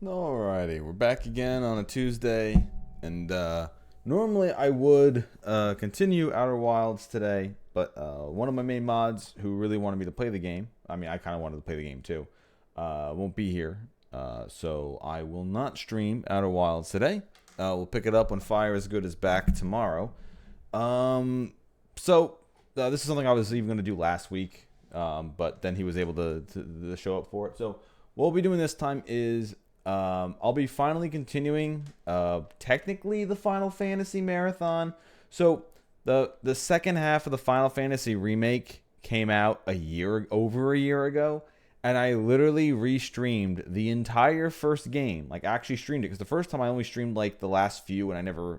Alrighty, we're back again on a Tuesday, and normally I would continue Outer Wilds today, but one of my main mods who really wanted me to play the game, I mean, I kind of wanted to play the game too, won't be here, so I will not stream Outer Wilds today. We'll pick it up when Fire is Good is back tomorrow. This is something I was even going to do last week, but then he was able to show up for it. So what we'll be doing this time is I'll be finally continuing technically the Final Fantasy marathon. So the second half of the Final Fantasy remake came out over a year ago, and I literally restreamed the entire first game. Like, I actually streamed it because the first time I only streamed like the last few, and I never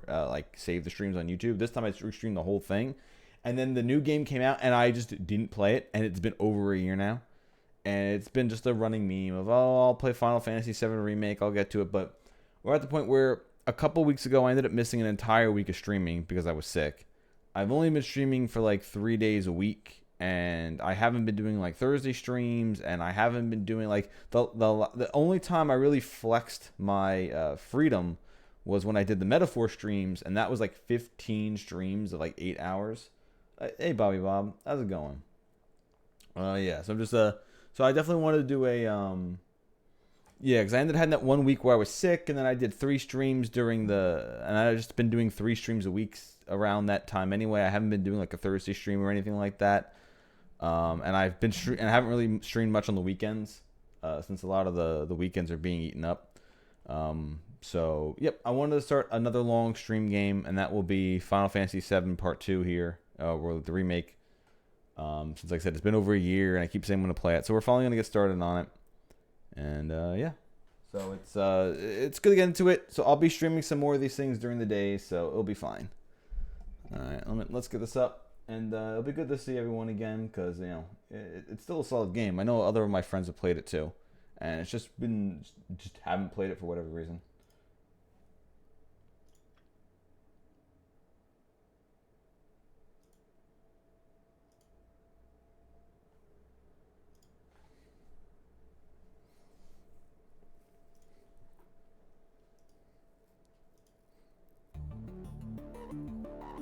saved the streams on YouTube. This time I restreamed the whole thing, and then the new game came out, and I just didn't play it, and it's been over a year now. And it's been just a running meme of, oh, I'll play Final Fantasy VII Remake, I'll get to it. But we're at the point where a couple weeks ago, I ended up missing an entire week of streaming because I was sick. I've only been streaming for like 3 days a week, and I haven't been doing like Thursday streams, and I haven't been doing like, the only time I really flexed my freedom was when I did the Metaphor streams, and that was like 15 streams of like 8 hours. Hey, Bobby Bob, how's it going? Yeah, so I'm just So I definitely wanted to do because I ended up having that 1 week where I was sick, and then I did 3 streams and I've just been doing 3 streams a week around that time anyway. I haven't been doing like a Thursday stream or anything like that, and I haven't really streamed much on the weekends, since a lot of the weekends are being eaten up. So yep, I wanted to start another long stream game, and that will be Final Fantasy VII Part 2 here, or the remake. Since, like I said, it's been over a year, and I keep saying I'm going to play it, so we're finally going to get started on it. And yeah, so it's good to get into it. So I'll be streaming some more of these things during the day, so it'll be fine. All right, let's get this up, and it'll be good to see everyone again, because it's still a solid game. I know other of my friends have played it too, and it's just haven't played it for whatever reason.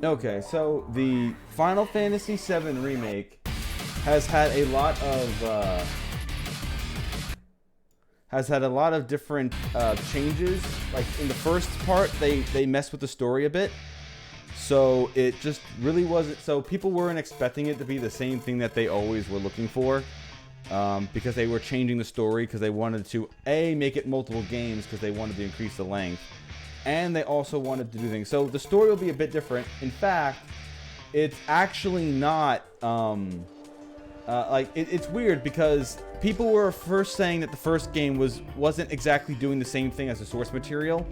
Okay, so the Final Fantasy VII Remake has had a lot of different changes. Like, in the first part, they messed with the story a bit, so it just really wasn't. So people weren't expecting it to be the same thing that they always were looking for, because they were changing the story because they wanted to make it multiple games because they wanted to increase the length. And they also wanted to do things. So the story will be a bit different. In fact, it's actually not it's weird because people were first saying that the first game wasn't exactly doing the same thing as the source material,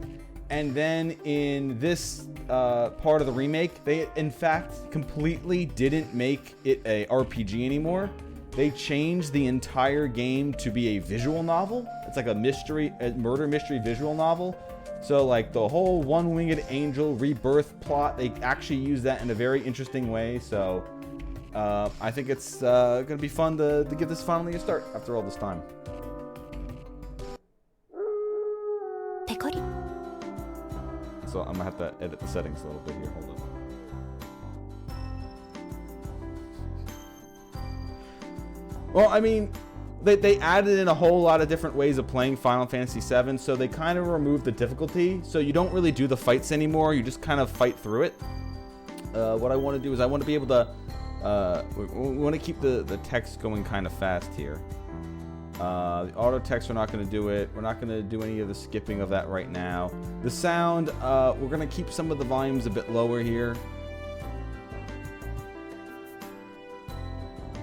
and then in this part of the remake, they in fact completely didn't make it a RPG anymore. They changed the entire game to be a visual novel. It's like a murder mystery visual novel. So, like, the whole one-winged angel rebirth plot, they actually use that in a very interesting way. So, I think it's going to be fun to give this finally a start after all this time. So, I'm going to have to edit the settings a little bit here. Hold on. Well, I mean, they added in a whole lot of different ways of playing Final Fantasy VII, so they kind of removed the difficulty. So you don't really do the fights anymore. You just kind of fight through it. What I want to do is I want to be able to... we want to keep the text going kind of fast here. The auto text, we're not going to do it. We're not going to do any of the skipping of that right now. The sound, we're going to keep some of the volumes a bit lower here.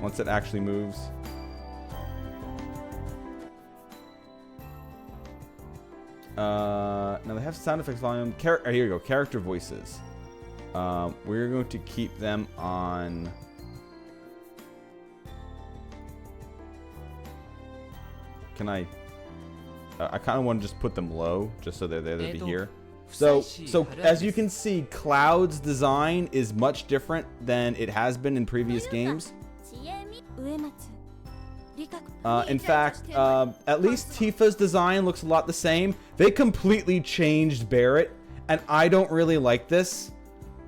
Once it actually moves. Now they have sound effects volume. Here you go. Character voices. We're going to keep them on. Can I kind of want to just put them low, just so they're there to be here. So as you can see, Cloud's design is much different than it has been in previous games. In fact, at least Tifa's design looks a lot the same. They completely changed Barrett, and I don't really like this.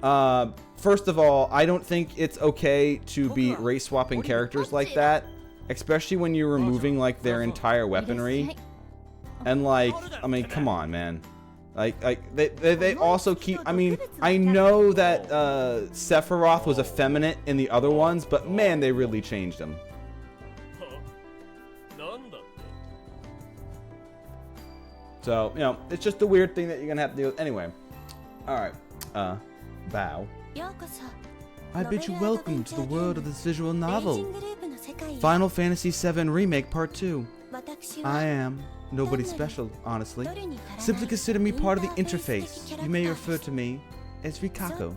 First of all, I don't think it's okay to be race swapping characters like that, especially when you're removing like their entire weaponry. And like, I mean, come on, man. Like they also keep. I mean, I know that Sephiroth was effeminate in the other ones, but man, they really changed him. So, you know, it's just a weird thing that you're gonna have to deal with. Anyway, alright, bow. I bid you welcome to the world of this visual novel. Final Fantasy VII Remake Part 2. I am nobody special, honestly. Simply consider me part of the interface. You may refer to me as Rikako.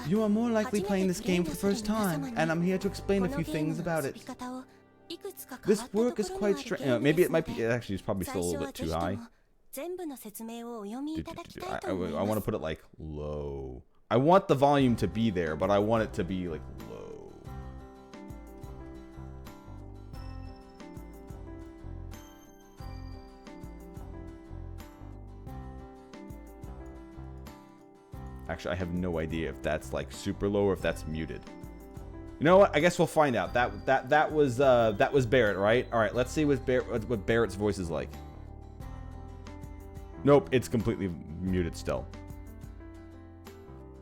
You are more likely playing this game for the first time, and I'm here to explain a few things about it. This work is quite strange. Maybe it might be. Actually, it's probably still a little bit too high. I want to put it like low. I want the volume to be there, but I want it to be like low. Actually, I have no idea if that's like super low or if that's muted. You know what? I guess we'll find out. That was Barrett, right? All right, let's see what Barrett's voice is like. Nope, it's completely muted still.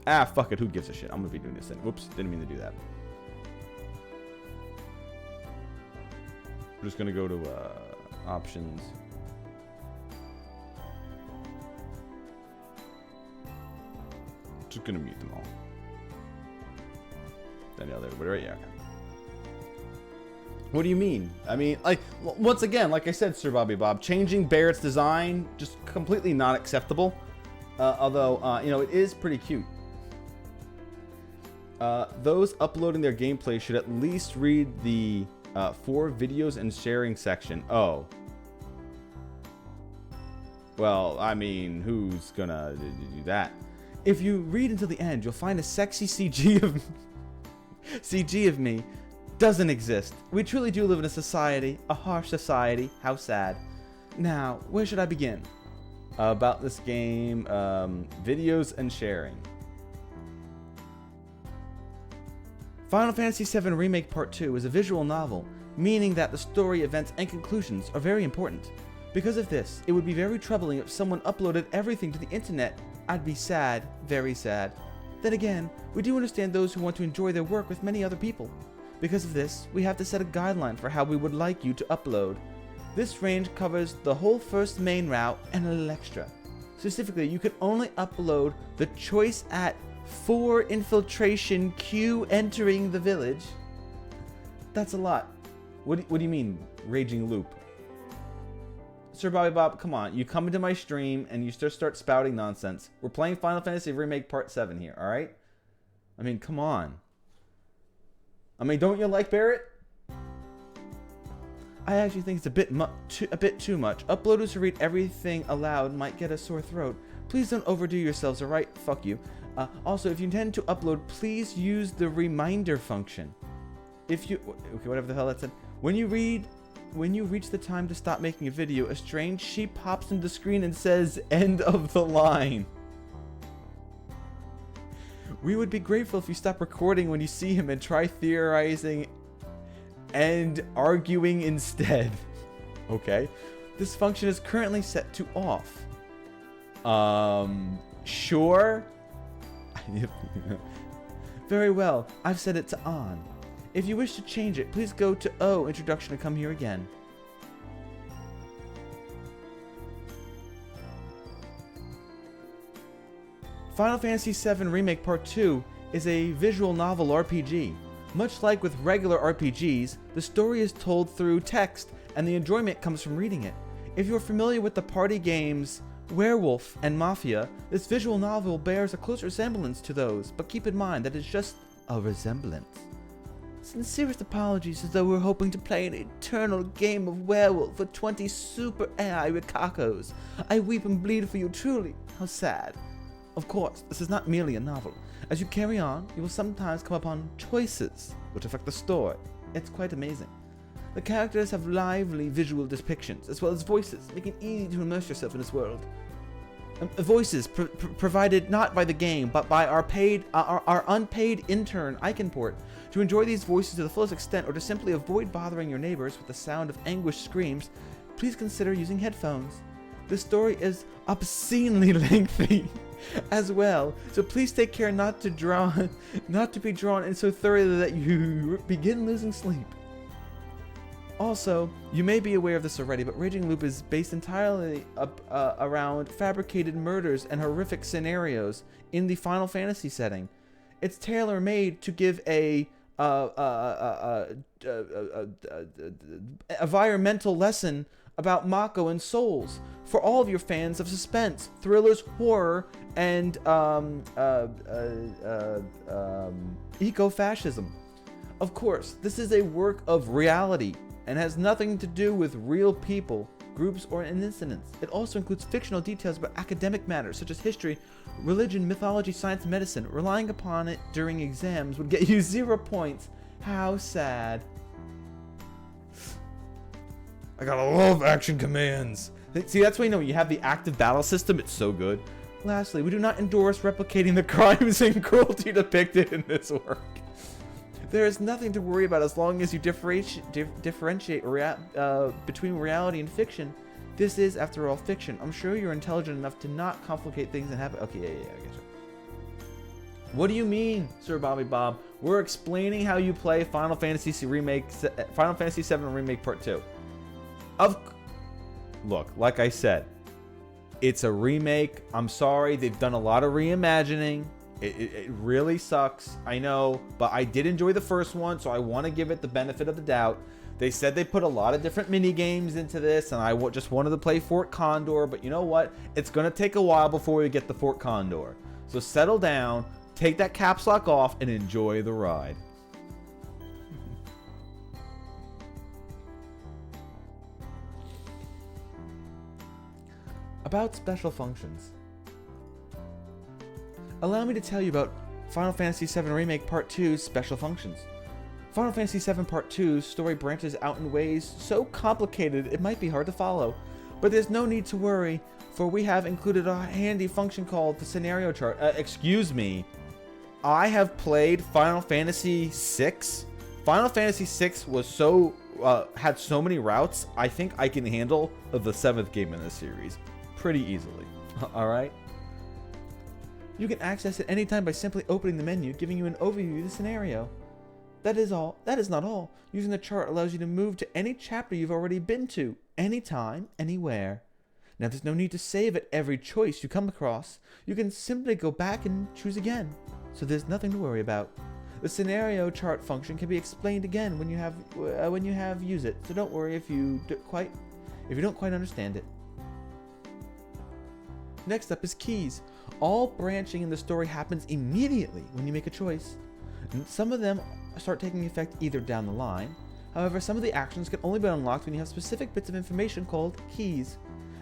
Ah, fuck it. Who gives a shit? I'm gonna be doing this thing. Whoops, didn't mean to do that. We're just gonna go to options. Just gonna mute them all. Then yell everybody, right? Yeah. Okay. What do you mean? I mean, like, once again, like I said, Sir Bobby Bob, changing Barrett's design, just completely not acceptable. Although, you know, it is pretty cute. Those uploading their gameplay should at least read the for videos and sharing section. Oh. Well, I mean, who's gonna do that? If you read until the end, you'll find a sexy CG of me doesn't exist. We truly do live in a society, a harsh society. How sad. Now, where should I begin? About this game, videos and sharing. Final Fantasy VII Remake Part 2 is a visual novel, meaning that the story, events, and conclusions are very important. Because of this, it would be very troubling if someone uploaded everything to the internet. I'd be sad, very sad. Then again, we do understand those who want to enjoy their work with many other people. Because of this, we have to set a guideline for how we would like you to upload. This range covers the whole first main route and a little extra. Specifically, you can only upload the choice at 4 infiltration Q entering the village. That's a lot. What do you mean, raging loop? Sir Bobby Bob, come on. You come into my stream and you just start spouting nonsense. We're playing Final Fantasy Remake Part 7 here, alright? I mean, come on. I mean, don't you like Barrett? I actually think it's a bit too much. Uploaders who read everything aloud might get a sore throat. Please don't overdo yourselves, alright? Fuck you. Also, if you intend to upload, please use the reminder function. If you... Okay, whatever the hell that said. When you reach the time to stop making a video, a strange sheep pops into the screen and says, "End of the line." We would be grateful if you stop recording when you see him and try theorizing and arguing instead. Okay. This function is currently set to off. Sure. Very well. I've set it to on. If you wish to change it, please go to O, introduction, and come here again. Final Fantasy VII Remake Part 2 is a visual novel RPG. Much like with regular RPGs, the story is told through text, and the enjoyment comes from reading it. If you're familiar with the party games Werewolf and Mafia, this visual novel bears a close resemblance to those, but keep in mind that it's just a resemblance. Sincerest apologies, as though we're hoping to play an eternal game of werewolf for 20 super AI Rikakos. I weep and bleed for you truly. How sad. Of course, this is not merely a novel. As you carry on, you will sometimes come upon choices which affect the story. It's quite amazing. The characters have lively visual depictions, as well as voices, making it easy to immerse yourself in this world. Voices provided not by the game, but by our unpaid intern Iconport. To enjoy these voices to the fullest extent, or to simply avoid bothering your neighbors with the sound of anguished screams, please consider using headphones. The story is obscenely lengthy as well, so please take care not to be drawn in so thoroughly that you begin losing sleep. Also, you may be aware of this already, but Raging Loop is based entirely around fabricated murders and horrific scenarios in the Final Fantasy setting. It's tailor-made to give a environmental lesson about Mako and Souls for all of your fans of suspense, thrillers, horror, and eco-fascism. Of course, this is a work of reality and has nothing to do with real people, groups, or incidents. It also includes fictional details about academic matters such as history, religion, mythology, science, and medicine. Relying upon it during exams would get you 0 points. How sad. I gotta love action commands. See, that's why you have the active battle system. It's so good. Lastly, we do not endorse replicating the crimes and cruelty depicted in this work. There is nothing to worry about as long as you differentiate between reality and fiction. This is, after all, fiction. I'm sure you're intelligent enough to not complicate things and have... Okay, yeah, I get you. What do you mean, Sir Bobby Bob? We're explaining how you play Final Fantasy VII Remake Part 2. Look, like I said, it's a remake. I'm sorry, they've done a lot of reimagining. It really sucks, I know, but I did enjoy the first one, so I want to give it the benefit of the doubt. They said they put a lot of different mini games into this, and I just wanted to play Fort Condor, but you know what? It's going to take a while before we get the Fort Condor. So settle down, take that caps lock off, and enjoy the ride. About special functions. Allow me to tell you about Final Fantasy VII Remake Part 2's special functions. Final Fantasy VII Part 2's story branches out in ways so complicated it might be hard to follow. But there's no need to worry, for we have included a handy function called the scenario chart. Excuse me, I have played Final Fantasy VI. Final Fantasy VI was had so many routes, I think I can handle the 7th game in this series pretty easily. Alright? You can access it anytime by simply opening the menu, giving you an overview of the scenario. That is all. That is not all. Using the chart allows you to move to any chapter you've already been to, anytime, anywhere. Now there's no need to save at every choice you come across. You can simply go back and choose again. So there's nothing to worry about. The scenario chart function can be explained again when you have used it. So don't worry if you don't quite understand it. Next up is keys. All branching in the story happens immediately when you make a choice. And some of them start taking effect either down the line. However, some of the actions can only be unlocked when you have specific bits of information called keys.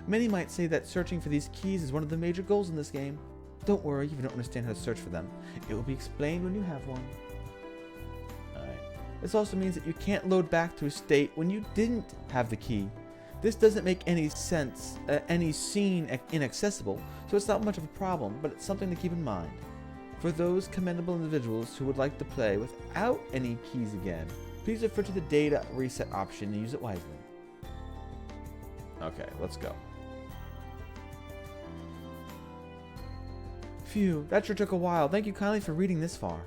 Many might say that searching for these keys is one of the major goals in this game. Don't worry if you don't understand how to search for them. It will be explained when you have one. Alright. This also means that you can't load back to a state when you didn't have the key. This doesn't make any sense, any scene inaccessible, so it's not much of a problem, but it's something to keep in mind. For those commendable individuals who would like to play without any keys again, please refer to the data reset option and use it wisely. Okay, let's go. Phew, that sure took a while. Thank you kindly for reading this far.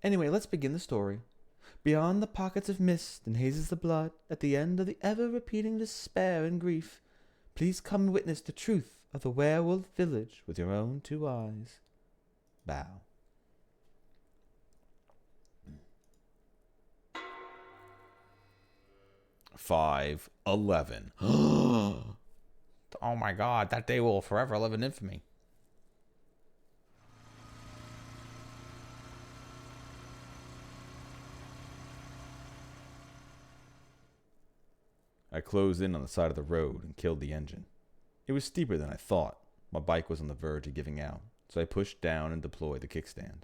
Anyway, let's begin the story. Beyond the pockets of mist and hazes of blood, at the end of the ever-repeating despair and grief, please come and witness the truth of the werewolf village with your own 2 eyes. Bow. (5:11) Oh my god, that day will forever live in infamy. I closed in on the side of the road and killed the engine. It was steeper than I thought. My bike was on the verge of giving out, so I pushed down and deployed the kickstand.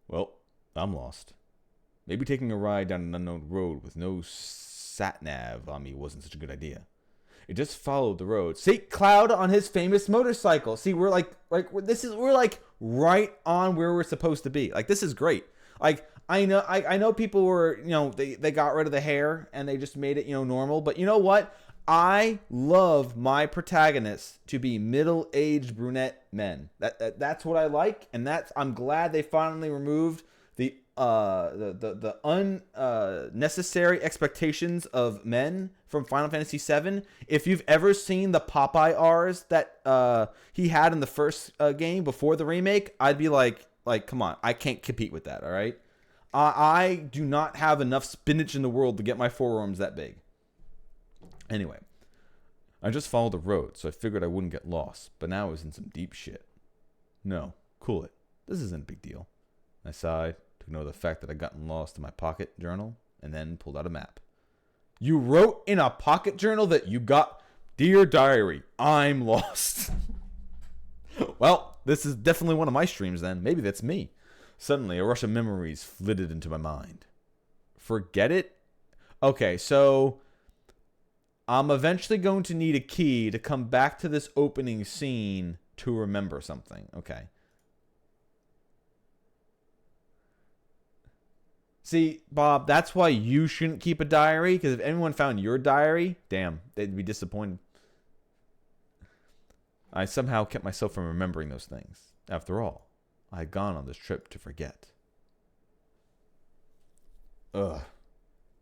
Well, I'm lost. Maybe taking a ride down an unknown road with no sat-nav on me wasn't such a good idea. It just followed the road. See, Cloud on his famous motorcycle. See, we're like right on where we're supposed to be. Like, this is great. Like, I know people were, they got rid of the hair and they just made it, normal. But you know what? I love my protagonists to be middle-aged brunette men. That's what I like, and I'm glad they finally removed the unnecessary expectations of men from Final Fantasy VII. If you've ever seen the Popeye R's that he had in the first game before the remake, I'd be like, come on, I can't compete with that. All right, I do not have enough spinach in the world to get my forearms that big. Anyway, I just followed the road, so I figured I wouldn't get lost, but now I was in some deep shit. No, cool it. This isn't a big deal. I sighed, took note of the fact that I'd gotten lost in my pocket journal, and then pulled out a map. You wrote in a pocket journal that you got, Dear Diary, I'm lost. Well, this is definitely one of my streams then. Maybe that's me. Suddenly, a rush of memories flitted into my mind. Forget it? Okay, so I'm eventually going to need a key to come back to this opening scene to remember something. Okay. See, Bob, that's why you shouldn't keep a diary, because if anyone found your diary, damn, they'd be disappointed. I somehow kept myself from remembering those things. After all, I had gone on this trip to forget. Ugh.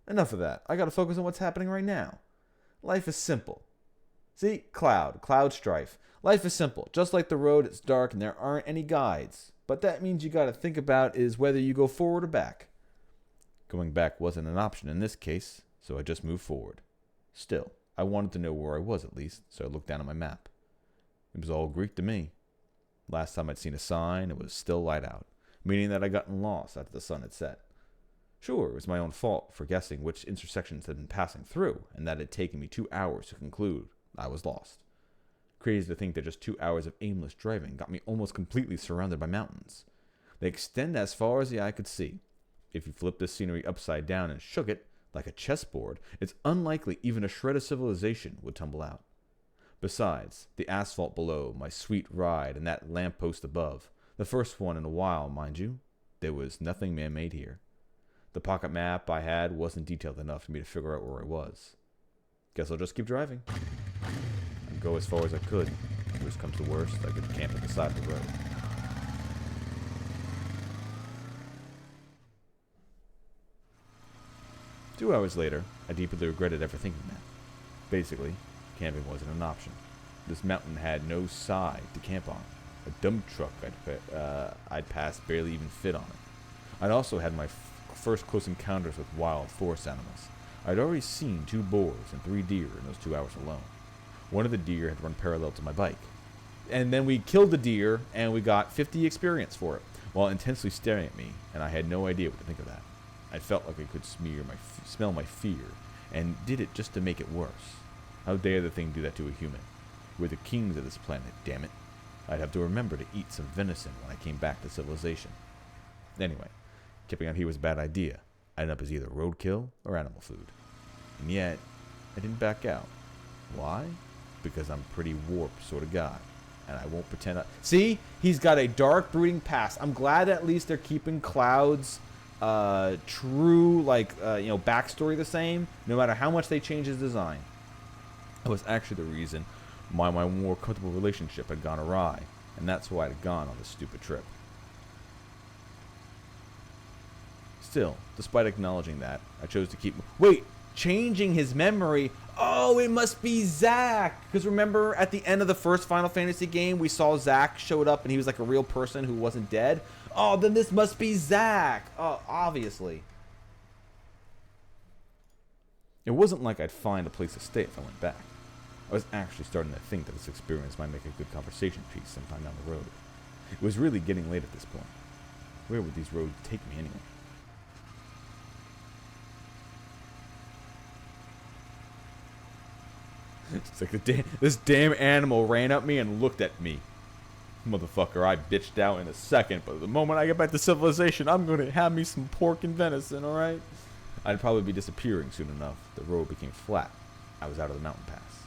Enough of that. I gotta focus on what's happening right now. Life is simple. See? Cloud strife. Life is simple. Just like the road, it's dark and there aren't any guides. But that means you gotta think about is whether you go forward or back. Going back wasn't an option in this case, so I just moved forward. Still, I wanted to know where I was at least, so I looked down at my map. It was all Greek to me. Last time I'd seen a sign, it was still light out, meaning that I'd gotten lost after the sun had set. Sure, it was my own fault for guessing which intersections had been passing through, and that it had taken me 2 hours to conclude I was lost. Crazy to think that just 2 hours of aimless driving got me almost completely surrounded by mountains. They extend as far as the eye could see. If you flipped the scenery upside down and shook it, like a chessboard, it's unlikely even a shred of civilization would tumble out. Besides, the asphalt below, my sweet ride, and that lamppost above, the first one in a while, mind you, there was nothing man-made here. The pocket map I had wasn't detailed enough for me to figure out where I was. Guess I'll just keep driving. And go as far as I could. Worst comes to worst, I could camp at the side of the road. Two hours later, I deeply regretted ever thinking that. Basically, camping wasn't an option. This mountain had no side to camp on. A dump truck I'd passed barely even fit on it. I'd also had my first close encounters with wild forest animals. I'd already seen 2 boars and 3 deer in those 2 hours alone. One of the deer had run parallel to my bike. And then we killed the deer, and we got 50 experience for it, while intensely staring at me, and I had no idea what to think of that. I felt like I could smell my fear, and did it just to make it worse. How dare the thing do that to a human? We're the kings of this planet, damn it. I'd have to remember to eat some venison when I came back to civilization. Anyway, camping out here was a bad idea. I ended up as either roadkill or animal food. And yet, I didn't back out. Why? Because I'm a pretty warped sort of guy. And I won't pretend See? He's got a dark, brooding past. I'm glad at least they're keeping Cloud's true, backstory the same, no matter how much they change his design. That was actually the reason why my more comfortable relationship had gone awry, and that's why I'd gone on this stupid trip. Still, despite acknowledging that, I chose to keep... Wait! Changing his memory? Oh, it must be Zack! Because remember, at the end of the first Final Fantasy game, we saw Zack showed up and he was like a real person who wasn't dead? Oh, then this must be Zack! Oh, obviously. It wasn't like I'd find a place to stay if I went back. I was actually starting to think that this experience might make a good conversation piece sometime down the road. It was really getting late at this point. Where would these roads take me anyway? It's like this damn animal ran at me and looked at me. Motherfucker, I bitched out in a second, but the moment I get back to civilization, I'm gonna have me some pork and venison, alright? I'd probably be disappearing soon enough. The road became flat. I was out of the mountain pass.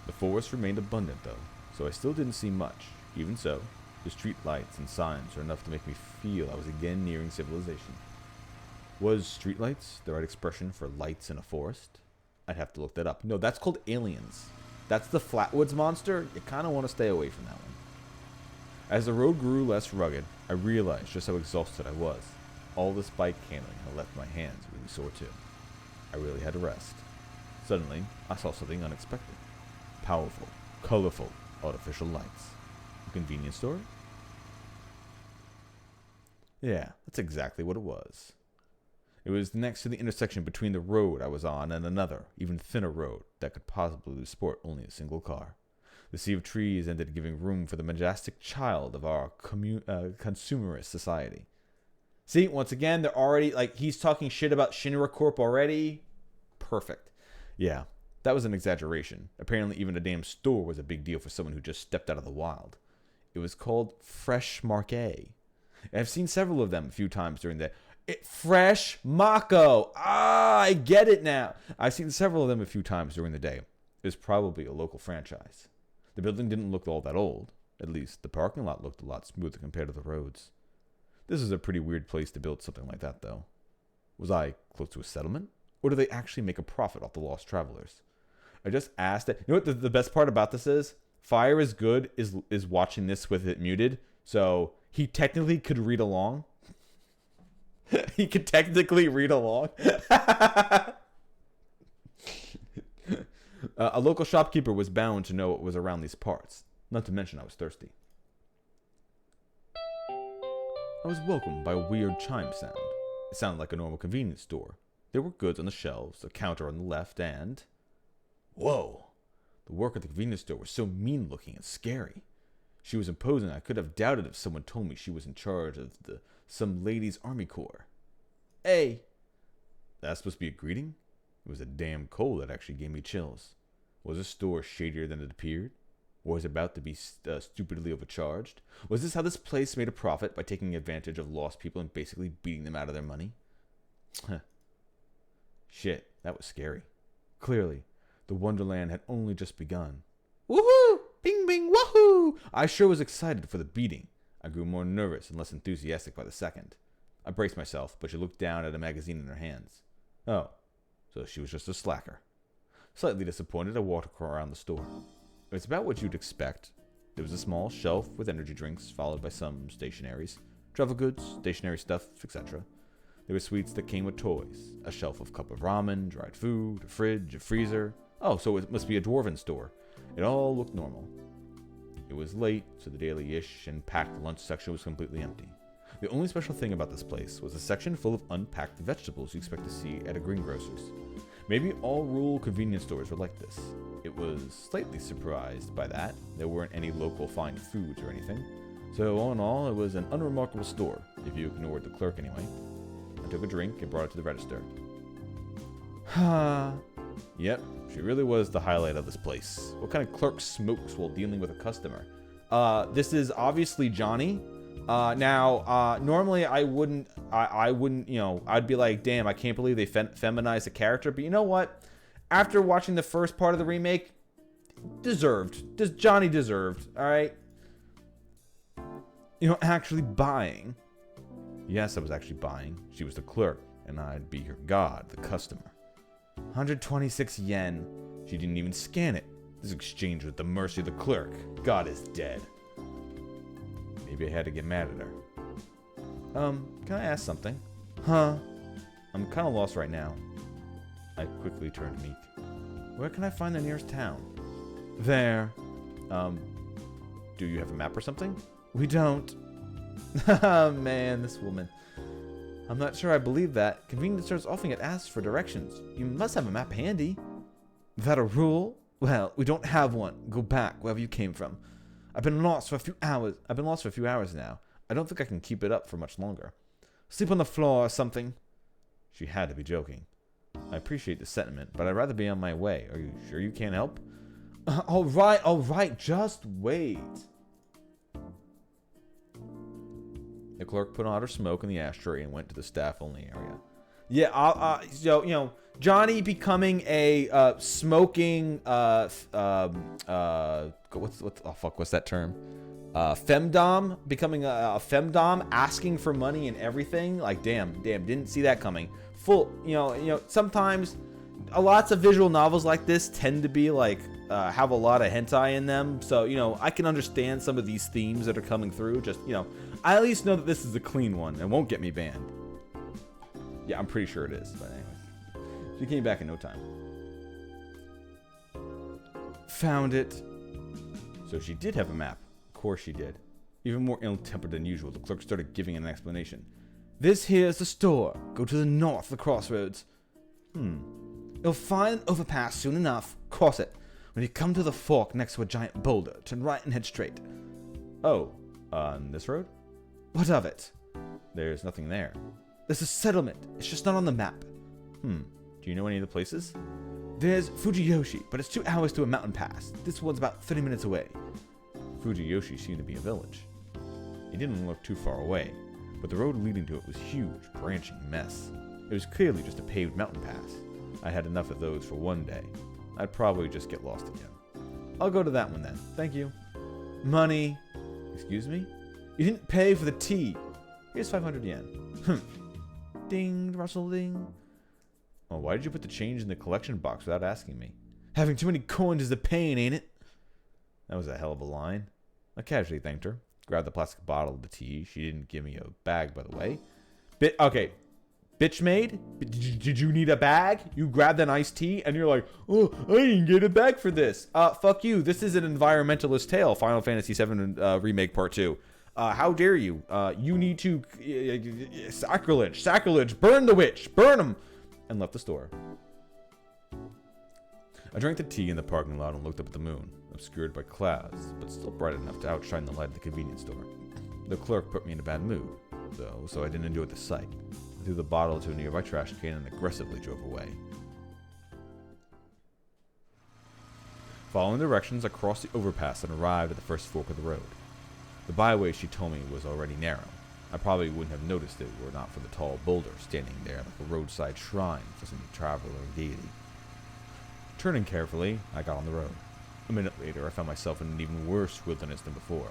The forest remained abundant, though, so I still didn't see much. Even so, the street lights and signs were enough to make me feel I was again nearing civilization. Was streetlights the right expression for lights in a forest? I'd have to look that up. No, that's called aliens. That's the Flatwoods monster. You kind of want to stay away from that one. As the road grew less rugged, I realized just how exhausted I was. All this bike handling had left my hands really sore too. I really had to rest. Suddenly, I saw something unexpected. Powerful, colorful, artificial lights. A convenience store? Yeah, that's exactly what it was. It was next to the intersection between the road I was on and another, even thinner road that could possibly support only a single car. The sea of trees ended giving room for the majestic child of our consumerist society. See, once again, they're already, like, he's talking shit about Shinra Corp already. Perfect. Yeah, that was an exaggeration. Apparently, even a damn store was a big deal for someone who just stepped out of the wild. It was called Fresh Marquet. I've seen several of them a few times during the Fresh Mako. Ah, I get it now. I've seen several of them a few times during the day. It was probably a local franchise. The building didn't look all that old. At least, the parking lot looked a lot smoother compared to the roads. This is a pretty weird place to build something like that, though. Was I close to a settlement? Or do they actually make a profit off the lost travelers? I just asked that. You know what the best part about this is? Fire is good is watching this with it muted. So he technically could read along. He could technically read along. A local shopkeeper was bound to know what was around these parts. Not to mention I was thirsty. I was welcomed by a weird chime sound. It sounded like a normal convenience store. There were goods on the shelves, a counter on the left, and... Whoa! The worker at the convenience store was so mean-looking and scary. She was imposing. I could have doubted if someone told me she was in charge of some ladies' army corps. Hey! That's supposed to be a greeting? It was a damn cold that actually gave me chills. Was this store shadier than it appeared? Or was it about to be stupidly overcharged? Was this how this place made a profit, by taking advantage of lost people and basically beating them out of their money? Shit, that was scary. Clearly, the Wonderland had only just begun. Woohoo! Bing bing woohoo! I sure was excited for the beating. I grew more nervous and less enthusiastic by the second. I braced myself, but she looked down at a magazine in her hands. Oh, so she was just a slacker. Slightly disappointed, I walked around the store. It was about what you'd expect. There was a small shelf with energy drinks, followed by some stationaries, travel goods, stationary stuff, etc. There were sweets that came with toys, a shelf of cup of ramen, dried food, a fridge, a freezer. Oh, so it must be a dwarven store. It all looked normal. It was late, so the daily-ish and packed lunch section was completely empty. The only special thing about this place was a section full of unpacked vegetables you expect to see at a greengrocer's. Maybe all rural convenience stores were like this. It was slightly surprised by that. There weren't any local fine foods or anything. So all in all, it was an unremarkable store, if you ignored the clerk anyway. I took a drink and brought it to the register. Yep, she really was the highlight of this place. What kind of clerk smokes while dealing with a customer? This is obviously Johnny. Normally I wouldn't, you know, I'd be like, damn, I can't believe they feminized the character. But you know what? After watching the first part of the remake, Johnny deserved, all right? You know, actually buying. Yes, I was actually buying. She was the clerk, and I'd be her god, the customer. 126 yen. She didn't even scan it. This exchange was at the mercy of the clerk. God is dead. Maybe I had to get mad at her. Can I ask something? Huh? I'm kind of lost right now. I quickly turned to Meek. Where can I find the nearest town? There. Do you have a map or something? We don't. Man, this woman. I'm not sure I believe that. Convenience stores often get asked for directions. You must have a map handy. Is that a rule? Well, we don't have one. Go back wherever you came from. I've been lost for a few hours now. I don't think I can keep it up for much longer. Sleep on the floor or something. She had to be joking. I appreciate the sentiment, but I'd rather be on my way. Are you sure you can't help? All right, just wait. The clerk put out her smoke in the ashtray and went to the staff-only area. Yeah, so, Johnny becoming a smoking what's that term? Femdom, becoming a femdom, asking for money and everything. Like, damn, didn't see that coming. Sometimes lots of visual novels like this tend to be like have a lot of hentai in them. So, I can understand some of these themes that are coming through. Just, I at least know that this is a clean one and won't get me banned. Yeah, I'm pretty sure it is. But anyway, she came back in no time. Found it. So she did have a map. Of course she did. Even more ill-tempered than usual, the clerk started giving an explanation. This here's the store. Go to the north of the crossroads. You'll find an overpass soon enough. Cross it. When you come to the fork next to a giant boulder, turn right and head straight. Oh, on this road? What of it? There's nothing there. There's a settlement. It's just not on the map. Do you know any of the places? There's Fujiyoshi, but it's 2 hours to a mountain pass. This one's about 30 minutes away. Fujiyoshi seemed to be a village. It didn't look too far away, but the road leading to it was a huge, branching mess. It was clearly just a paved mountain pass. I had enough of those for one day. I'd probably just get lost again. I'll go to that one then. Thank you. Money. Excuse me? You didn't pay for the tea. Here's 500 yen. Ding, Russell, ding. Oh, why did you put the change in the collection box without asking me? Having too many coins is a pain, ain't it? That was a hell of a line. I casually thanked her. Grabbed the plastic bottle of the tea. She didn't give me a bag, by the way. Okay. Bitch maid? Did you need a bag? You grabbed an iced tea and you're like, oh, I didn't get a bag for this. Fuck you. This is an environmentalist tale. Final Fantasy VII Remake Part 2. How dare you? You need to... Sacrilege. Burn the witch. Burn him. And left the store. I drank the tea in the parking lot and looked up at the moon, obscured by clouds, but still bright enough to outshine the light of the convenience store. The clerk put me in a bad mood, though, so I didn't enjoy the sight. I threw the bottle to a nearby trash can and aggressively drove away. Following directions, I crossed the overpass and arrived at the first fork of the road. The byway, she told me, was already narrow. I probably wouldn't have noticed it were it not for the tall boulder standing there like a roadside shrine for some traveler deity. Turning carefully, I got on the road. A minute later, I found myself in an even worse wilderness than before.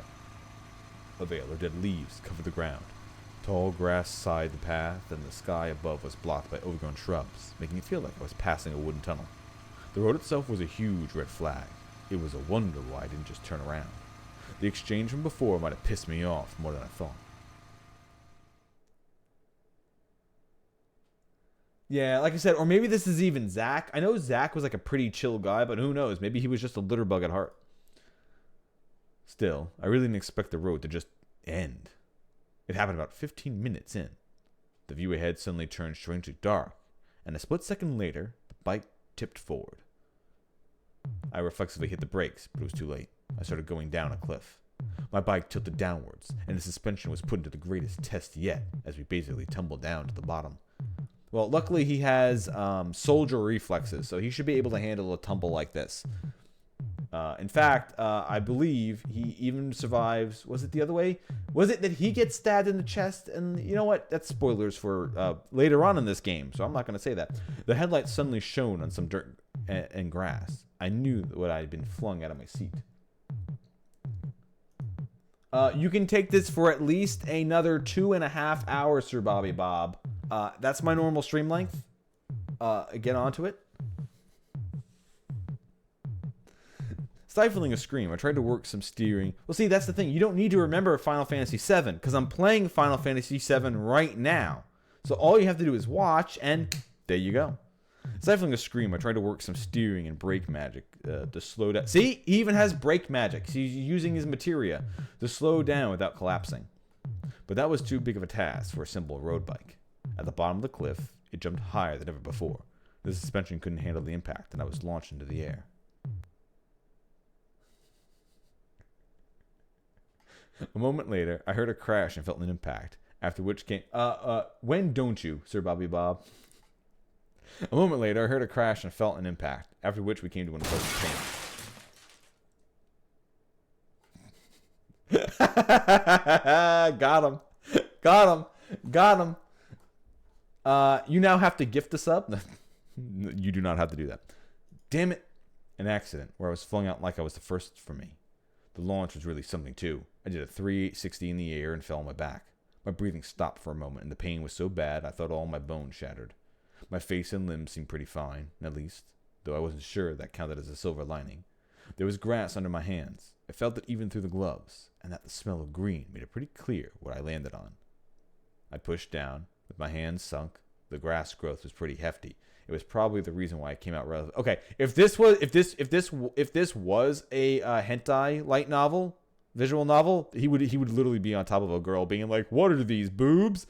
A veil of dead leaves covered the ground. Tall grass sided the path, and the sky above was blocked by overgrown shrubs, making it feel like I was passing a wooden tunnel. The road itself was a huge red flag. It was a wonder why I didn't just turn around. The exchange from before might have pissed me off more than I thought. Yeah, like I said, or maybe this is even Zach. I know Zach was like a pretty chill guy, but who knows? Maybe he was just a litter bug at heart. Still, I really didn't expect the road to just end. It happened about 15 minutes in. The view ahead suddenly turned strangely dark, and a split second later, the bike tipped forward. I reflexively hit the brakes, but it was too late. I started going down a cliff. My bike tilted downwards, and the suspension was put into the greatest test yet, as we basically tumbled down to the bottom. Well, luckily he has soldier reflexes, so he should be able to handle a tumble like this. In fact, I believe he even survives... Was it the other way? Was it that he gets stabbed in the chest? And you know what? That's spoilers for later on in this game, so I'm not going to say that. The headlights suddenly shone on some dirt and grass. I knew what I had been flung out of my seat. You can take this for at least another 2.5 hours, Sir Bobby Bob. That's my normal stream length. Get onto it. Stifling a scream, I tried to work some steering. Well, see, that's the thing. You don't need to remember Final Fantasy VII, because I'm playing Final Fantasy VII right now. So all you have to do is watch, and there you go. Stifling a scream, I tried to work some steering and brake magic to slow down. See? He even has brake magic. He's using his materia to slow down without collapsing. But that was too big of a task for a simple road bike. At the bottom of the cliff, it jumped higher than ever before. The suspension couldn't handle the impact, and I was launched into the air. A moment later, I heard a crash and felt an impact, after which came... when don't you, Sir Bobby Bob? A moment later, I heard a crash and felt an impact, after which we came to an unpleasant change. Got him. Got him. Got him. You now have to gift us up. You do not have to do that. Damn it. An accident where I was flung out like I was the first for me. The launch was really something too. I did a 360 in the air and fell on my back. My breathing stopped for a moment and the pain was so bad I thought all my bones shattered. My face and limbs seemed pretty fine, at least, though I wasn't sure that counted as a silver lining. There was grass under my hands. I felt it even through the gloves, and that the smell of green made it pretty clear what I landed on. I pushed down, with my hands sunk. The grass growth was pretty hefty. It was probably the reason why I came out relative. Okay, if this was a hentai light novel, visual novel, he would literally be on top of a girl, being like, "What are these boobs?"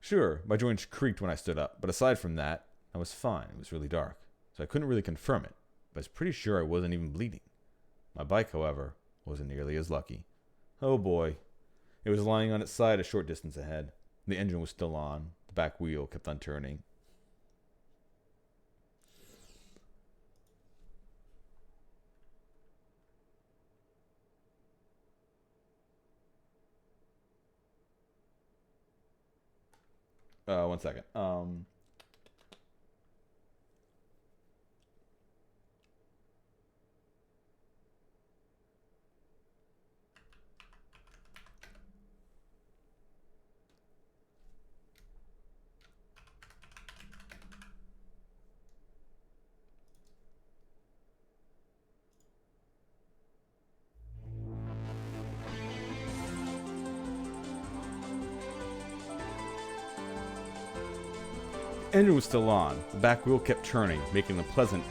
Sure, my joints creaked when I stood up, but aside from that, I was fine. It was really dark, so I couldn't really confirm it, but I was pretty sure I wasn't even bleeding. My bike, however, wasn't nearly as lucky. Oh boy. It was lying on its side a short distance ahead. The engine was still on. The back wheel kept on turning. One second. Engine was still on. The back wheel kept turning, making a pleasant,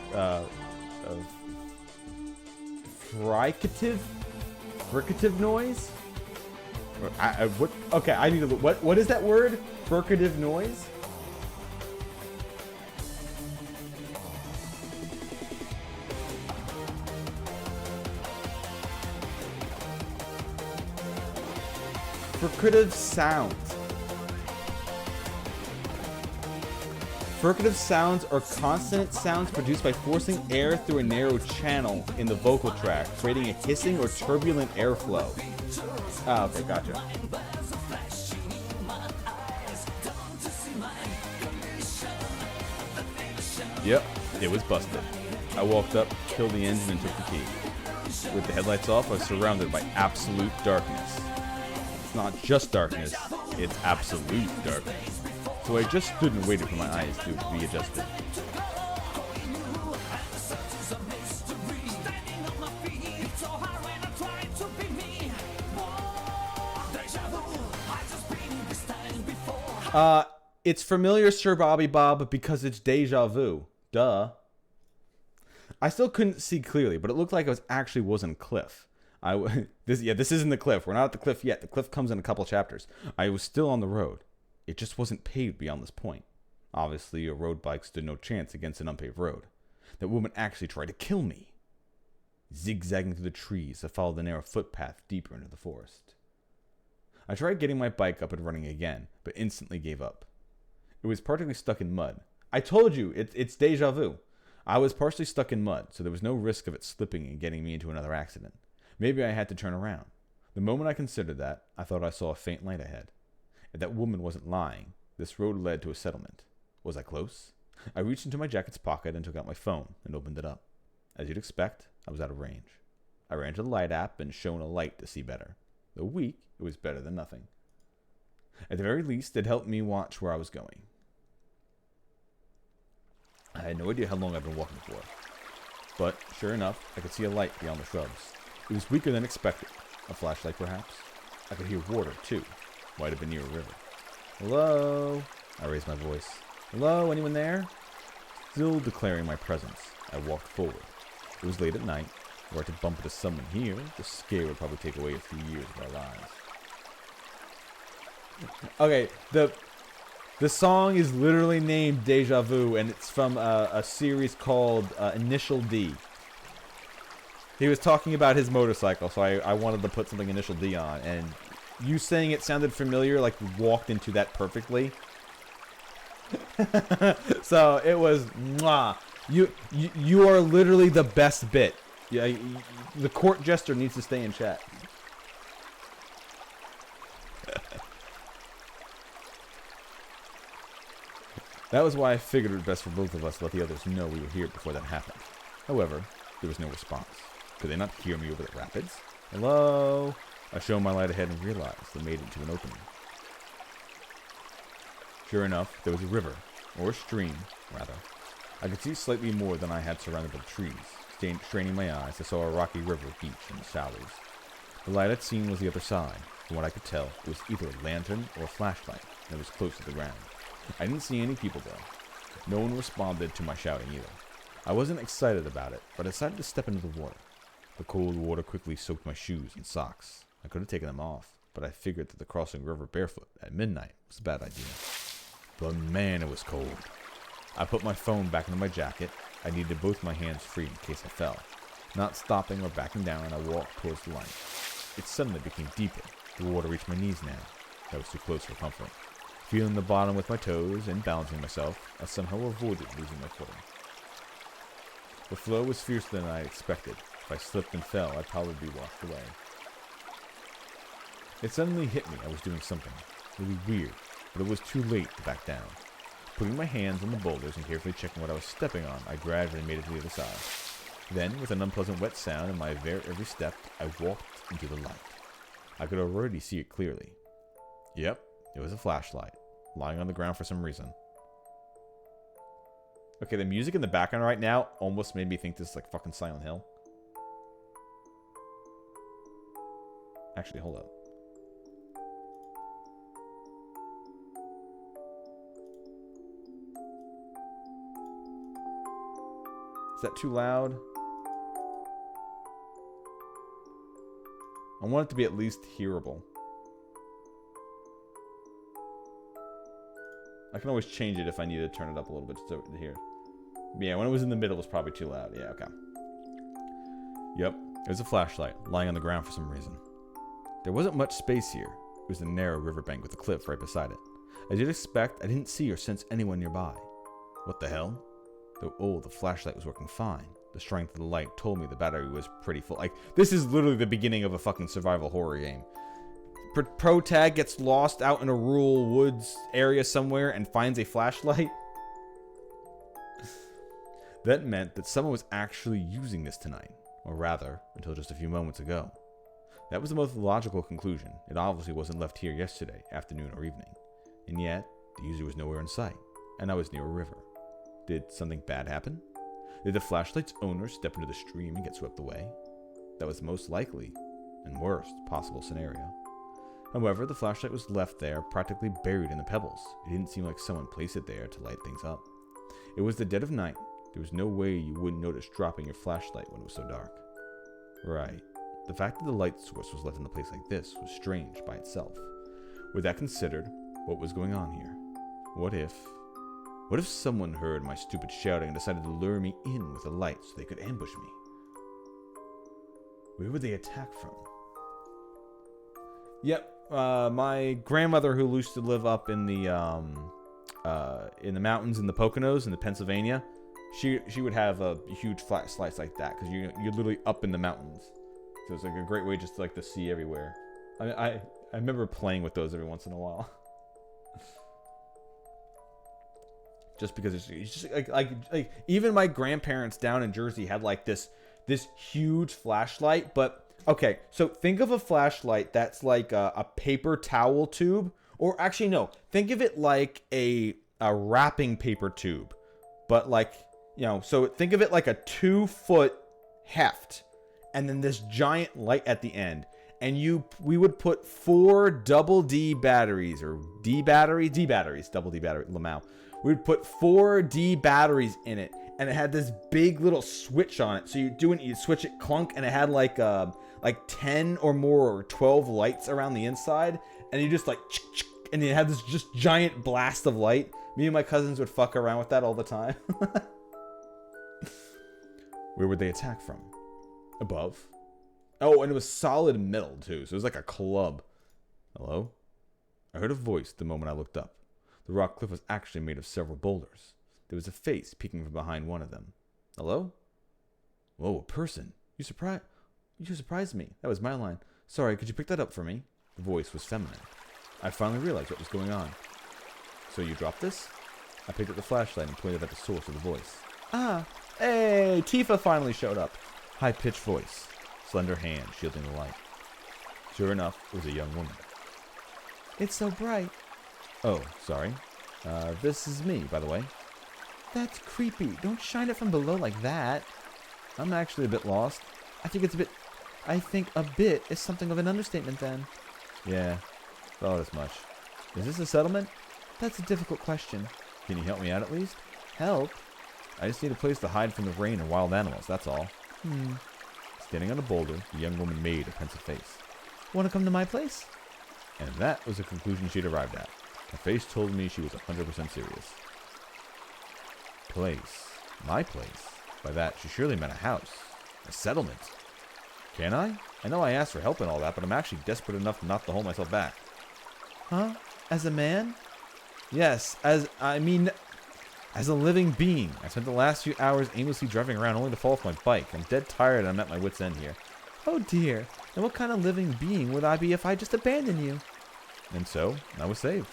fricative noise. What? Okay, I need to. What is that word? Fricative noise. Fricative sounds. Fricative sounds are consonant sounds produced by forcing air through a narrow channel in the vocal tract, creating a hissing or turbulent airflow. Ah, okay, gotcha. Yep, it was busted. I walked up, killed the engine, and took the key. With the headlights off, I was surrounded by absolute darkness. It's not just darkness, it's absolute darkness. So I just stood and waited for my eyes to be adjusted. It's familiar, Sir Bobby Bob, because it's deja vu. Duh. I still couldn't see clearly, but it looked like I actually was in a cliff. This isn't the cliff. We're not at the cliff yet. The cliff comes in a couple chapters. I was still on the road. It just wasn't paved beyond this point. Obviously, a road bike stood no chance against an unpaved road. That woman actually tried to kill me. Zigzagging through the trees, I followed the narrow footpath deeper into the forest. I tried getting my bike up and running again, but instantly gave up. It was partially stuck in mud. I told you, it's deja vu. I was partially stuck in mud, so there was no risk of it slipping and getting me into another accident. Maybe I had to turn around. The moment I considered that, I thought I saw a faint light ahead. If that woman wasn't lying, this road led to a settlement. Was I close? I reached into my jacket's pocket and took out my phone and opened it up. As you'd expect, I was out of range. I ran to the light app and shone a light to see better. Though weak, it was better than nothing. At the very least, it helped me watch where I was going. I had no idea how long I'd been walking for. But, sure enough, I could see a light beyond the shrubs. It was weaker than expected. A flashlight, perhaps? I could hear water, too. Might have been near a river. Hello? I raised my voice. Hello, anyone there? Still declaring my presence, I walked forward. It was late at night. Were I to bump into someone here, the scare would probably take away a few years of our lives. Okay, the song is literally named Deja Vu, and it's from a series called Initial D. He was talking about his motorcycle, so I wanted to put something Initial D on, and you saying it sounded familiar, like you walked into that perfectly. So it was mwah. You are literally the best bit. Yeah, the court jester needs to stay in chat. That was why I figured it was best for both of us to let the others know we were here before that happened. However, there was no response. Could they not hear me over the rapids? Hello? I shone my light ahead and realized they made it to an opening. Sure enough, there was a river, or a stream, rather. I could see slightly more than I had surrounded by trees. Straining my eyes, I saw a rocky river beach in the shallows. The light I'd seen was the other side. From what I could tell, it was either a lantern or a flashlight, and it was close to the ground. I didn't see any people though. No one responded to my shouting either. I wasn't excited about it, but I decided to step into the water. The cold water quickly soaked my shoes and socks. I could have taken them off, but I figured that the crossing river barefoot at midnight was a bad idea. But man, it was cold. I put my phone back into my jacket. I needed both my hands free in case I fell. Not stopping or backing down, I walked towards the light. It suddenly became deeper. The water reached my knees now. I was too close for comfort. Feeling the bottom with my toes and balancing myself, I somehow avoided losing my footing. The flow was fiercer than I expected. If I slipped and fell, I'd probably be washed away. It suddenly hit me I was doing something really weird, but it was too late to back down. Putting my hands on the boulders and carefully checking what I was stepping on, I gradually made it to the other side. Then, with an unpleasant wet sound in my every step, I walked into the light. I could already see it clearly. Yep, it was a flashlight, lying on the ground for some reason. Okay, the music in the background right now almost made me think this is like fucking Silent Hill. Actually, hold up. Is that too loud? I want it to be at least hearable. I can always change it if I need to turn it up a little bit to hear. Yeah, when it was in the middle, it was probably too loud. Yeah, okay. Yep, it was a flashlight lying on the ground for some reason. There wasn't much space here. It was a narrow riverbank with a cliff right beside it. As you'd expect, I didn't see or sense anyone nearby. What the hell? The flashlight was working fine. The strength of the light told me the battery was pretty full. Like, this is literally the beginning of a fucking survival horror game. Pro Tag gets lost out in a rural woods area somewhere and finds a flashlight. That meant that someone was actually using this tonight. Or rather, until just a few moments ago. That was the most logical conclusion. It obviously wasn't left here yesterday, afternoon or evening. And yet, the user was nowhere in sight. And I was near a river. Did something bad happen? Did the flashlight's owner step into the stream and get swept away? That was the most likely and worst possible scenario. However, the flashlight was left there, practically buried in the pebbles. It didn't seem like someone placed it there to light things up. It was the dead of night. There was no way you wouldn't notice dropping your flashlight when it was so dark. Right. The fact that the light source was left in a place like this was strange by itself. With that considered, what was going on here? What if someone heard my stupid shouting and decided to lure me in with a light so they could ambush me? Where would they attack from? Yep, my grandmother who used to live up in the mountains in the Poconos in the Pennsylvania, she would have a huge flashlights like that because you're literally up in the mountains, so it's like a great way just to, like, to see everywhere. I remember playing with those every once in a while. Just because it's just like even my grandparents down in Jersey had like this huge flashlight. But okay, so think of a flashlight that's like a paper towel tube, or actually no, think of it like a wrapping paper tube, but like, you know, so think of it like a 2-foot heft, and then this giant light at the end. And we would put 4 double D batteries, or D batteries, double D battery, Lamau. We'd put 4 D batteries in it, and it had this big little switch on it. So you'd switch it, clunk, and it had like 10 or more or 12 lights around the inside, and you just like, and it had this just giant blast of light. Me and my cousins would fuck around with that all the time. Where would they attack from? Above. Oh, and it was solid metal too, so it was like a club. Hello? I heard a voice the moment I looked up. The rock cliff was actually made of several boulders. There was a face peeking from behind one of them. Hello? Whoa, a person. You surprised. You surprised me. That was my line. Sorry, could you pick that up for me? The voice was feminine. I finally realized what was going on. So you dropped this? I picked up the flashlight and pointed at the source of the voice. Ah, hey, Tifa finally showed up. High-pitched voice, slender hand shielding the light. Sure enough, it was a young woman. It's so bright. Oh, sorry. This is me, by the way. That's creepy. Don't shine it from below like that. I'm actually a bit lost. I think a bit is something of an understatement then. Yeah, thought as much. Is this a settlement? That's a difficult question. Can you help me out at least? Help? I just need a place to hide from the rain and wild animals, that's all. Standing on a boulder, the young woman made a pensive face. Want to come to my place? And that was the conclusion she'd arrived at. Her face told me she was 100% serious. Place. My place. By that, she surely meant a house. A settlement. Can I? I know I asked for help and all that, but I'm actually desperate enough not to hold myself back. Huh? As a man? Yes, as a living being. I spent the last few hours aimlessly driving around only to fall off my bike. I'm dead tired and I'm at my wit's end here. Oh dear. And what kind of living being would I be if I just abandoned you? And so, I was saved.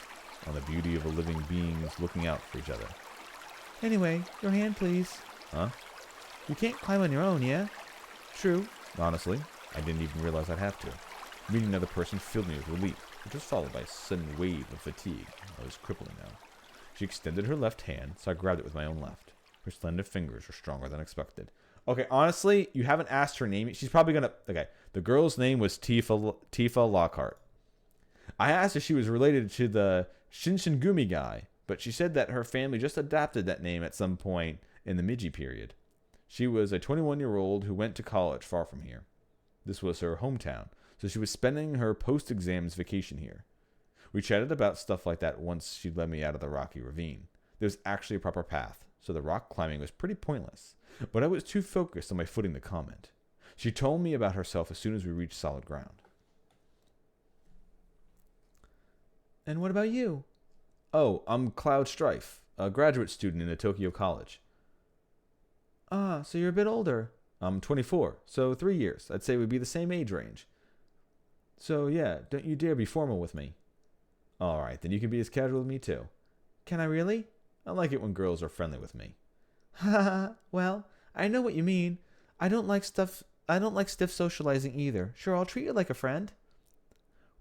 On the beauty of a living beings looking out for each other. Anyway, your hand please. Huh? You can't climb on your own, yeah? True. Honestly, I didn't even realize I'd have to. Meeting another person filled me with relief, which was followed by a sudden wave of fatigue. I was crippling now. She extended her left hand, so I grabbed it with my own left. Her slender fingers were stronger than expected. Okay, honestly, you haven't asked her name. She's probably gonna... Okay, the girl's name was Tifa Lockhart. I asked if she was related to the Shinsengumi guy, but she said that her family just adopted that name at some point in the Meiji period. She was a 21-year-old who went to college far from here. This was her hometown, so she was spending her post-exams vacation here. We chatted about stuff like that once she led me out of the rocky ravine. There was actually a proper path, so the rock climbing was pretty pointless, but I was too focused on my footing to comment. She told me about herself as soon as we reached solid ground. And what about you? Oh, I'm Cloud Strife, a graduate student in a Tokyo college. Ah, so you're a bit older. I'm 24, so 3 years. I'd say we'd be the same age range. So yeah, don't you dare be formal with me. Alright, then you can be as casual with me too. Can I really? I like it when girls are friendly with me. Haha, well, I know what you mean. I don't like stiff socializing either. Sure, I'll treat you like a friend.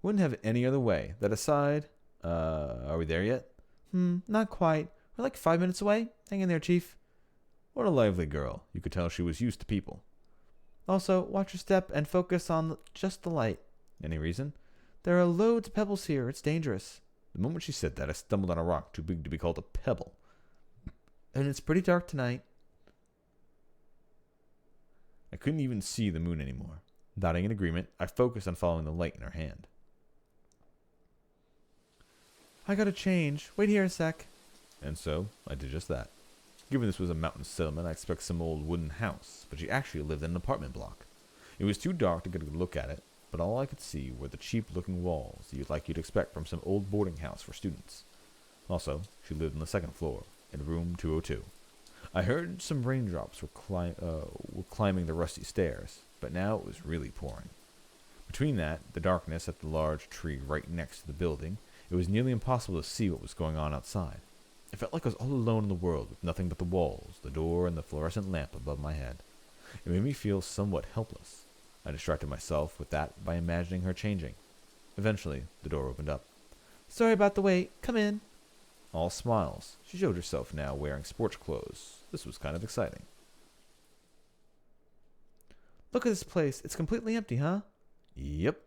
Wouldn't have it any other way. That aside, are we there yet? Not quite. We're like 5 minutes away. Hang in there, Chief. What a lively girl. You could tell she was used to people. Also, watch your step and focus on just the light. Any reason? There are loads of pebbles here. It's dangerous. The moment she said that, I stumbled on a rock too big to be called a pebble. And it's pretty dark tonight. I couldn't even see the moon anymore. Nodding in agreement, I focused on following the light in her hand. I gotta change. Wait here a sec. And so, I did just that. Given this was a mountain settlement, I expect some old wooden house, but she actually lived in an apartment block. It was too dark to get a good look at it, but all I could see were the cheap-looking walls you'd expect from some old boarding house for students. Also, she lived on the second floor, in room 202. I heard some raindrops were climbing the rusty stairs, but now it was really pouring. Between that, the darkness at the large tree right next to the building, it was nearly impossible to see what was going on outside. It felt like I was all alone in the world with nothing but the walls, the door, and the fluorescent lamp above my head. It made me feel somewhat helpless. I distracted myself with that by imagining her changing. Eventually, the door opened up. Sorry about the wait. Come in. All smiles. She showed herself now wearing sports clothes. This was kind of exciting. Look at this place. It's completely empty, huh? Yep.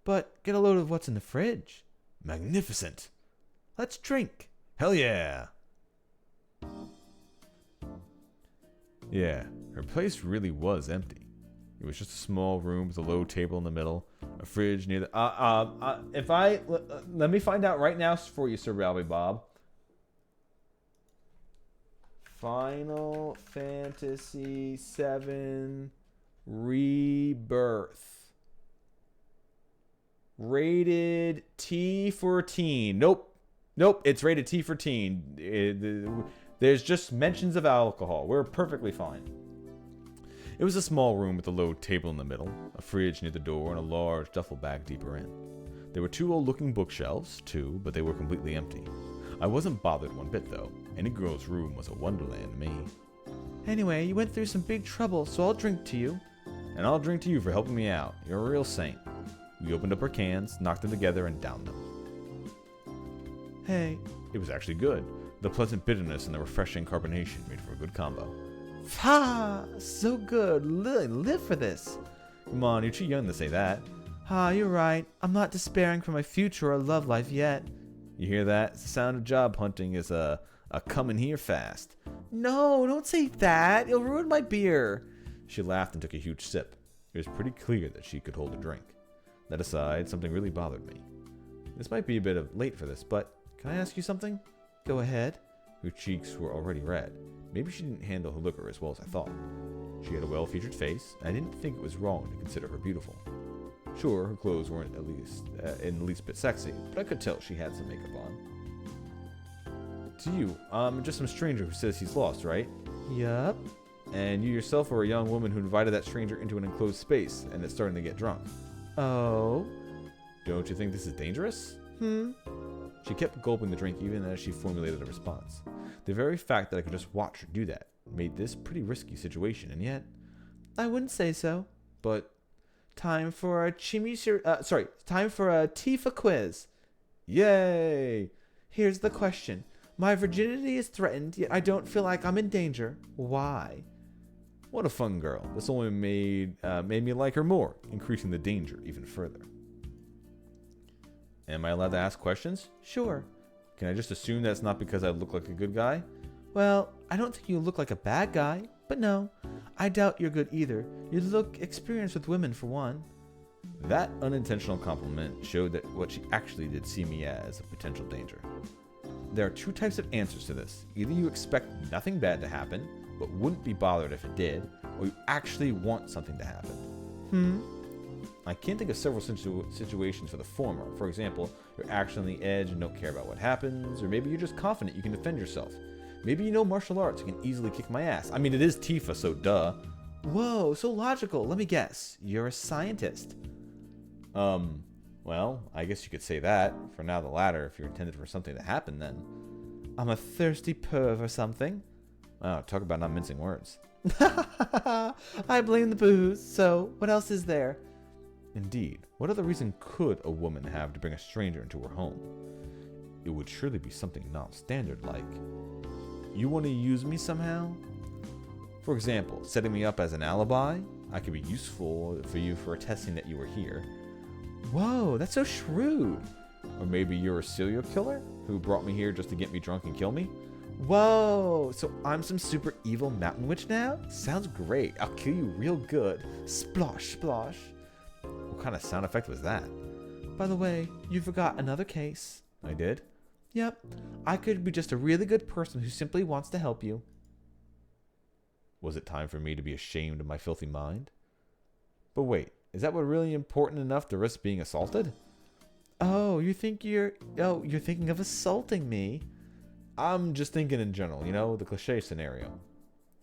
But get a load of what's in the fridge. Magnificent. Let's drink. Hell yeah. Yeah, her place really was empty. It was just a small room with a low table in the middle, a fridge near the... let me find out right now for you, Sir Ralby Bob. Final Fantasy VII Rebirth. Rated T for teen. Nope, it's rated T for teen. There's just mentions of alcohol. We're perfectly fine. It was a small room with a low table in the middle, a fridge near the door, and a large duffel bag deeper in. There were 2 old-looking bookshelves, too, but they were completely empty. I wasn't bothered one bit, though. Any girl's room was a wonderland to me. Anyway, you went through some big trouble, so I'll drink to you. And I'll drink to you for helping me out. You're a real saint. We opened up our cans, knocked them together, and downed them. Hey. It was actually good. The pleasant bitterness and the refreshing carbonation made for a good combo. Ha! So good. Live for this. Come on, you're too young to say that. Ha, you're right. I'm not despairing for my future or love life yet. You hear that? It's the sound of job hunting is a coming here fast. No, don't say that. You'll ruin my beer. She laughed and took a huge sip. It was pretty clear that she could hold a drink. That aside, something really bothered me. This might be a bit late for this, but can I ask you something? Go ahead. Her cheeks were already red. Maybe she didn't handle her liquor as well as I thought. She had a well-featured face, and I didn't think it was wrong to consider her beautiful. Sure, her clothes weren't in the least bit sexy, but I could tell she had some makeup on. To you, I'm just some stranger who says he's lost, right? Yup. And you yourself are a young woman who invited that stranger into an enclosed space, and is starting to get drunk. Oh? Don't you think this is dangerous? She kept gulping the drink even as she formulated a response. The very fact that I could just watch her do that made this a pretty risky situation, and yet... I wouldn't say so. But... Time for a Tifa quiz. Yay! Here's the question. My virginity is threatened, yet I don't feel like I'm in danger. Why? What a fun girl. This only made me like her more, increasing the danger even further. Am I allowed to ask questions? Sure. Can I just assume that's not because I look like a good guy? Well, I don't think you look like a bad guy, but no. I doubt you're good either. You look experienced with women for one. That unintentional compliment showed that what she actually did see me as a potential danger. There are 2 types of answers to this. Either you expect nothing bad to happen, but wouldn't be bothered if it did, or you actually want something to happen. I can't think of several situations for the former. For example, you're actually on the edge and don't care about what happens, or maybe you're just confident you can defend yourself. Maybe you know martial arts and can easily kick my ass. I mean, it is Tifa, so duh. Whoa, so logical. Let me guess. You're a scientist. Well, I guess you could say that. For now, the latter, if you're intended for something to happen, then. I'm a thirsty perv or something. Wow, talk about not mincing words. I blame the booze, so what else is there? Indeed, what other reason could a woman have to bring a stranger into her home? It would surely be something non-standard like, you want to use me somehow? For example, setting me up as an alibi? I could be useful for you for attesting that you were here. Whoa, that's so shrewd. Or maybe you're a serial killer who brought me here just to get me drunk and kill me? Whoa, so I'm some super evil mountain witch now? Sounds great. I'll kill you real good. Splosh, splosh. What kind of sound effect was that? By the way, you forgot another case. I did? Yep. I could be just a really good person who simply wants to help you. Was it time for me to be ashamed of my filthy mind? But wait, is that what really important enough to risk being assaulted? Oh, you're thinking of assaulting me? I'm just thinking in general, you know, the cliche scenario.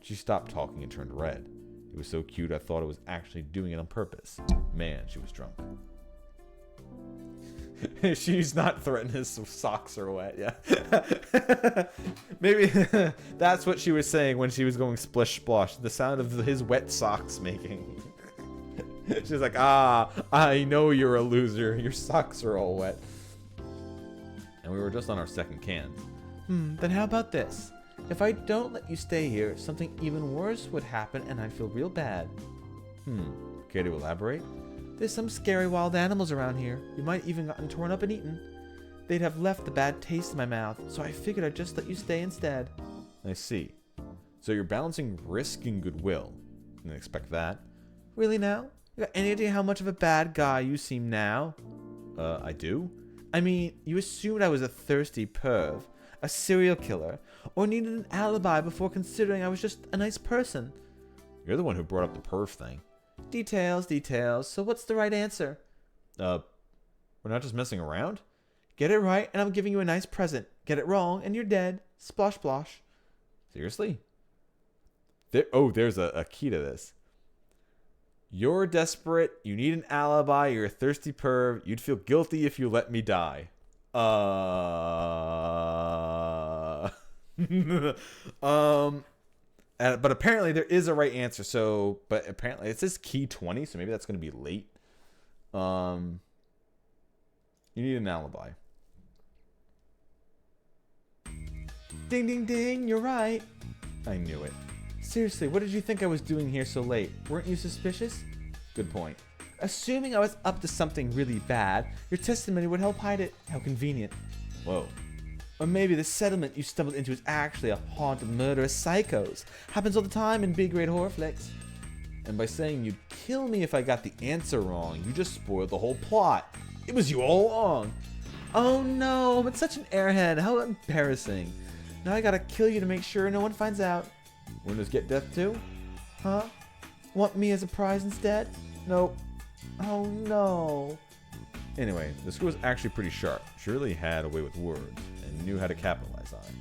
She stopped talking and turned red. It was so cute I thought it was actually doing it on purpose. Man, she was drunk. She's not threatening his socks are wet, yeah. Maybe that's what she was saying when she was going splish splosh. The sound of his wet socks making. She's like, I know you're a loser. Your socks are all wet. And we were just on our second cans. Then how about this? If I don't let you stay here, something even worse would happen and I'd feel real bad. Care to elaborate? There's some scary wild animals around here. You might even gotten torn up and eaten. They'd have left the bad taste in my mouth, so I figured I'd just let you stay instead. I see. So you're balancing risk and goodwill. Didn't expect that. Really now? You got any idea how much of a bad guy you seem now? I do? I mean, you assumed I was a thirsty perv, a serial killer, or needed an alibi before considering I was just a nice person. You're the one who brought up the perv thing. Details, details. So what's the right answer? We're not just messing around? Get it right and I'm giving you a nice present. Get it wrong and you're dead. Splosh, splosh. Seriously? There's a key to this. You're desperate. You need an alibi. You're a thirsty perv. You'd feel guilty if you let me die. But apparently there is a right answer. So, but apparently it says key 20, so maybe that's going to be late. You need an alibi. Ding, ding, ding. You're right. I knew it. Seriously, what did you think I was doing here so late? Weren't you suspicious? Good point. Assuming I was up to something really bad, your testimony would help hide it. How convenient. Whoa. Or maybe the settlement you stumbled into is actually a haunt of murderous psychos. Happens all the time in big-grade horror flicks. And by saying you'd kill me if I got the answer wrong, you just spoiled the whole plot. It was you all along. Oh no, I'm such an airhead. How embarrassing. Now I gotta kill you to make sure no one finds out. Winners get death too? Huh? Want me as a prize instead? Nope. Oh no. Anyway, this girl was actually pretty sharp. She really had a way with words and knew how to capitalize on it.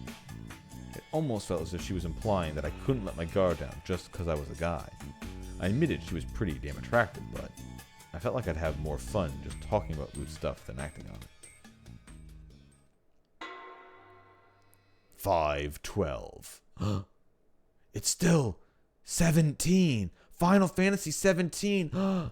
It almost felt as if she was implying that I couldn't let my guard down just because I was a guy. I admitted she was pretty damn attractive, but I felt like I'd have more fun just talking about loose stuff than acting on it. 512. It's still 17. Final Fantasy 17. The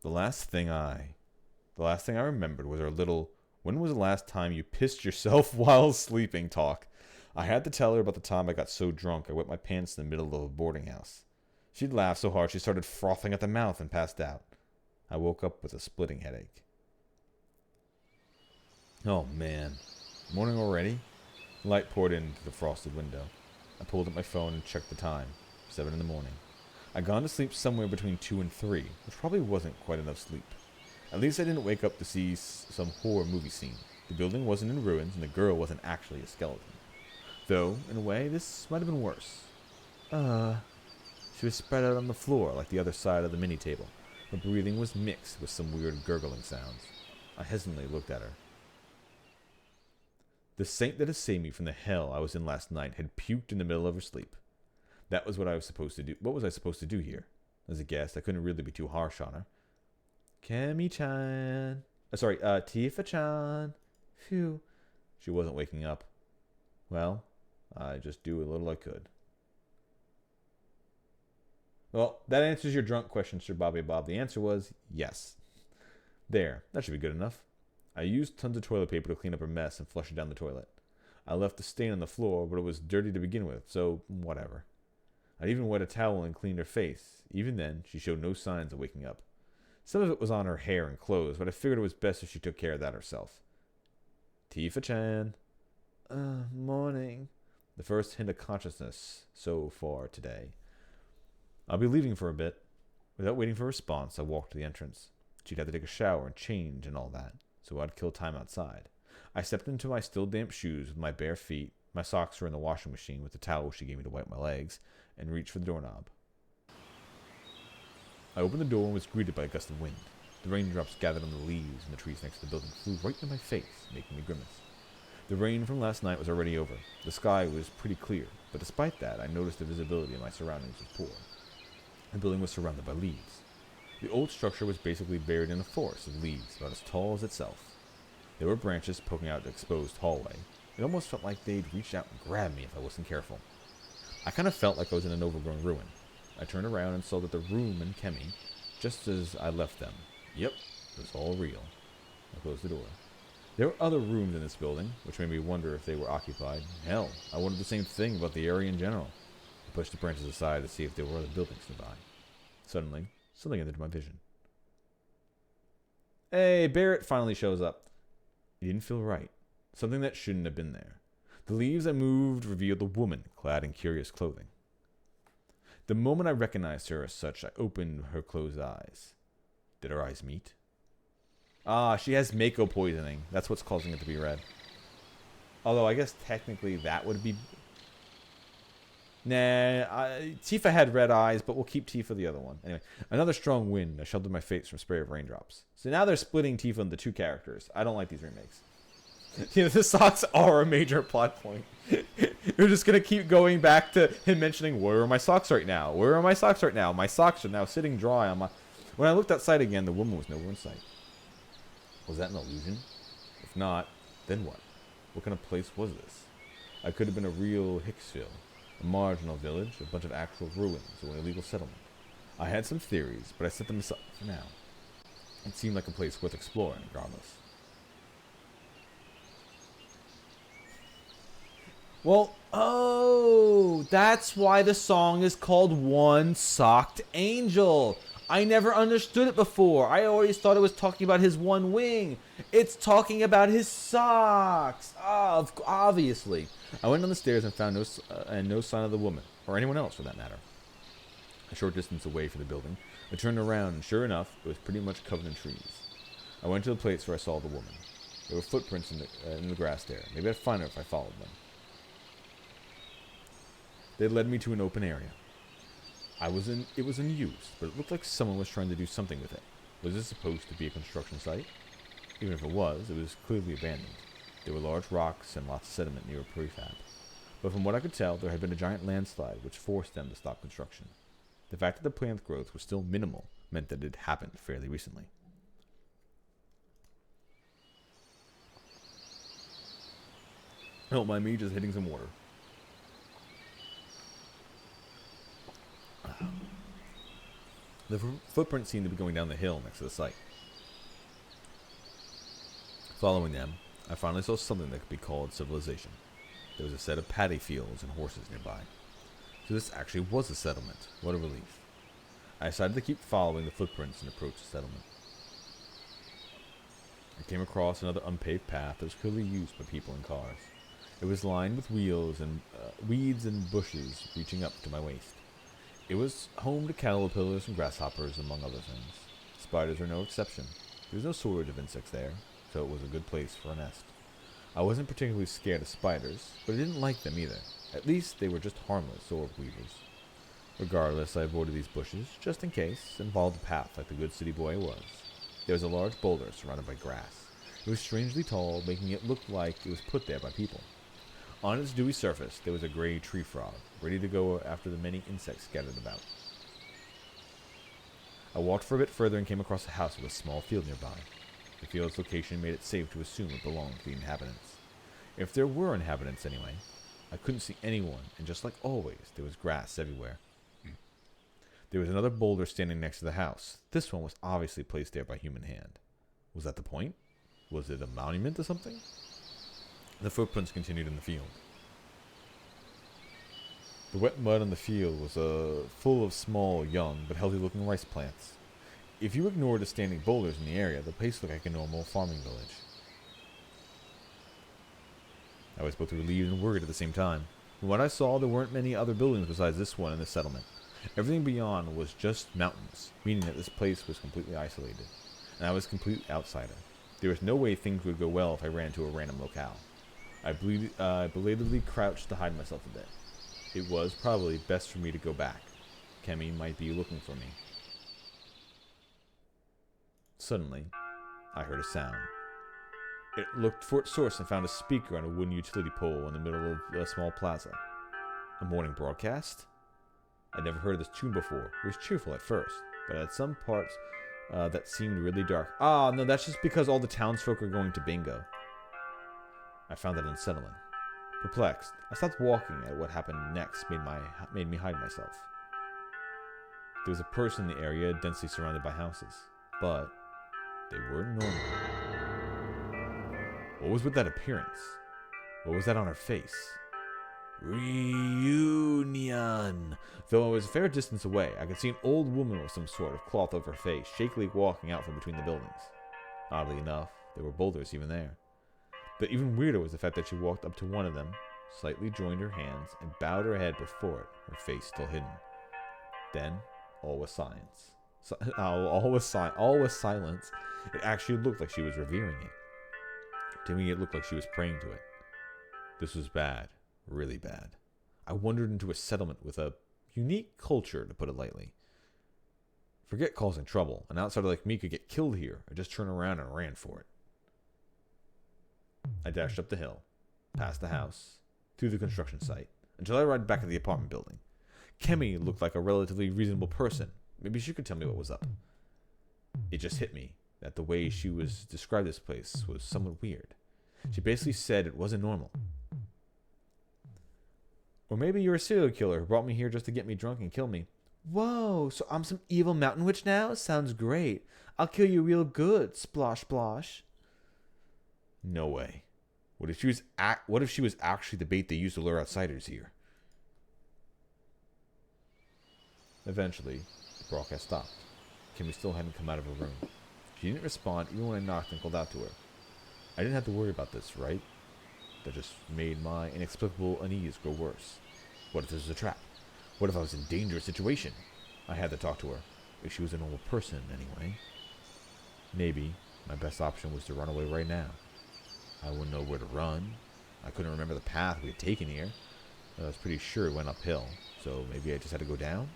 last thing I remembered was our little, when was the last time you pissed yourself while sleeping talk. I had to tell her about the time I got so drunk I wet my pants in the middle of a boarding house. She'd laughed so hard she started frothing at the mouth and passed out. I woke up with a splitting headache. Oh man. Morning already? Light poured into the frosted window. I pulled up my phone and checked the time. 7 in the morning. I'd gone to sleep somewhere between 2 and 3, which probably wasn't quite enough sleep. At least I didn't wake up to see some horror movie scene. The building wasn't in ruins and the girl wasn't actually a skeleton. Though, in a way, this might have been worse. She was spread out on the floor like the other side of the mini table. Her breathing was mixed with some weird gurgling sounds. I hesitantly looked at her. The saint that had saved me from the hell I was in last night had puked in the middle of her sleep. That was what I was supposed to do. What was I supposed to do here? As a guest, I couldn't really be too harsh on her. Kemi-chan. Tifa-chan. Phew. She wasn't waking up. Well, I just do a little I could. Well, that answers your drunk question, Sir Bobby Bob. The answer was yes. There, that should be good enough. I used tons of toilet paper to clean up her mess and flush it down the toilet. I left the stain on the floor, but it was dirty to begin with, so whatever. I'd even wet a towel and cleaned her face. Even then, she showed no signs of waking up. Some of it was on her hair and clothes, but I figured it was best if she took care of that herself. Tifa-chan. Morning. The first hint of consciousness so far today. I'll be leaving for a bit. Without waiting for a response, I walked to the entrance. She'd have to take a shower and change and all that, so I'd kill time outside. I stepped into my still damp shoes with my bare feet. My socks were in the washing machine with the towel she gave me to wipe my legs, and reached for the doorknob. I opened the door and was greeted by a gust of wind. The raindrops gathered on the leaves and the trees next to the building flew right in my face, making me grimace. The rain from last night was already over. The sky was pretty clear, but despite that, I noticed the visibility of my surroundings was poor. The building was surrounded by leaves. The old structure was basically buried in a forest of leaves about as tall as itself. There were branches poking out the exposed hallway. It almost felt like they'd reach out and grab me if I wasn't careful. I kind of felt like I was in an overgrown ruin. I turned around and saw that the room and Kemi, just as I left them. Yep, it was all real. I closed the door. There were other rooms in this building, which made me wonder if they were occupied. Hell, I wondered the same thing about the area in general. I pushed the branches aside to see if there were other buildings nearby. Suddenly, something entered my vision. Hey, Barrett finally shows up. It didn't feel right. Something that shouldn't have been there. The leaves I moved revealed a woman clad in curious clothing. The moment I recognized her as such, I opened her closed eyes. Did our eyes meet? Ah, she has Mako poisoning. That's what's causing it to be red. Although I guess technically that would be... Tifa had red eyes, but we'll keep Tifa the other one. Anyway, another strong wind. I sheltered my face from a spray of raindrops. So now they're splitting Tifa into two characters. I don't like these remakes. The socks are a major plot point. You're just going to keep going back to him mentioning, where are my socks right now? Where are my socks right now? My socks are now sitting dry on my... When I looked outside again, the woman was nowhere in sight. Was that an illusion? If not, then what? What kind of place was this? I could have been a real Hicksville. A marginal village, a bunch of actual ruins, or an illegal settlement. I had some theories, but I set them aside for now. It seemed like a place worth exploring, regardless. Well, oh, that's why the song is called One Socked Angel. I never understood it before. I always thought it was talking about his one wing. It's talking about his socks. Obviously. I went down the stairs and found no sign of the woman, or anyone else for that matter. A short distance away from the building, I turned around, and sure enough, it was pretty much covered in trees. I went to the place where I saw the woman. There were footprints in the grass there. Maybe I'd find her if I followed them. They led me to an open area. It was unused, but it looked like someone was trying to do something with it. Was this supposed to be a construction site? Even if it was clearly abandoned. There were large rocks and lots of sediment near a prefab. But from what I could tell, there had been a giant landslide which forced them to stop construction. The fact that the plant growth was still minimal meant that it happened fairly recently. Don't mind me just hitting some water. The footprints seemed to be going down the hill next to the site. Following them, I finally saw something that could be called civilization. There was a set of paddy fields and horses nearby. So this actually was a settlement. What a relief. I decided to keep following the footprints and approach the settlement. I came across another unpaved path that was clearly used by people and cars. It was lined with weeds and bushes reaching up to my waist. It was home to caterpillars and grasshoppers, among other things. Spiders were no exception. There was no shortage of insects there, so it was a good place for a nest. I wasn't particularly scared of spiders, but I didn't like them either. At least they were just harmless orb weavers. Regardless, I avoided these bushes, just in case, and followed the path like the good city boy I was. There was a large boulder surrounded by grass. It was strangely tall, making it look like it was put there by people. On its dewy surface, there was a gray tree frog, ready to go after the many insects scattered about. I walked for a bit further and came across a house with a small field nearby. The field's location made it safe to assume it belonged to the inhabitants. If there were inhabitants anyway. I couldn't see anyone, and just like always, there was grass everywhere. There was another boulder standing next to the house. This one was obviously placed there by human hand. Was that the point? Was it a monument to something? The footprints continued in the field. The wet mud on the field was full of small, young, but healthy-looking rice plants. If you ignored the standing boulders in the area, the place looked like a normal farming village. I was both relieved and worried at the same time. From what I saw, there weren't many other buildings besides this one in the settlement. Everything beyond was just mountains, meaning that this place was completely isolated, and I was a complete outsider. There was no way things would go well if I ran to a random locale. I belatedly crouched to hide myself a bit. It was probably best for me to go back. Kemi might be looking for me. Suddenly, I heard a sound. It looked for its source and found a speaker on a wooden utility pole in the middle of a small plaza. A morning broadcast? I'd never heard of this tune before. It was cheerful at first, but at some parts that seemed really dark. Ah, no, that's just because all the townsfolk are going to bingo. I found that unsettling. Perplexed, I stopped walking at what happened next made me hide myself. There was a person in the area densely surrounded by houses, but they weren't normal. What was with that appearance? What was that on her face? Reunion! Though I was a fair distance away, I could see an old woman with some sort of cloth over her face, shakily walking out from between the buildings. Oddly enough, there were boulders even there. But even weirder was the fact that she walked up to one of them, slightly joined her hands, and bowed her head before it, her face still hidden. Then, all was silence. All was silence. It actually looked like she was revering it. To me, it looked like she was praying to it. This was bad. Really bad. I wandered into a settlement with a unique culture, to put it lightly. Forget causing trouble. An outsider like me could get killed here. I just turned around and ran for it. I dashed up the hill, past the house, through the construction site, until I arrived back at the apartment building. Kemi looked like a relatively reasonable person. Maybe she could tell me what was up. It just hit me that the way she was described this place was somewhat weird. She basically said it wasn't normal. Or maybe you're a serial killer who brought me here just to get me drunk and kill me. Whoa, so I'm some evil mountain witch now? Sounds great. I'll kill you real good, splosh splosh. No way. What if she was actually the bait they used to lure outsiders here? Eventually, the broadcast stopped. Kimmy still hadn't come out of her room. She didn't respond even when I knocked and called out to her. I didn't have to worry about this, right? That just made my inexplicable unease grow worse. What if this was a trap? What if I was in a dangerous situation? I had to talk to her. If she was a normal person, anyway. Maybe my best option was to run away right now. I wouldn't know where to run. I couldn't remember the path we had taken here. I was pretty sure it went uphill, so maybe I just had to go down?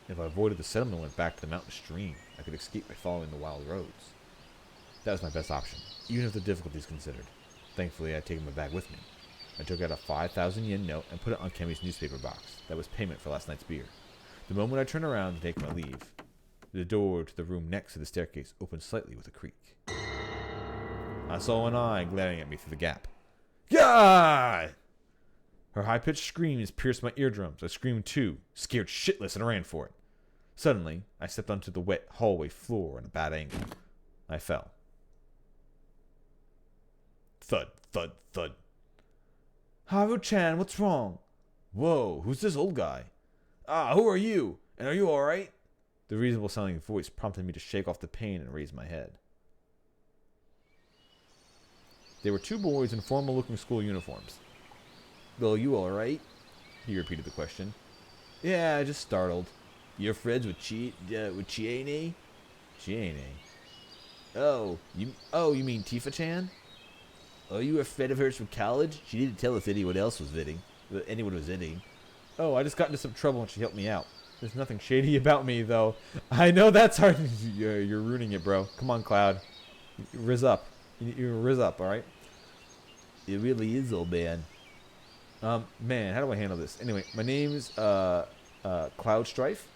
If I avoided the settlement and went back to the mountain stream, I could escape by following the wild roads. That was my best option, even if the difficulties considered. Thankfully, I had taken my bag with me. I took out a 5,000 yen note and put it on Kemi's newspaper box. That was payment for last night's beer. The moment I turned around to take my leave, the door to the room next to the staircase opened slightly with a creak. I saw an eye glaring at me through the gap. God! Her high-pitched screams pierced my eardrums. I screamed too, scared shitless, and ran for it. Suddenly, I stepped onto the wet hallway floor in a bad angle. I fell. Thud, thud, thud. Haru-chan, what's wrong? Whoa, who's this old guy? Ah, who are you? And are you alright? The reasonable-sounding voice prompted me to shake off the pain and raise my head. They were two boys in formal-looking school uniforms. Well, you alright? He repeated the question. Yeah, just startled. You're friends with Chiene? Chiene? Oh, you mean Tifa-chan? Oh, you were a friend of hers from college? She didn't tell us anyone was visiting. Oh, I just got into some trouble and she helped me out. There's nothing shady about me, though. I know that's hard. You're ruining it, bro. Come on, Cloud. Riz up. You riz up, alright? It really is, old man. Man, how do I handle this? Anyway, my name's, Cloud Strife.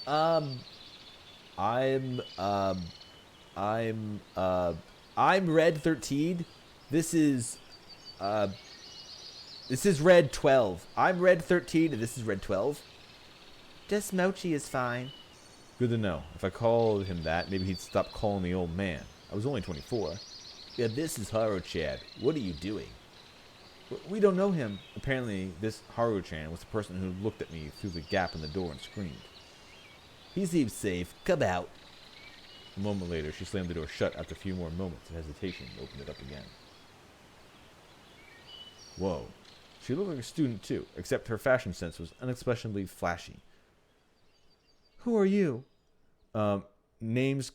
I'm Red 13. This is Red 12. I'm Red 13 and this is Red 12. Just Mochi is fine. Good to know. If I called him that, maybe he'd stop calling me old man. I was only 24. Yeah, this is Haru-chan. What are you doing? We don't know him. Apparently, this Haru-chan was the person who looked at me through the gap in the door and screamed. He seems safe. Come out. A moment later, she slammed the door shut after a few more moments of hesitation and opened it up again. Whoa. She looked like a student, too, except her fashion sense was unexpectedly flashy. Who are you? Name's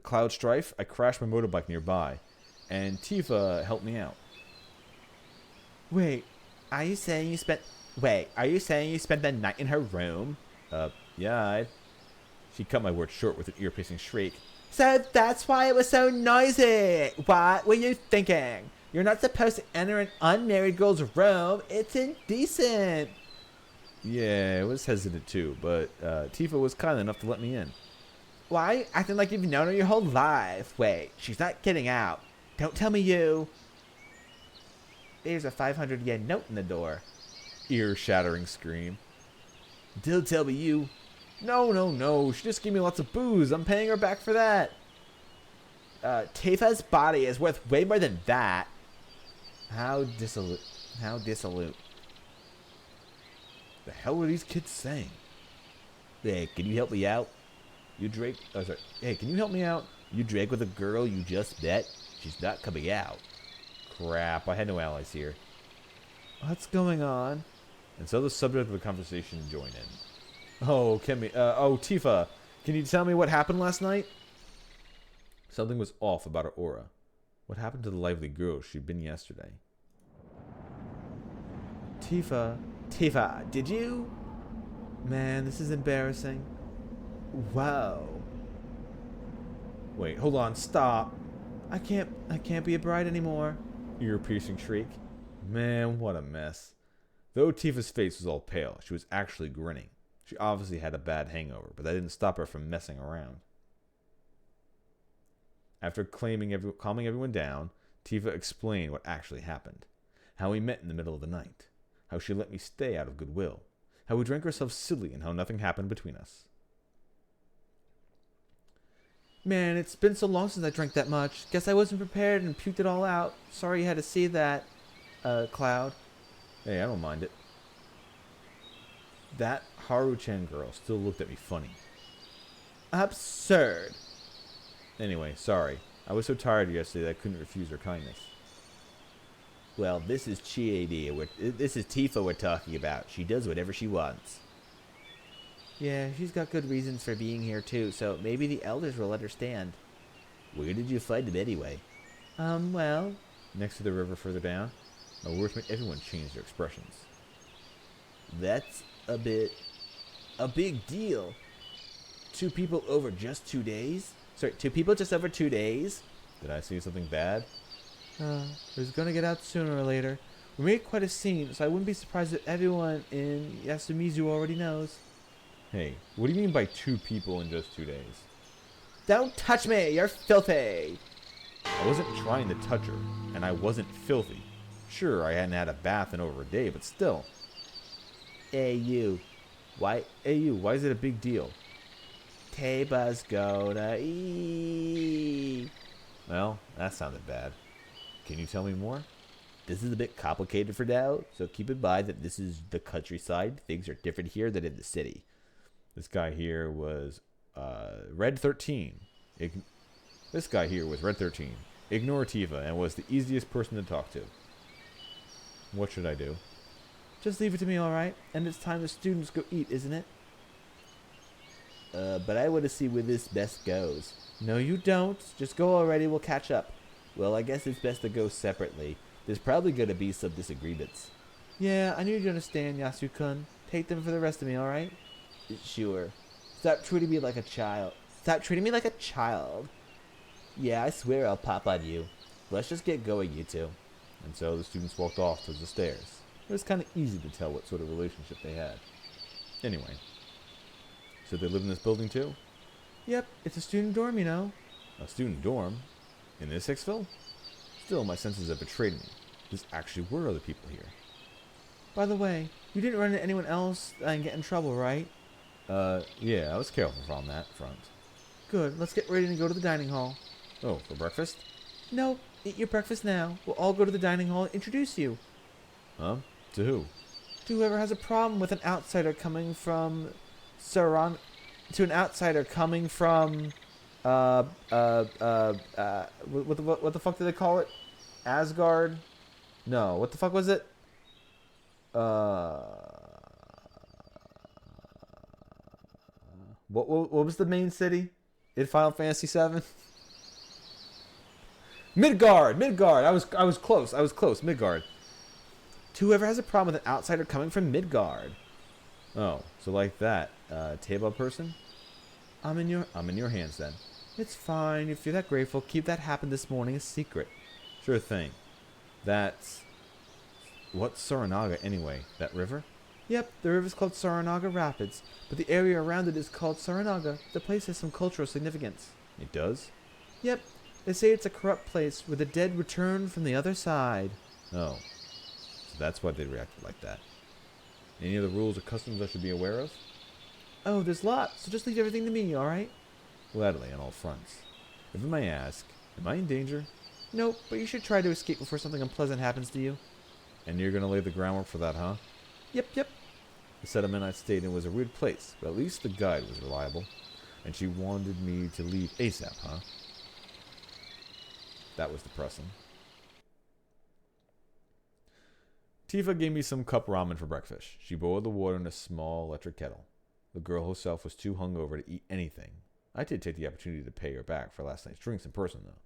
Cloud Strife. I crashed my motorbike nearby, and Tifa helped me out. Wait, are you saying you spent the night in her room? Yeah, She cut my words short with an ear-piercing shriek. So that's why it was so noisy. What were you thinking? You're not supposed to enter an unmarried girl's room. It's indecent. Yeah, I was hesitant too, but Tifa was kind enough to let me in. Why? Acting like you've known her your whole life. Wait, she's not getting out. Don't tell me you... There's a 500 yen note in the door. Ear-shattering scream. Don't tell me you... No. She just gave me lots of booze. I'm paying her back for that. Tifa's body is worth way more than that. How dissolute. The hell were these kids saying? Hey, can you help me out? Hey, can you help me out? You drank with a girl you just met? She's not coming out. Crap, I had no allies here. What's going on? And so the subject of the conversation joined in. Oh, Tifa, can you tell me what happened last night? Something was off about her aura. What happened to the lively girl she'd been yesterday? Tifa, did you? Man, this is embarrassing. Whoa. Wait, hold on, stop. I can't be a bride anymore. Ear-piercing shriek. Man, what a mess. Though Tifa's face was all pale, she was actually grinning. She obviously had a bad hangover, but that didn't stop her from messing around. After calming everyone down, Tifa explained what actually happened. How we met in the middle of the night. How she let me stay out of goodwill. How we drank ourselves silly and how nothing happened between us. Man, it's been so long since I drank that much. Guess I wasn't prepared and puked it all out. Sorry you had to see that, Cloud. Hey, I don't mind it. That Haru-chan girl still looked at me funny. Absurd. Anyway, sorry. I was so tired yesterday that I couldn't refuse her kindness. Well, this is this is Tifa we're talking about. She does whatever she wants. Yeah, she's got good reasons for being here too, so maybe the elders will understand. Where did you find him anyway? Well... Next to the river further down. My words made everyone change their expressions. That's a big deal. 2 people over just 2 days? Sorry, 2 people just over 2 days? Did I say something bad? It was gonna get out sooner or later. We made quite a scene, so I wouldn't be surprised if everyone in Yasumizu already knows. Hey, what do you mean by 2 people in just 2 days? Don't touch me! You're filthy! I wasn't trying to touch her, and I wasn't filthy. Sure, I hadn't had a bath in over a day, but still. Hey, you. Why is it a big deal? Teba's gonna eat. Well, that sounded bad. Can you tell me more? This is a bit complicated for now, so keep in mind that this is the countryside. Things are different here than in the city. This guy here was Red 13. This guy here was Red 13. Ignore Tifa and was the easiest person to talk to. What should I do? Just leave it to me, alright? And it's time the students go eat, isn't it? But I want to see where this best goes. No, you don't. Just go already, we'll catch up. Well, I guess it's best to go separately. There's probably going to be some disagreements. Yeah, I need you to understand, Yasu-kun. Take them for the rest of me, alright? Sure. Stop treating me like a child. Stop treating me like a child. Yeah, I swear I'll pop on you. Let's just get going, you two. And so the students walked off towards the stairs. It was kind of easy to tell what sort of relationship they had. Anyway. So they live in this building too? Yep, it's a student dorm, you know. A student dorm? In this Hicksville? Still, my senses have betrayed me. There actually were other people here. By the way, you didn't run into anyone else and get in trouble, right? Yeah, I was careful on that front. Good, let's get ready to go to the dining hall. Oh, for breakfast? No, eat your breakfast now. We'll all go to the dining hall and introduce you. Huh? To who? To whoever has a problem with an outsider coming from... To an outsider coming from... what the fuck did they call it? Asgard? No, what the fuck was it? What was the main city in Final Fantasy VII? Midgard. I was close. Midgard. To whoever has a problem with an outsider coming from Midgard. Oh, so like that, table person? I'm in your hands then. It's fine. If you're that grateful, keep that happened this morning a secret. Sure thing. That's... What's Saranaga anyway? That river? Yep, the river's called Saranaga Rapids, but the area around it is called Saranaga. The place has some cultural significance. It does? Yep. They say it's a corrupt place where the dead return from the other side. Oh. So that's why they reacted like that. Any other rules or customs I should be aware of? Oh, there's lots, so just leave everything to me, alright? Gladly, on all fronts. If I may ask, am I in danger? Nope, but you should try to escape before something unpleasant happens to you. And you're gonna lay the groundwork for that, huh? Yep. The settlement I stayed in was a weird place, but at least the guide was reliable. And she wanted me to leave ASAP, huh? That was depressing. Tifa gave me some cup ramen for breakfast. She boiled the water in a small electric kettle. The girl herself was too hungover to eat anything. I did take the opportunity to pay her back for last night's drinks in person, though.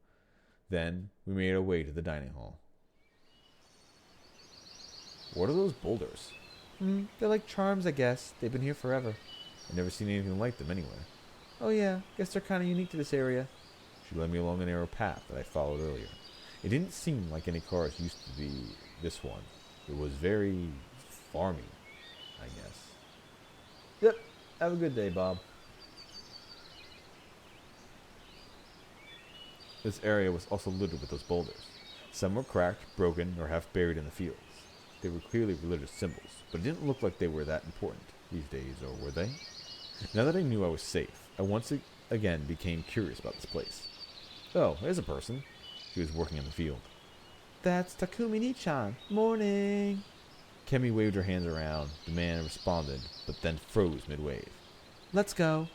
Then, we made our way to the dining hall. What are those boulders? They're like charms, I guess. They've been here forever. I've never seen anything like them anywhere. Oh yeah, guess they're kind of unique to this area. She led me along a narrow path that I followed earlier. It didn't seem like any cars used to be this one. It was very farmy, I guess. Yep. Have a good day, Bob. This area was also littered with those boulders. Some were cracked, broken, or half buried in the fields. They were clearly religious symbols, but it didn't look like they were that important these days, or were they? Now that I knew I was safe, I once again became curious about this place. Oh, there's a person. She was working in the field. That's Takumi Ni-chan. Morning. Kemi waved her hands around. The man responded, but then froze mid-wave. Let's go.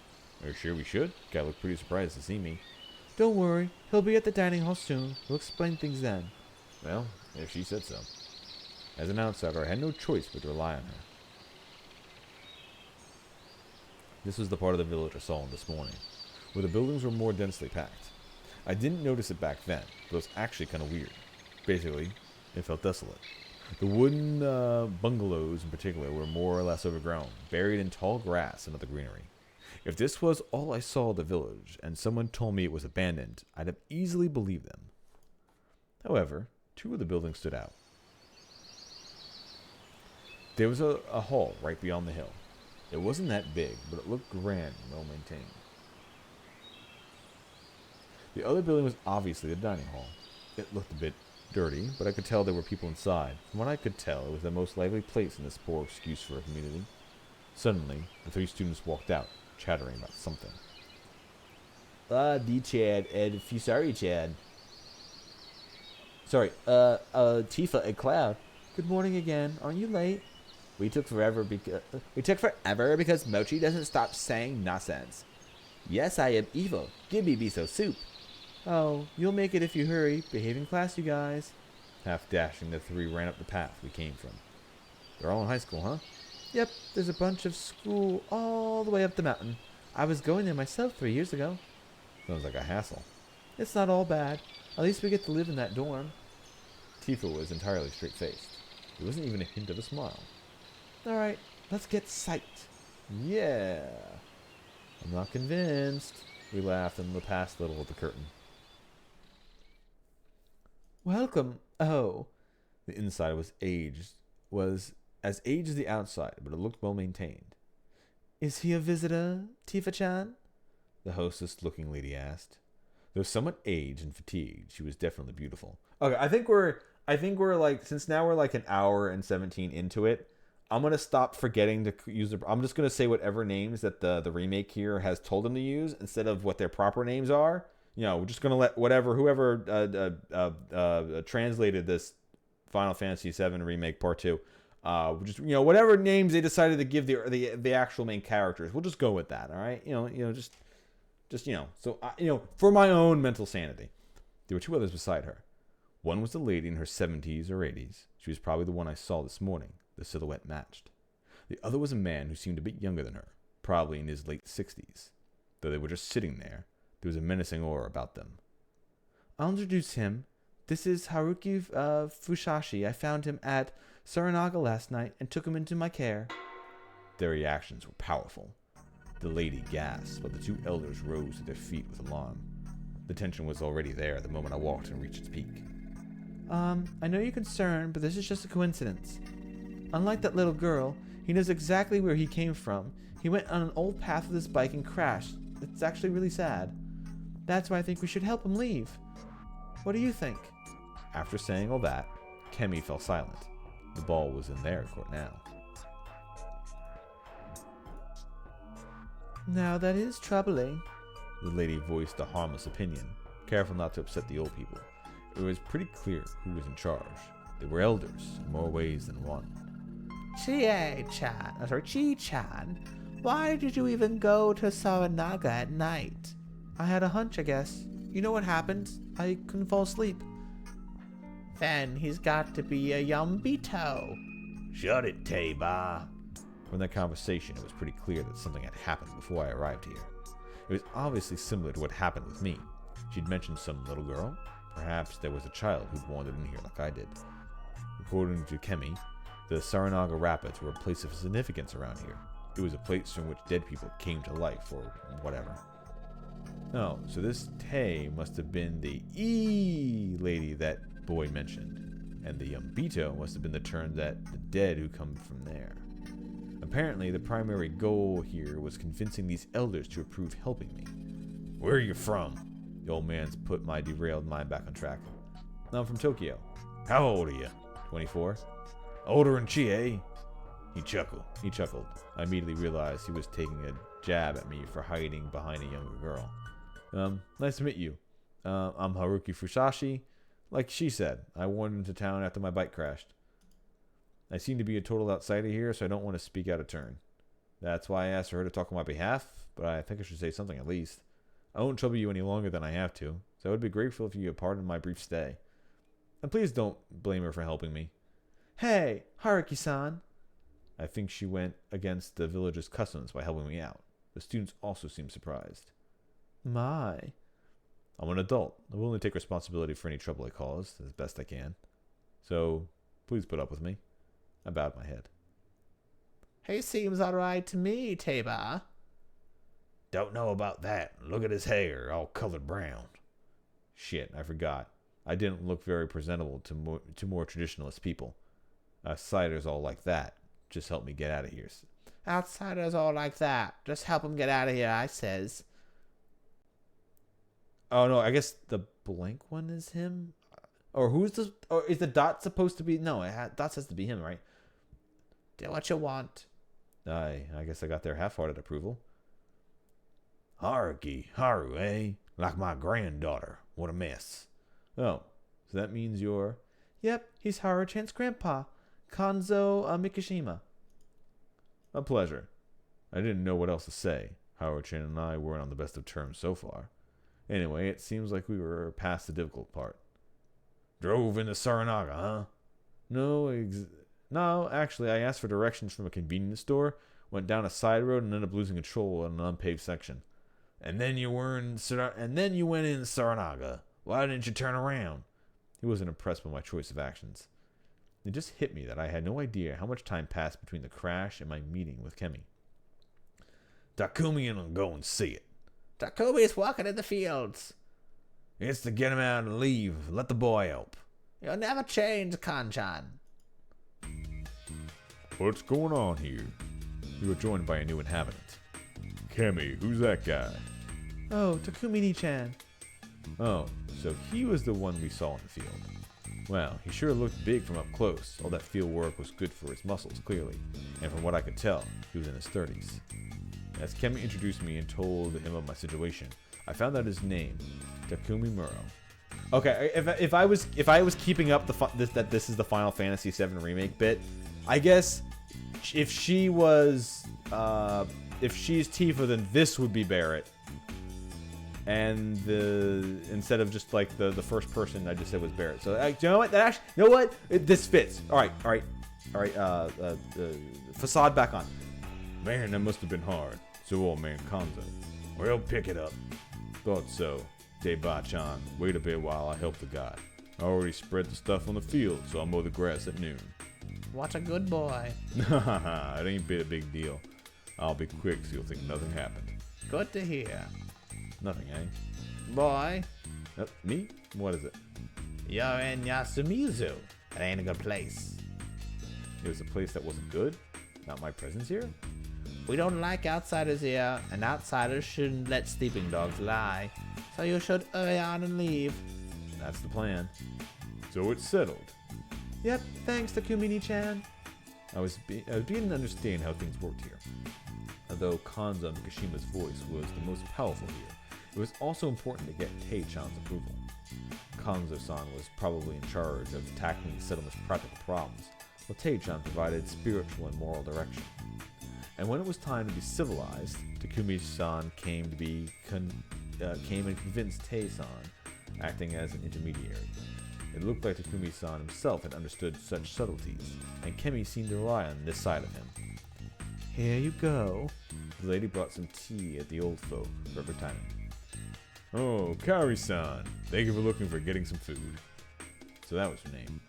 Are you sure we should? Guy looked pretty surprised to see me. Don't worry, he'll be at the dining hall soon. We'll explain things then. Well, if she said so. As an outsider, I had no choice but to rely on her. This was the part of the village I saw this morning, where the buildings were more densely packed. I didn't notice it back then, but it was actually kind of weird. Basically, it felt desolate. The wooden bungalows in particular were more or less overgrown, buried in tall grass and other greenery. If this was all I saw of the village, and someone told me it was abandoned, I'd have easily believed them. However, two of the buildings stood out. There was a hall right beyond the hill. It wasn't that big, but it looked grand and well maintained. The other building was obviously the dining hall. It looked a bit dirty, but I could tell there were people inside. From what I could tell, it was the most lively place in this poor excuse for a community. Suddenly, the three students walked out, chattering about something. D Chad and Fusari Chad. Sorry, Tifa and Cloud. Good morning again. Aren't you late? We took forever because Mochi doesn't stop saying nonsense. Yes, I am evil. Give me miso soup. Oh, you'll make it if you hurry. Behave in class, you guys. Half dashing, the three ran up the path we came from. They're all in high school, huh? Yep, there's a bunch of school all the way up the mountain. I was going there myself 3 years ago. Sounds like a hassle. It's not all bad. At least we get to live in that dorm. Tifa was entirely straight-faced. There wasn't even a hint of a smile. Alright, let's get psyched. Yeah. I'm not convinced. We laughed and passed a little of the curtain. Welcome. Oh. The inside was as aged as the outside, but it looked well maintained. Is he a visitor, Tifa-chan? The hostess-looking lady asked. Though somewhat aged and fatigued, she was definitely beautiful. Okay, I think we're like, since now we're like an hour and 17 into it, I'm gonna stop forgetting to use I'm just gonna say whatever names that the remake here has told them to use instead of what their proper names are. You know, we're just gonna let whoever translated this Final Fantasy VII Remake Part 2, just, you know, whatever names they decided to give the actual main characters, we'll just go with that. All right, just so for my own mental sanity. There were two others beside her. One was a lady in her 70s or 80s. She was probably the one I saw this morning. The silhouette matched. The other was a man who seemed a bit younger than her, probably in his late 60s. Though they were just sitting there was a menacing aura about them. I'll introduce him. This is Haruki Fushashi. I found him at Saranaga last night and took him into my care. Their reactions were powerful. The lady gasped, but the two elders rose to their feet with alarm. The tension was already there the moment I walked and reached its peak. I know you're concerned, but this is just a coincidence. Unlike that little girl, he knows exactly where he came from. He went on an old path with his bike and crashed. It's actually really sad. That's why I think we should help him leave. What do you think? After saying all that, Kemi fell silent. The ball was in their court now. Now that is troubling. The lady voiced a harmless opinion, careful not to upset the old people. It was pretty clear who was in charge. They were elders in more ways than one. Chi-chan, why did you even go to Saranaga at night? I had a hunch, I guess. You know what happened? I couldn't fall asleep. Then he's got to be a Yambito. Shut it, Taba. From that conversation, it was pretty clear that something had happened before I arrived here. It was obviously similar to what happened with me. She'd mentioned some little girl. Perhaps there was a child who'd wandered in here like I did. According to Kemi, The Saranaga Rapids were a place of significance around here. It was a place from which dead people came to life, or whatever. Oh, so this Tay must have been the E lady that boy mentioned. And the Yumbito must have been the term that the dead who come from there. Apparently, the primary goal here was convincing these elders to approve helping me. Where are you from? The old man's put my derailed mind back on track. I'm from Tokyo. How old are you? 24. Older than Chi, eh? He chuckled. I immediately realized he was taking a jab at me for hiding behind a younger girl. Nice to meet you. I'm Haruki Fusashi. Like she said, I wandered into town after my bike crashed. I seem to be a total outsider here, so I don't want to speak out of turn. That's why I asked her to talk on my behalf, but I think I should say something at least. I won't trouble you any longer than I have to, so I would be grateful if you could pardon my brief stay. And please don't blame her for helping me. Hey, Haruki-san. I think she went against the village's customs by helping me out. The students also seemed surprised. My. I'm an adult. I will only take responsibility for any trouble I cause, as best I can. So, please put up with me. I bowed my head. He seems alright to me, Taba. Don't know about that. Look at his hair, all colored brown. Shit, I forgot. I didn't look very presentable to more traditionalist people. Outsiders all like that. Just help me get out of here. Outsiders all like that. Just help him get out of here, I says. Oh, no, I guess the blank one is him? Or who's the... Or is the dot supposed to be... No, dot has to be him, right? Do what you want. I guess I got their half-hearted approval. Haru, eh? Like my granddaughter. What a mess. Oh, so that means you're... Yep, he's Haru-chan's grandpa, Kanzo Mikishima. A pleasure. I didn't know what else to say. Haru-chan and I weren't on the best of terms so far. Anyway, it seems like we were past the difficult part. Drove into Saranaga, huh? No, actually, I asked for directions from a convenience store, went down a side road, and ended up losing control in an unpaved section. And then you went in Saranaga. Why didn't you turn around? He wasn't impressed by my choice of actions. It just hit me that I had no idea how much time passed between the crash and my meeting with Kemi. Takumi and I'll go and see it. Takumi's walking in the fields. It's to get him out and leave. Let the boy help. You'll never change, Kanchan. What's going on here? We were joined by a new inhabitant. Kemi, who's that guy? Oh, Takumi-chan. Oh, so he was the one we saw in the field. Well, he sure looked big from up close. All that field work was good for his muscles, clearly. And from what I could tell, he was in his 30s. As Kemi introduced me and told him of my situation, I found out his name, Takumi Muro. Okay, if I was keeping up that this is the Final Fantasy VII remake bit, I guess if she was if she's Tifa, then this would be Barrett. And instead of just like the first person I just said was Barrett. So you know what? This fits. All right. Facade back on. Man, that must have been hard. So old man Kanzo. Well, pick it up. Thought so. Deba-chan, wait a bit while I help the guy. I already spread the stuff on the field, so I'll mow the grass at noon. What a good boy. It ain't been a big deal. I'll be quick so you'll think nothing happened. Good to hear. Nothing, eh? Boy. Me? What is it? You're in Yasumizu. It ain't a good place. It was a place that wasn't good? Not my presence here? We don't like outsiders here, and outsiders shouldn't let sleeping dogs lie. So you should hurry on and leave. That's the plan. So it's settled. Yep, thanks Takumi-chan. I was beginning to understand how things worked here. Although Kanzo Mikishima's voice was the most powerful here, it was also important to get Tei-chan's approval. Kanzo-san was probably in charge of tackling the settlement's practical problems, while Tei-chan provided spiritual and moral direction. And when it was time to be civilized, Takumi-san came and convinced Tei-san, acting as an intermediary. It looked like Takumi-san himself had understood such subtleties, and Kemi seemed to rely on this side of him. Here you go. The lady brought some tea at the old folk for every time. Oh, Kari-san, thank you for getting some food. So that was her name.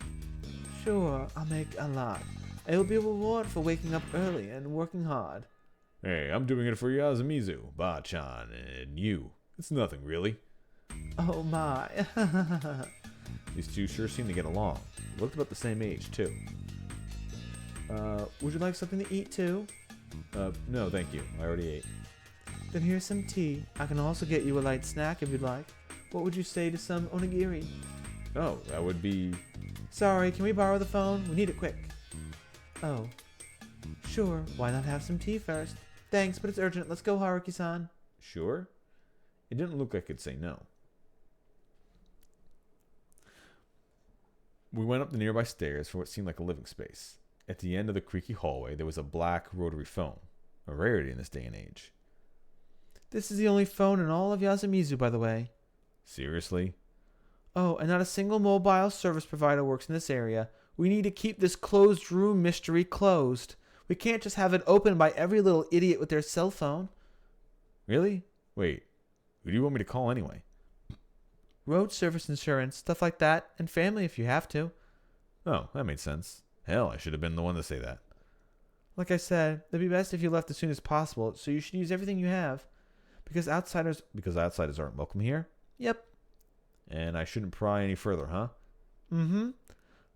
Sure, I'll make a lot. It will be a reward for waking up early and working hard. Hey, I'm doing it for Yasumizu, Ba-chan, and you. It's nothing, really. Oh my. These two sure seem to get along. Looked about the same age, too. Would you like something to eat too? No, thank you. I already ate. Then here's some tea. I can also get you a light snack if you'd like. What would you say to some onigiri? Oh, that would be... Sorry, can we borrow the phone? We need it quick. Oh. Sure, why not have some tea first? Thanks, but it's urgent. Let's go, Haruki-san. Sure? It didn't look like it'd say no. We went up the nearby stairs for what seemed like a living space. At the end of the creaky hallway, there was a black rotary phone, a rarity in this day and age. This is the only phone in all of Yasumizu, by the way. Seriously? Oh, and not a single mobile service provider works in this area. We need to keep this closed room mystery closed. We can't just have it open by every little idiot with their cell phone. Really? Wait, who do you want me to call anyway? Road service insurance, stuff like that, and family if you have to. Oh, that made sense. Hell, I should have been the one to say that. Like I said, it'd be best if you left as soon as possible, so you should use everything you have. Because outsiders aren't welcome here? Yep. And I shouldn't pry any further, huh? Mm-hmm.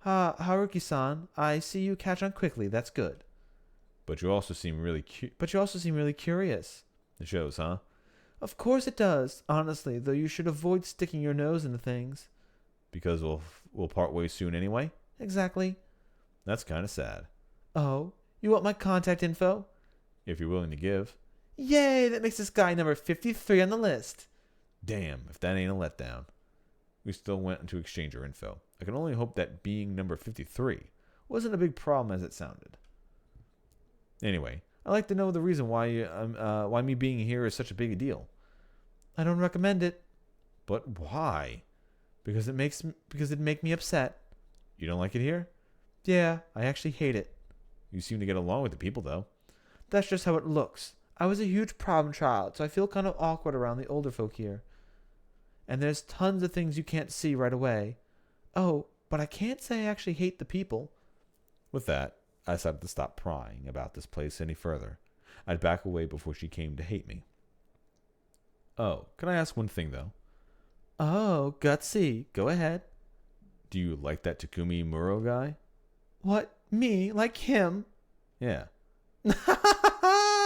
Haruki-san, I see you catch on quickly. That's good. But you also seem really curious. It shows, huh? Of course it does. Honestly, though you should avoid sticking your nose into things. Because we'll part ways soon anyway? Exactly. That's kind of sad. Oh, you want my contact info? If you're willing to give. Yay, that makes this guy number 53 on the list. Damn, if that ain't a letdown. We still went to exchange our info. I can only hope that being number 53 wasn't a big problem as it sounded. Anyway, I'd like to know the reason why me being here is such a big deal. I don't recommend it. But why? Because it'd make me upset. You don't like it here? Yeah, I actually hate it. You seem to get along with the people, though. That's just how it looks. I was a huge problem child, so I feel kind of awkward around the older folk here. And there's tons of things you can't see right away. Oh, but I can't say I actually hate the people. With that, I decided to stop prying about this place any further. I'd back away before she came to hate me. Oh, can I ask one thing, though? Oh, gutsy. Go ahead. Do you like that Takumi Muro guy? What? Me? Like him? Yeah.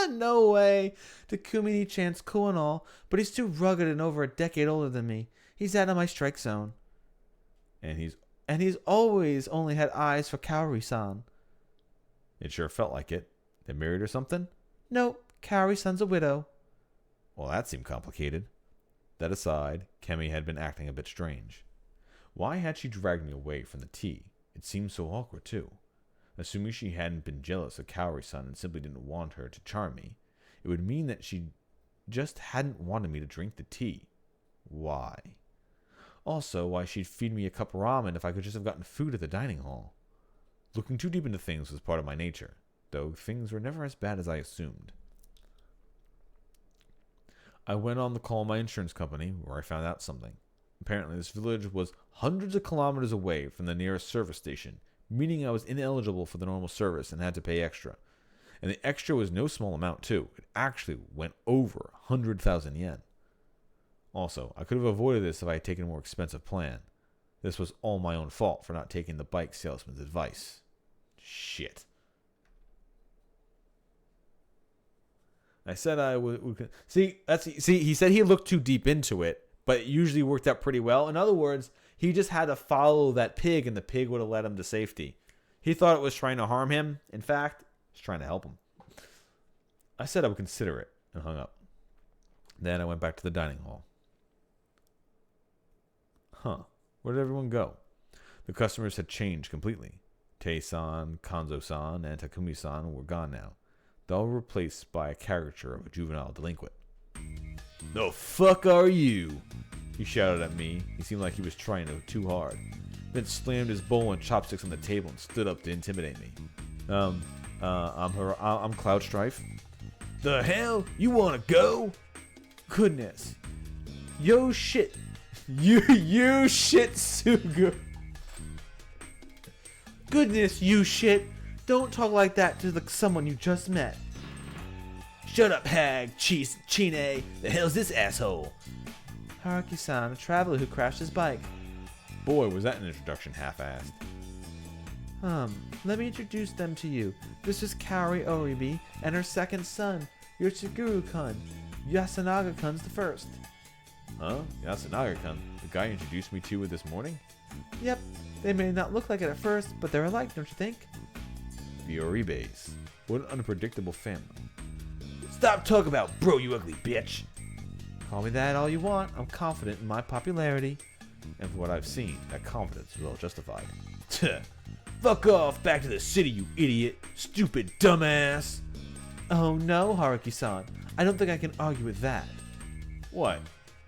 No way. Takumi-chan's cool and all, but he's too rugged and over a decade older than me. He's out of my strike zone. And he's always only had eyes for Kaori-san. It sure felt like it. They married or something? Nope. Kaori-san's a widow. Well, that seemed complicated. That aside, Kemi had been acting a bit strange. Why had she dragged me away from the tea? It seemed so awkward, too. Assuming she hadn't been jealous of Kaori-san and simply didn't want her to charm me, it would mean that she just hadn't wanted me to drink the tea. Why? Also, why she'd feed me a cup of ramen if I could just have gotten food at the dining hall. Looking too deep into things was part of my nature, though things were never as bad as I assumed. I went on to call my insurance company, where I found out something. Apparently, this village was hundreds of kilometers away from the nearest service station, meaning I was ineligible for the normal service and had to pay extra. And the extra was no small amount, too. It actually went over 100,000 yen. Also, I could have avoided this if I had taken a more expensive plan. This was all my own fault for not taking the bike salesman's advice. Shit. I said I would see. He said he looked too deep into it, but it usually worked out pretty well. In other words, he just had to follow that pig, and the pig would have led him to safety. He thought it was trying to harm him. In fact, it's trying to help him. I said I would consider it and hung up. Then I went back to the dining hall. Huh. Where did everyone go? The customers had changed completely. Tei-san, Kanzo-san, and Takumi-san were gone now. They all were replaced by a caricature of a juvenile delinquent. The fuck are you? He shouted at me. He seemed like he was trying too hard. Then slammed his bowl and chopsticks on the table and stood up to intimidate me. I'm Cloud Strife. The hell? You wanna go? Goodness. Yo shit. You shit Sugu. Goodness, you shit. Don't talk like that to someone you just met. Shut up, hag, Chine. The hell's this asshole? Haruki-san, a traveler who crashed his bike. Boy, was that an introduction half-assed. Let me introduce them to you. This is Kaori Oribi and her second son, Yoshiguro-kun. Yasunaga-kun's the first. Huh? Yasunaga-kun? The guy you introduced me to this morning? Yep. They may not look like it at first, but they're alike, don't you think? The Oribes. What an unpredictable family. Stop talking about bro, you ugly bitch. Call me that all you want. I'm confident in my popularity. And from what I've seen, that confidence is well justified. Fuck off, back to the city, you idiot. Stupid dumbass. Oh no, Haruki-san. I don't think I can argue with that. What?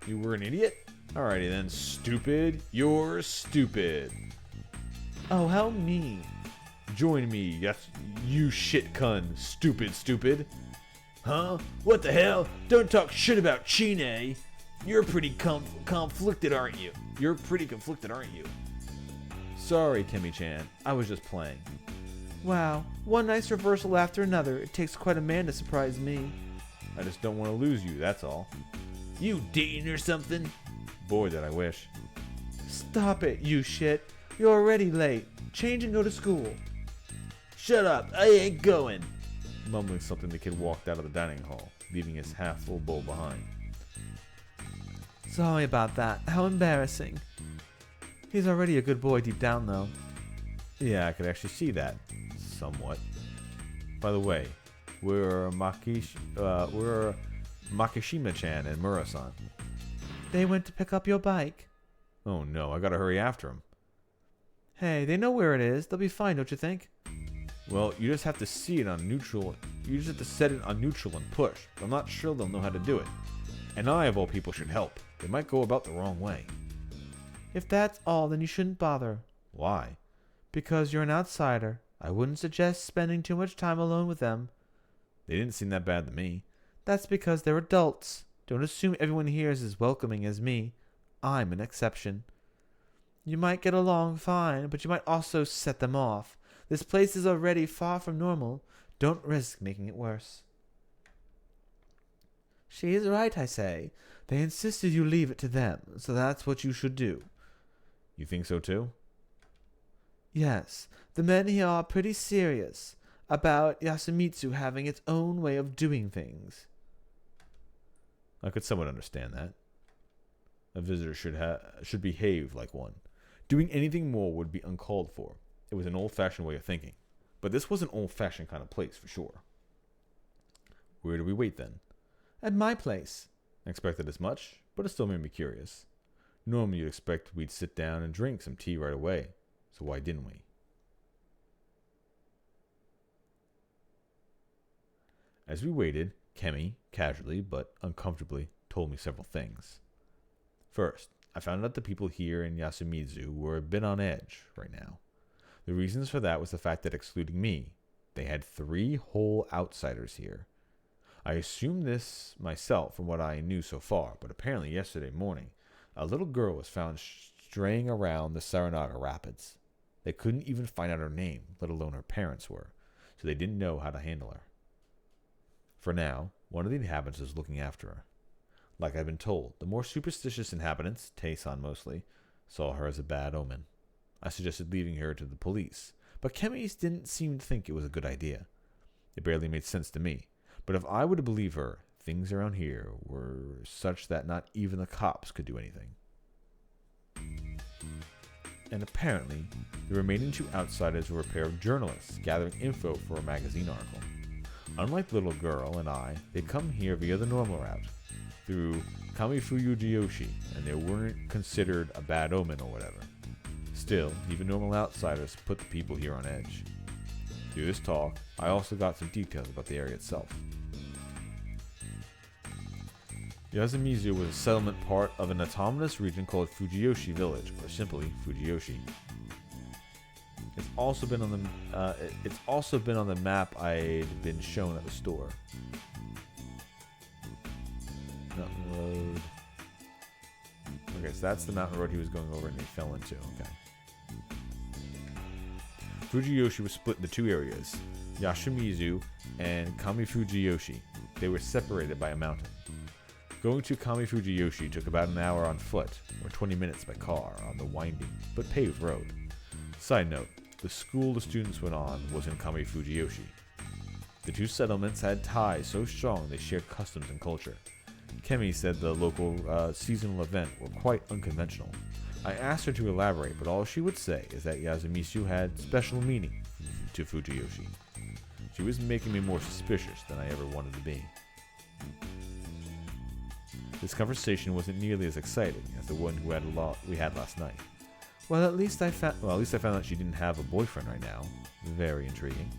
You were an idiot? Alrighty then, stupid. You're stupid. Oh, how mean. Join me, you shit cun. Stupid. Huh? What the hell? Don't talk shit about Chine. You're pretty conflicted, aren't you? Sorry, Kemi-chan. I was just playing. Wow. One nice reversal after another. It takes quite a man to surprise me. I just don't want to lose you, that's all. You dating or something? Boy, did I wish. Stop it, you shit. You're already late. Change and go to school. Shut up. I ain't going. Mumbling something, the kid walked out of the dining hall, leaving his half-full bowl behind. Sorry about that. How embarrassing. He's already a good boy deep down, though. Yeah, I could actually see that. Somewhat. By the way, we're Makishima-chan and Mura-san. They went to pick up your bike. Oh no, I gotta hurry after him. Hey, they know where it is. They'll be fine, don't you think? Well, you just have to see it on neutral. You just have to set it on neutral and push. I'm not sure they'll know how to do it. And I, of all people, should help. They might go about the wrong way. If that's all, then you shouldn't bother. Why? Because you're an outsider. I wouldn't suggest spending too much time alone with them. They didn't seem that bad to me. That's because they're adults. Don't assume everyone here is as welcoming as me. I'm an exception. You might get along fine, but you might also set them off. This place is already far from normal. Don't risk making it worse. She is right, I say. They insisted you leave it to them, so that's what you should do. You think so too? Yes, the men here are pretty serious about Yasumitsu having its own way of doing things. I could somewhat understand that. A visitor should behave like one. Doing anything more would be uncalled for. It was an old-fashioned way of thinking. But this was an old-fashioned kind of place, for sure. Where do we wait, then? At my place. I expected as much, but it still made me curious. Normally you'd expect we'd sit down and drink some tea right away. So why didn't we? As we waited, Kemi, casually but uncomfortably, told me several things. First, I found out the people here in Yasumizu were a bit on edge right now. The reasons for that was the fact that, excluding me, they had 3 whole outsiders here. I assumed this myself from what I knew so far, but apparently yesterday morning, a little girl was found straying around the Saranaga Rapids. They couldn't even find out her name, let alone her parents were, so they didn't know how to handle her. For now, one of the inhabitants is looking after her. Like I've been told, the more superstitious inhabitants, Taesan mostly, saw her as a bad omen. I suggested leaving her to the police, but Kemi didn't seem to think it was a good idea. It barely made sense to me, but if I were to believe her, things around here were such that not even the cops could do anything. And apparently, the remaining 2 outsiders were a pair of journalists gathering info for a magazine article. Unlike the little girl and I, they'd come here via the normal route, through Kamifuyu Jiyoshi, and they weren't considered a bad omen or whatever. Still, even normal outsiders put the people here on edge. Through this talk, I also got some details about the area itself. Yasumizu was a settlement part of an autonomous region called Fujiyoshi Village, or simply Fujiyoshi. It's also been on the map I'd been shown at the store. Mountain Road. Okay, so that's the mountain road he was going over and he fell into. Okay. Fujiyoshi was split into two areas, Yashimizu and Kamifujiyoshi. They were separated by a mountain. Going to Kamifujiyoshi took about an hour on foot, or 20 minutes by car on the winding but paved road. Side note, the school the students went on was in Kamifujiyoshi. The two settlements had ties so strong they shared customs and culture. Kemi said the local seasonal event were quite unconventional. I asked her to elaborate, but all she would say is that Yasumitsu had special meaning to Fujiyoshi. She was making me more suspicious than I ever wanted to be. This conversation wasn't nearly as exciting as the one we had last night. At least I found that she didn't have a boyfriend right now. Very intriguing.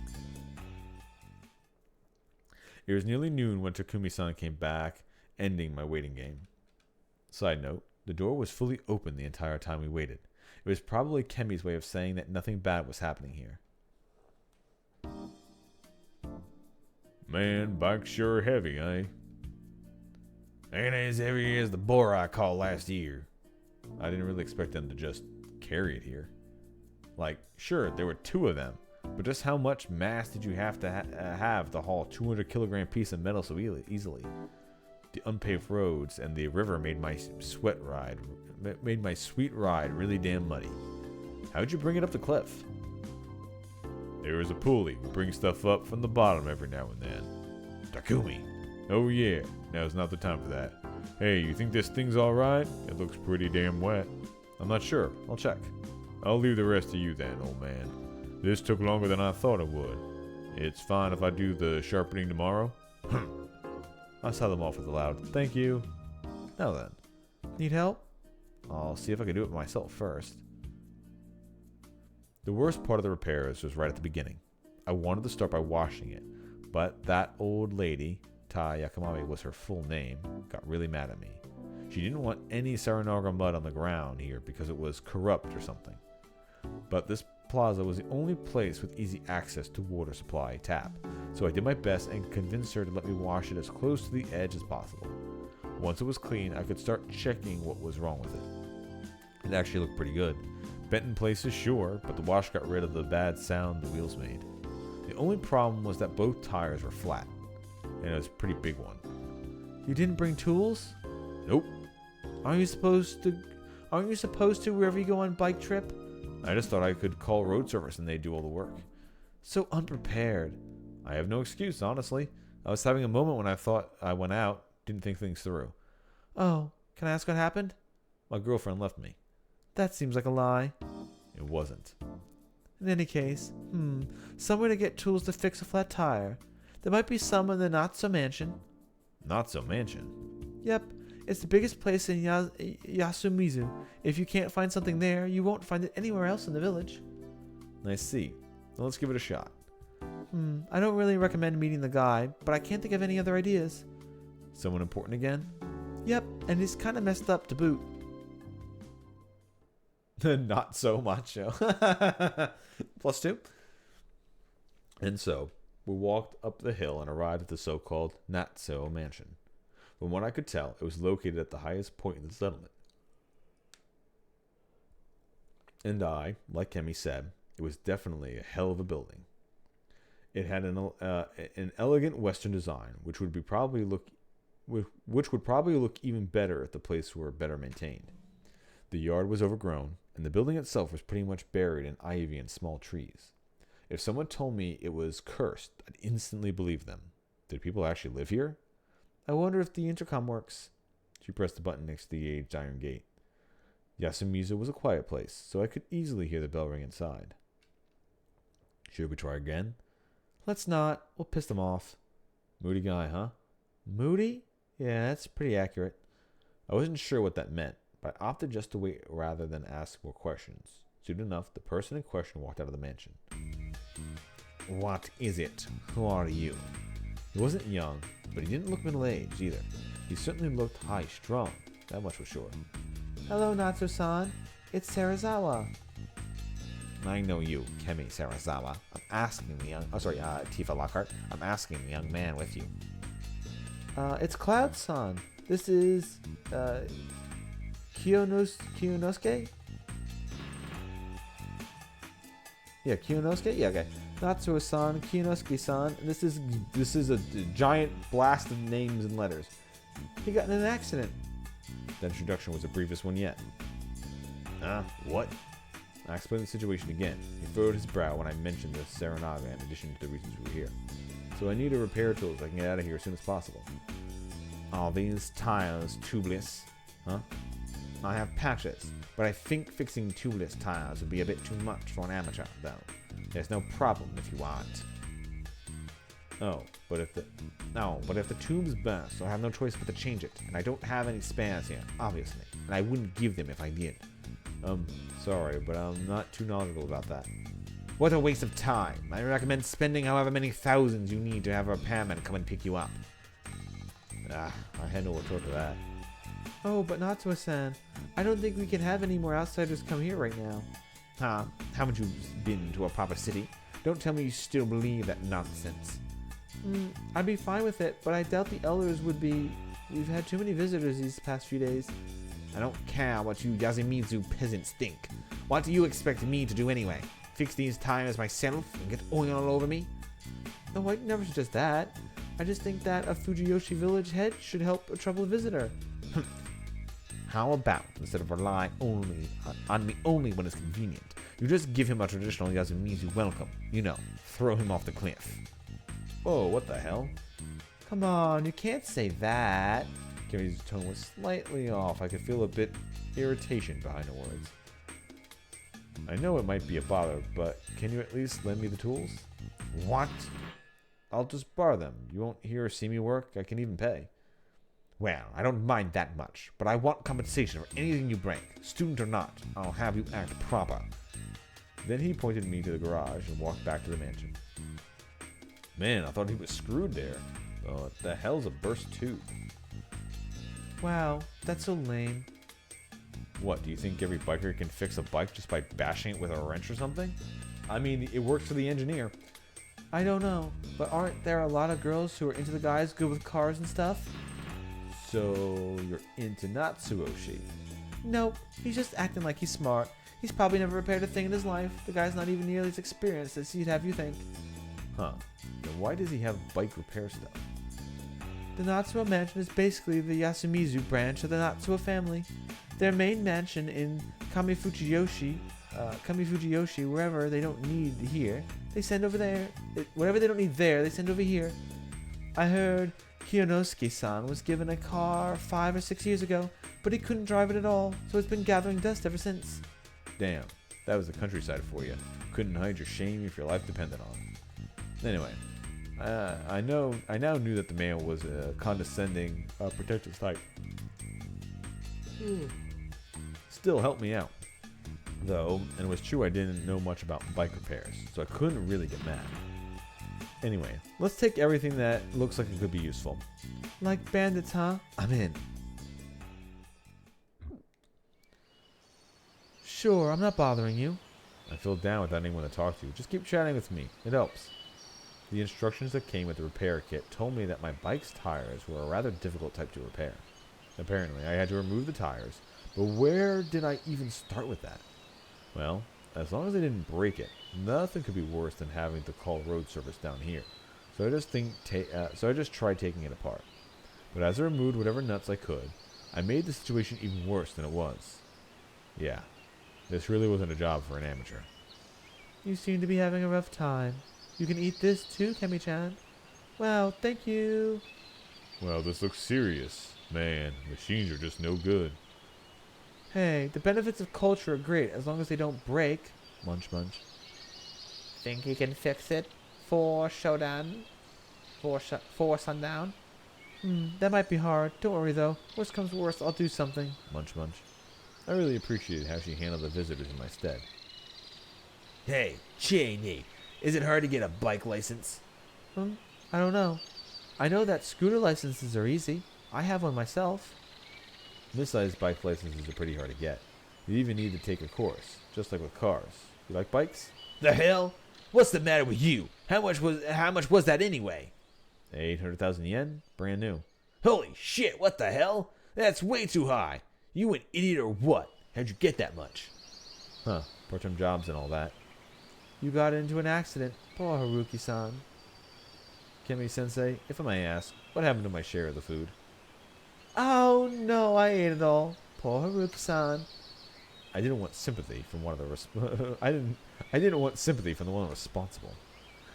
It was nearly noon when Takumi-san came back, ending my waiting game. Side note, the door was fully open the entire time we waited. It was probably Kemi's way of saying that nothing bad was happening here. Man, bike's sure heavy, eh? Ain't as heavy as the boar I caught last year. I didn't really expect them to just carry it here. Like, sure, there were two of them, but just how much mass did you have to have to haul a 200 kilogram piece of metal so easily? The unpaved roads and the river made my sweet ride really damn muddy. How'd you bring it up the cliff? There was a pulley. We bring stuff up from the bottom every now and then. Takumi. Oh yeah, now's not the time for that. Hey, you think this thing's alright? It looks pretty damn wet. I'm not sure. I'll check. I'll leave the rest to you then, old man. This took longer than I thought it would. It's fine if I do the sharpening tomorrow? I saw them off with a loud, thank you. Now then, need help? I'll see if I can do it myself first. The worst part of the repairs was right at the beginning. I wanted to start by washing it, but that old lady, Tai Yakamami was her full name, got really mad at me. She didn't want any Saranaga mud on the ground here because it was corrupt or something. But this plaza was the only place with easy access to water supply tap, so I did my best and convinced her to let me wash it as close to the edge as possible. Once it was clean, I could start checking what was wrong with it. It actually looked pretty good. Bent in places, sure, but the wash got rid of the bad sound the wheels made. The only problem was that both tires were flat, and it was a pretty big one. You didn't bring tools? Nope. Aren't you supposed to wherever you go on bike trip? I just thought I could call road service and they'd do all the work. So unprepared. I have no excuse, honestly. I was having a moment when I thought I went out, didn't think things through. Oh, can I ask what happened? My girlfriend left me. That seems like a lie. It wasn't. In any case, somewhere to get tools to fix a flat tire. There might be some in the Not-So Mansion. Not-So Mansion? Yep, it's the biggest place in Yasumizu. If you can't find something there, you won't find it anywhere else in the village. I see. Well, let's give it a shot. I don't really recommend meeting the guy, but I can't think of any other ideas. Someone important again? Yep, and he's kind of messed up to boot. Not so macho. +2. And so, we walked up the hill and arrived at the so-called Not-So Mansion. From what I could tell, it was located at the highest point in the settlement. And like Kemi said, it was definitely a hell of a building. It had an elegant Western design, which would probably look even better if the place were better maintained. The yard was overgrown, and the building itself was pretty much buried in ivy and small trees. If someone told me it was cursed, I'd instantly believe them. Did people actually live here? I wonder if the intercom works. She pressed the button next to the aged iron gate. Yasumizu was a quiet place, so I could easily hear the bell ring inside. Should we try again? Let's not. We'll piss them off. Moody guy, huh? Moody? Yeah, that's pretty accurate. I wasn't sure what that meant, but I opted just to wait rather than ask more questions. Soon enough, the person in question walked out of the mansion. What is it? Who are you? He wasn't young, but he didn't look middle-aged either. He certainly looked high-strung, that much was sure. Hello, Natsu-san. It's Sarazawa. I know you, Kemi Sarazawa. Tifa Lockhart. I'm asking the young man with you. It's Cloud-san. This is, Kiyonosuke? Yeah, Kiyonosuke? Yeah, okay. Natsuo-san, Kiyonosuke-san. This is a giant blast of names and letters. He got in an accident. The introduction was the briefest one yet. What? I explained the situation again. He furrowed his brow when I mentioned the Serenaga in addition to the reasons we were here. So I need a repair tool so I can get out of here as soon as possible. Are these tires tubeless? Huh? I have patches, but I think fixing tubeless tires would be a bit too much for an amateur, though. There's no problem if you aren't. But if the tubes burst, I'll have no choice but to change it, and I don't have any spares here, obviously, and I wouldn't give them if I did. Sorry, but I'm not too knowledgeable about that. What a waste of time. I recommend spending however many thousands you need to have a repairman come and pick you up. I had no retort to that. Oh, but Natsuo-san, I don't think we can have any more outsiders come here right now. Huh? Haven't you been to a proper city? Don't tell me you still believe that nonsense. I'd be fine with it, but I doubt the elders would be. We've had too many visitors these past few days. I don't care what you Yasumizu peasants think. What do you expect me to do anyway? Fix these tires myself and get oil all over me? No, I never suggest that. I just think that a Fujiyoshi village head should help a troubled visitor. How about, instead of relying on me only when it's convenient, you just give him a traditional Yasumizu welcome. You know, throw him off the cliff. Oh, what the hell? Come on, you can't say that. Kimmy's tone was slightly off. I could feel a bit irritation behind the words. I know it might be a bother, but can you at least lend me the tools? What? I'll just borrow them. You won't hear or see me work. I can even pay. Well, I don't mind that much, but I want compensation for anything you bring. Student or not, I'll have you act proper. Then he pointed me to the garage and walked back to the mansion. Man, I thought he was screwed there. What the hell's a burst tube? Wow, that's so lame. What, do you think every biker can fix a bike just by bashing it with a wrench or something? I mean, it works for the engineer. I don't know, but aren't there a lot of girls who are into the guys good with cars and stuff? So, you're into Natsuoshi? Nope, he's just acting like he's smart. He's probably never repaired a thing in his life. The guy's not even nearly as experienced as he'd have you think. Huh. Then why does he have bike repair stuff? The Natsuo mansion is basically the Yasumizu branch of the Natsuo family. Their main mansion in Kamifujiyoshi, wherever they don't need here, they send over there. Whatever they don't need there, they send over here. I heard Kiyonosuke-san was given a car 5 or 6 years ago, but he couldn't drive it at all, so it's been gathering dust ever since. Damn, that was the countryside for you. Couldn't hide your shame if your life depended on it. Anyway, I now knew that the mail was a condescending, protective type. Still helped me out, though, and it was true I didn't know much about bike repairs, so I couldn't really get mad. Anyway, let's take everything that looks like it could be useful. Like bandits, huh? I'm in. Sure, I'm not bothering you. I feel down without anyone to talk to. Just keep chatting with me. It helps. The instructions that came with the repair kit told me that my bike's tires were a rather difficult type to repair. Apparently, I had to remove the tires, but where did I even start with that? Well, as long as I didn't break it, nothing could be worse than having to call road service down here. So I just tried taking it apart. But as I removed whatever nuts I could, I made the situation even worse than it was. Yeah, this really wasn't a job for an amateur. You seem to be having a rough time. You can eat this too, Kemi-chan. Well, thank you. Well, this looks serious. Man, machines are just no good. Hey, the benefits of culture are great as long as they don't break. Munch munch. Think you can fix it for showdown? For sundown? That might be hard. Don't worry though. Worst comes worst, I'll do something. Munch munch. I really appreciated how she handled the visitors in my stead. Hey, Cheney, is it hard to get a bike license? I don't know. I know that scooter licenses are easy. I have one myself. Mid-sized bike licenses are pretty hard to get. You even need to take a course, just like with cars. You like bikes? The hell? What's the matter with you? How much was that anyway? 800,000 yen, brand new. Holy shit, what the hell? That's way too high. You an idiot or what? How'd you get that much? Huh, part-time jobs and all that. You got into an accident. Poor Haruki-san. Kimi-sensei, if I may ask, what happened to my share of the food? Oh, no, I ate it all. Poor Haruki-san. I didn't want sympathy from one of the I didn't want sympathy from the one responsible.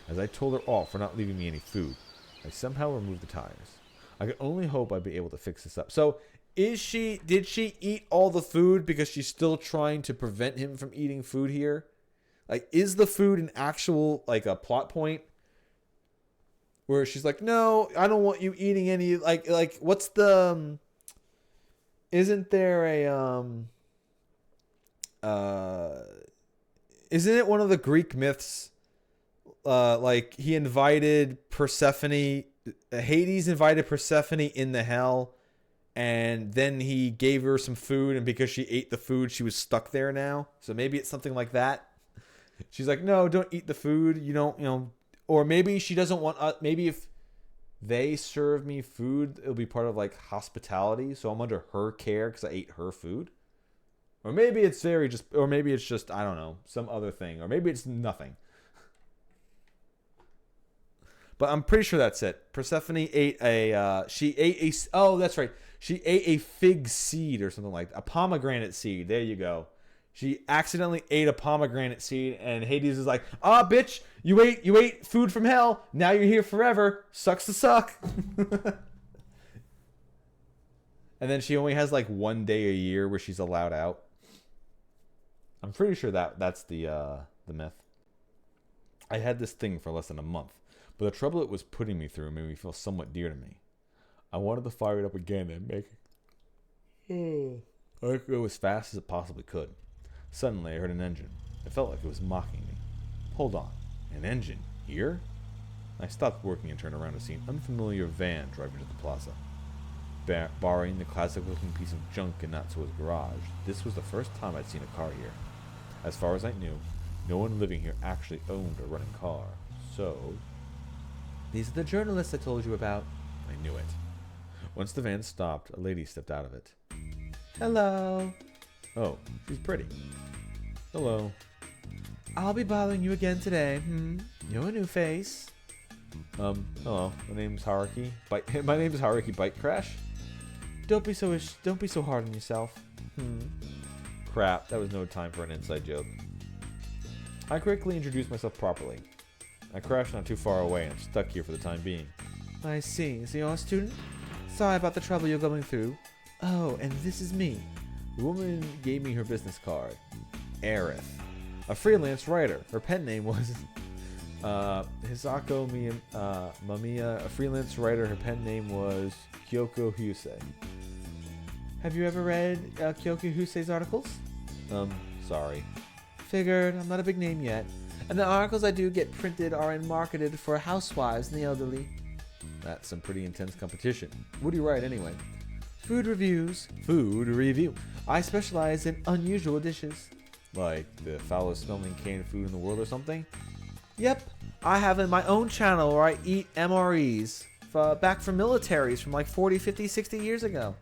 As I told her off for not leaving me any food, I somehow removed the tires. I could only hope I'd be able to fix this up. So, did she eat all the food because she's still trying to prevent him from eating food here? Like, is the food an actual, like, a plot point? Where she's like, no, I don't want you eating any, like, what's the, isn't there a, isn't it one of the Greek myths, like, he invited Persephone, Hades invited Persephone in the hell, and then he gave her some food, and because she ate the food, she was stuck there now. So maybe it's something like that. She's like, no, don't eat the food. You don't, or maybe she doesn't want, maybe if they serve me food, it'll be part of like hospitality. So I'm under her care because I ate her food. Or maybe it's or maybe it's just, I don't know, some other thing. Or maybe it's nothing. But I'm pretty sure that's it. Persephone ate oh, that's right. She ate a fig seed or something like that. A pomegranate seed. There you go. She accidentally ate a pomegranate seed, and Hades is like, bitch, you ate food from hell. Now you're here forever. Sucks to suck. And then she only has like 1 day a year where she's allowed out. I'm pretty sure that's the myth. I had this thing for less than a month, but the trouble it was putting me through made me feel somewhat dear to me. I wanted to fire it up again and make it go as fast as it possibly could. Suddenly, I heard an engine. It felt like it was mocking me. Hold on. An engine? Here? I stopped working and turned around to see an unfamiliar van drive into the plaza. Barring the classic-looking piece of junk in Natsuo's garage, this was the first time I'd seen a car here. As far as I knew, no one living here actually owned a running car. So, these are the journalists I told you about. I knew it. Once the van stopped, a lady stepped out of it. Hello. Oh, she's pretty. Hello. I'll be bothering you again today. You're a new face. Hello. My name's Haruki. My name is Haruki Bike Crash. Don't be so hard on yourself. Crap, that was no time for an inside joke. I quickly introduced myself properly. I crashed not too far away and I'm stuck here for the time being. I see. So you're a student? Sorry about the trouble you're going through. Oh, and this is me. The woman gave me her business card. Aerith. A freelance writer. Her pen name was Hisako Mamiya. A freelance writer. Her pen name was Kyoko Husei. Have you ever read Kyoko Husei's articles? Sorry. Figured. I'm not a big name yet. And the articles I do get printed are and marketed for housewives and the elderly. That's some pretty intense competition. What do you write anyway? Food reviews. Food review. I specialize in unusual dishes. Like the foulest smelling canned food in the world or something? Yep. I have my own channel where I eat MREs. Back from militaries from like 40, 50, 60 years ago.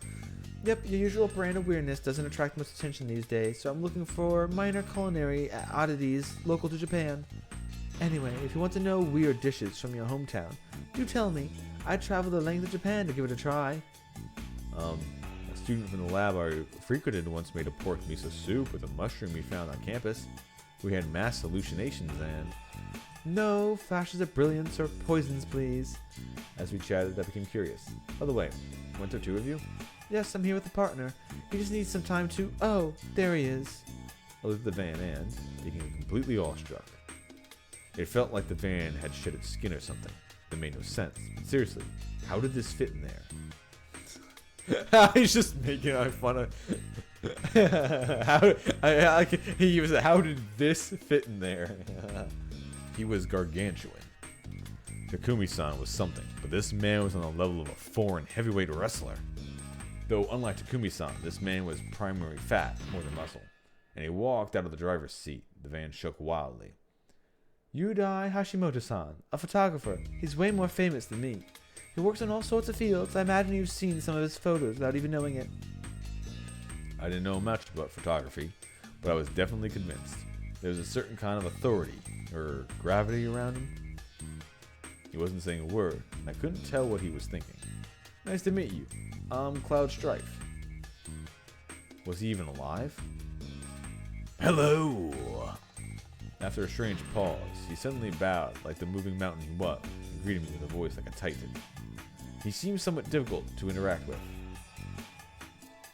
Yep, your usual brand of weirdness doesn't attract much attention these days, so I'm looking for minor culinary oddities local to Japan. Anyway, if you want to know weird dishes from your hometown, do tell me. I'd travel the length of Japan to give it a try. A student from the lab I frequented once made a pork miso soup with a mushroom we found on campus. We had mass hallucinations and... No flashes of brilliance or poisons, please. As we chatted, I became curious. By the way, weren't there two of you? Yes, I'm here with a partner. He just needs some time to... Oh, there he is. I looked at the van and, became completely awestruck. It felt like the van had shed its skin or something. That made no sense. Seriously, how did this fit in there? He's just making fun of... how did this fit in there? He was gargantuan. Takumi-san was something, but this man was on the level of a foreign heavyweight wrestler. Though unlike Takumi-san, this man was primarily fat, more than muscle. And he walked out of the driver's seat. The van shook wildly. Yudai Hashimoto-san, a photographer. He's way more famous than me. He works in all sorts of fields. I imagine you've seen some of his photos without even knowing it. I didn't know much about photography, but I was definitely convinced. There was a certain kind of authority or gravity around him. He wasn't saying a word, and I couldn't tell what he was thinking. Nice to meet you. I'm Cloud Strife. Was he even alive? Hello! After a strange pause, he suddenly bowed like the moving mountain he was, and greeted me with a voice like a titan. He seemed somewhat difficult to interact with.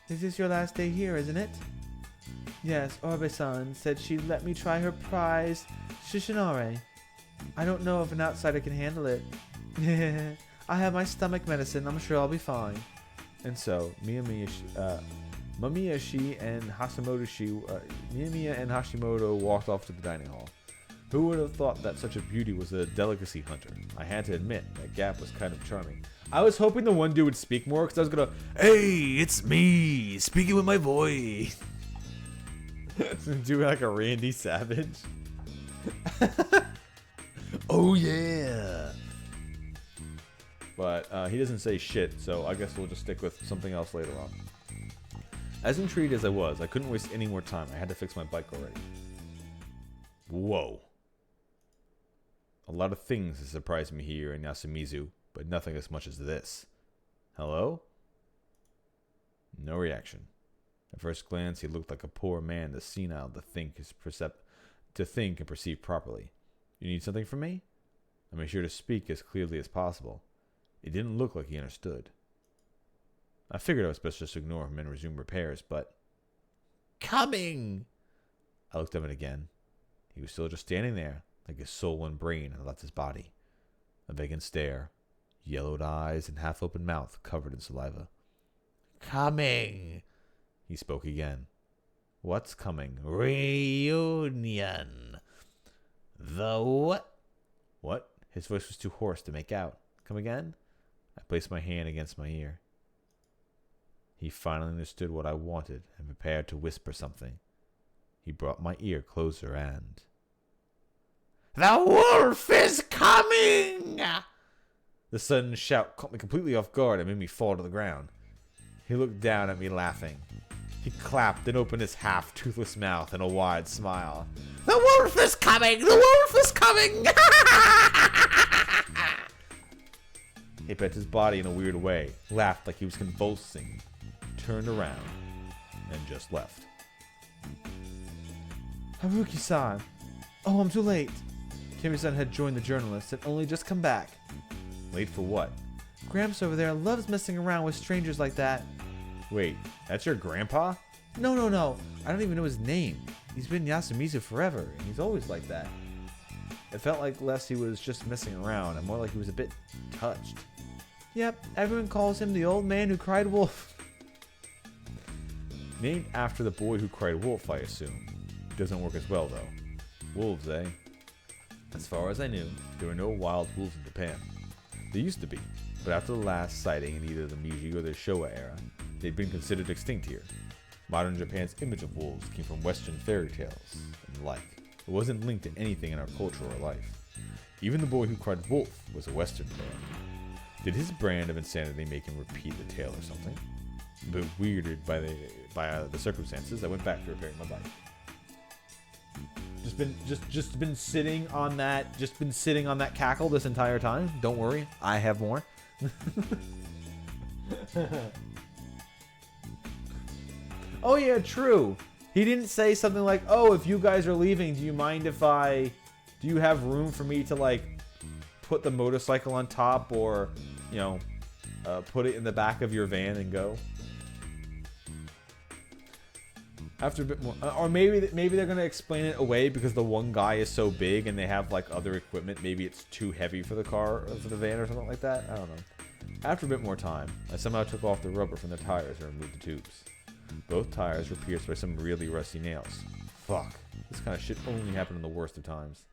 Is this your last day here, isn't it? Yes, Orbe-san said she'd let me try her prize, Shishinare. I don't know if an outsider can handle it. I have my stomach medicine, I'm sure I'll be fine. And so, Mamiya and Hashimoto walked off to the dining hall. Who would have thought that such a beauty was a delicacy hunter? I had to admit, that Gap was kind of charming. I was hoping the one dude would speak more, because I was gonna, hey, it's me, speaking with my voice. Do like a Randy Savage. Oh yeah. But he doesn't say shit, so I guess we'll just stick with something else later on. As intrigued as I was, I couldn't waste any more time. I had to fix my bike already. Whoa. A lot of things have surprised me here in Yasumizu, but nothing as much as this. Hello? No reaction. At first glance, he looked like a poor man that's senile to think and perceive properly. You need something from me? I made sure to speak as clearly as possible. It didn't look like he understood. I figured I was best just ignore him and resume repairs, but... Coming! I looked at him again. He was still just standing there, like his soul and brain had left his body. A vacant stare, yellowed eyes, and half-open mouth covered in saliva. Coming! He spoke again. What's coming? Reunion! The what? What? His voice was too hoarse to make out. Come again? I placed my hand against my ear. He finally understood what I wanted and prepared to whisper something. He brought my ear closer and... The wolf is coming! The sudden shout caught me completely off guard and made me fall to the ground. He looked down at me laughing. He clapped and opened his half-toothless mouth in a wide smile. The wolf is coming! The wolf is coming! He bent his body in a weird way, laughed like he was convulsing, turned around, and just left. Haruki-san! Oh, I'm too late. Kimi-san had joined the journalists and only just come back. Late for what? Gramps over there loves messing around with strangers like that. Wait, that's your grandpa? No. I don't even know his name. He's been Yasumizu forever, and he's always like that. It felt like less he was just messing around, and more like he was a bit touched. Yep, everyone calls him the old man who cried wolf. Named after the boy who cried wolf, I assume. Doesn't work as well, though. Wolves, eh? As far as I knew, there were no wild wolves in Japan. There used to be, but after the last sighting in either the Meiji or the Showa era, they'd been considered extinct here. Modern Japan's image of wolves came from Western fairy tales and the like. It wasn't linked to anything in our culture or life. Even the boy who cried wolf was a Western tale. Did his brand of insanity make him repeat the tale or something? A bit weirded by the circumstances, I went back to repairing my bike. Just been sitting on that cackle this entire time. Don't worry, I have more. Oh yeah, true. He didn't say something like, "Oh, if you guys are leaving, do you have room for me to like put the motorcycle on top, or put it in the back of your van and go?" After a bit more, or maybe they're gonna explain it away because the one guy is so big and they have like other equipment. Maybe it's too heavy for the car or for the van or something like that. I don't know. After a bit more time, I somehow took off the rubber from the tires and removed the tubes. Both tires were pierced by some really rusty nails. Fuck, this kind of shit only happened in the worst of times.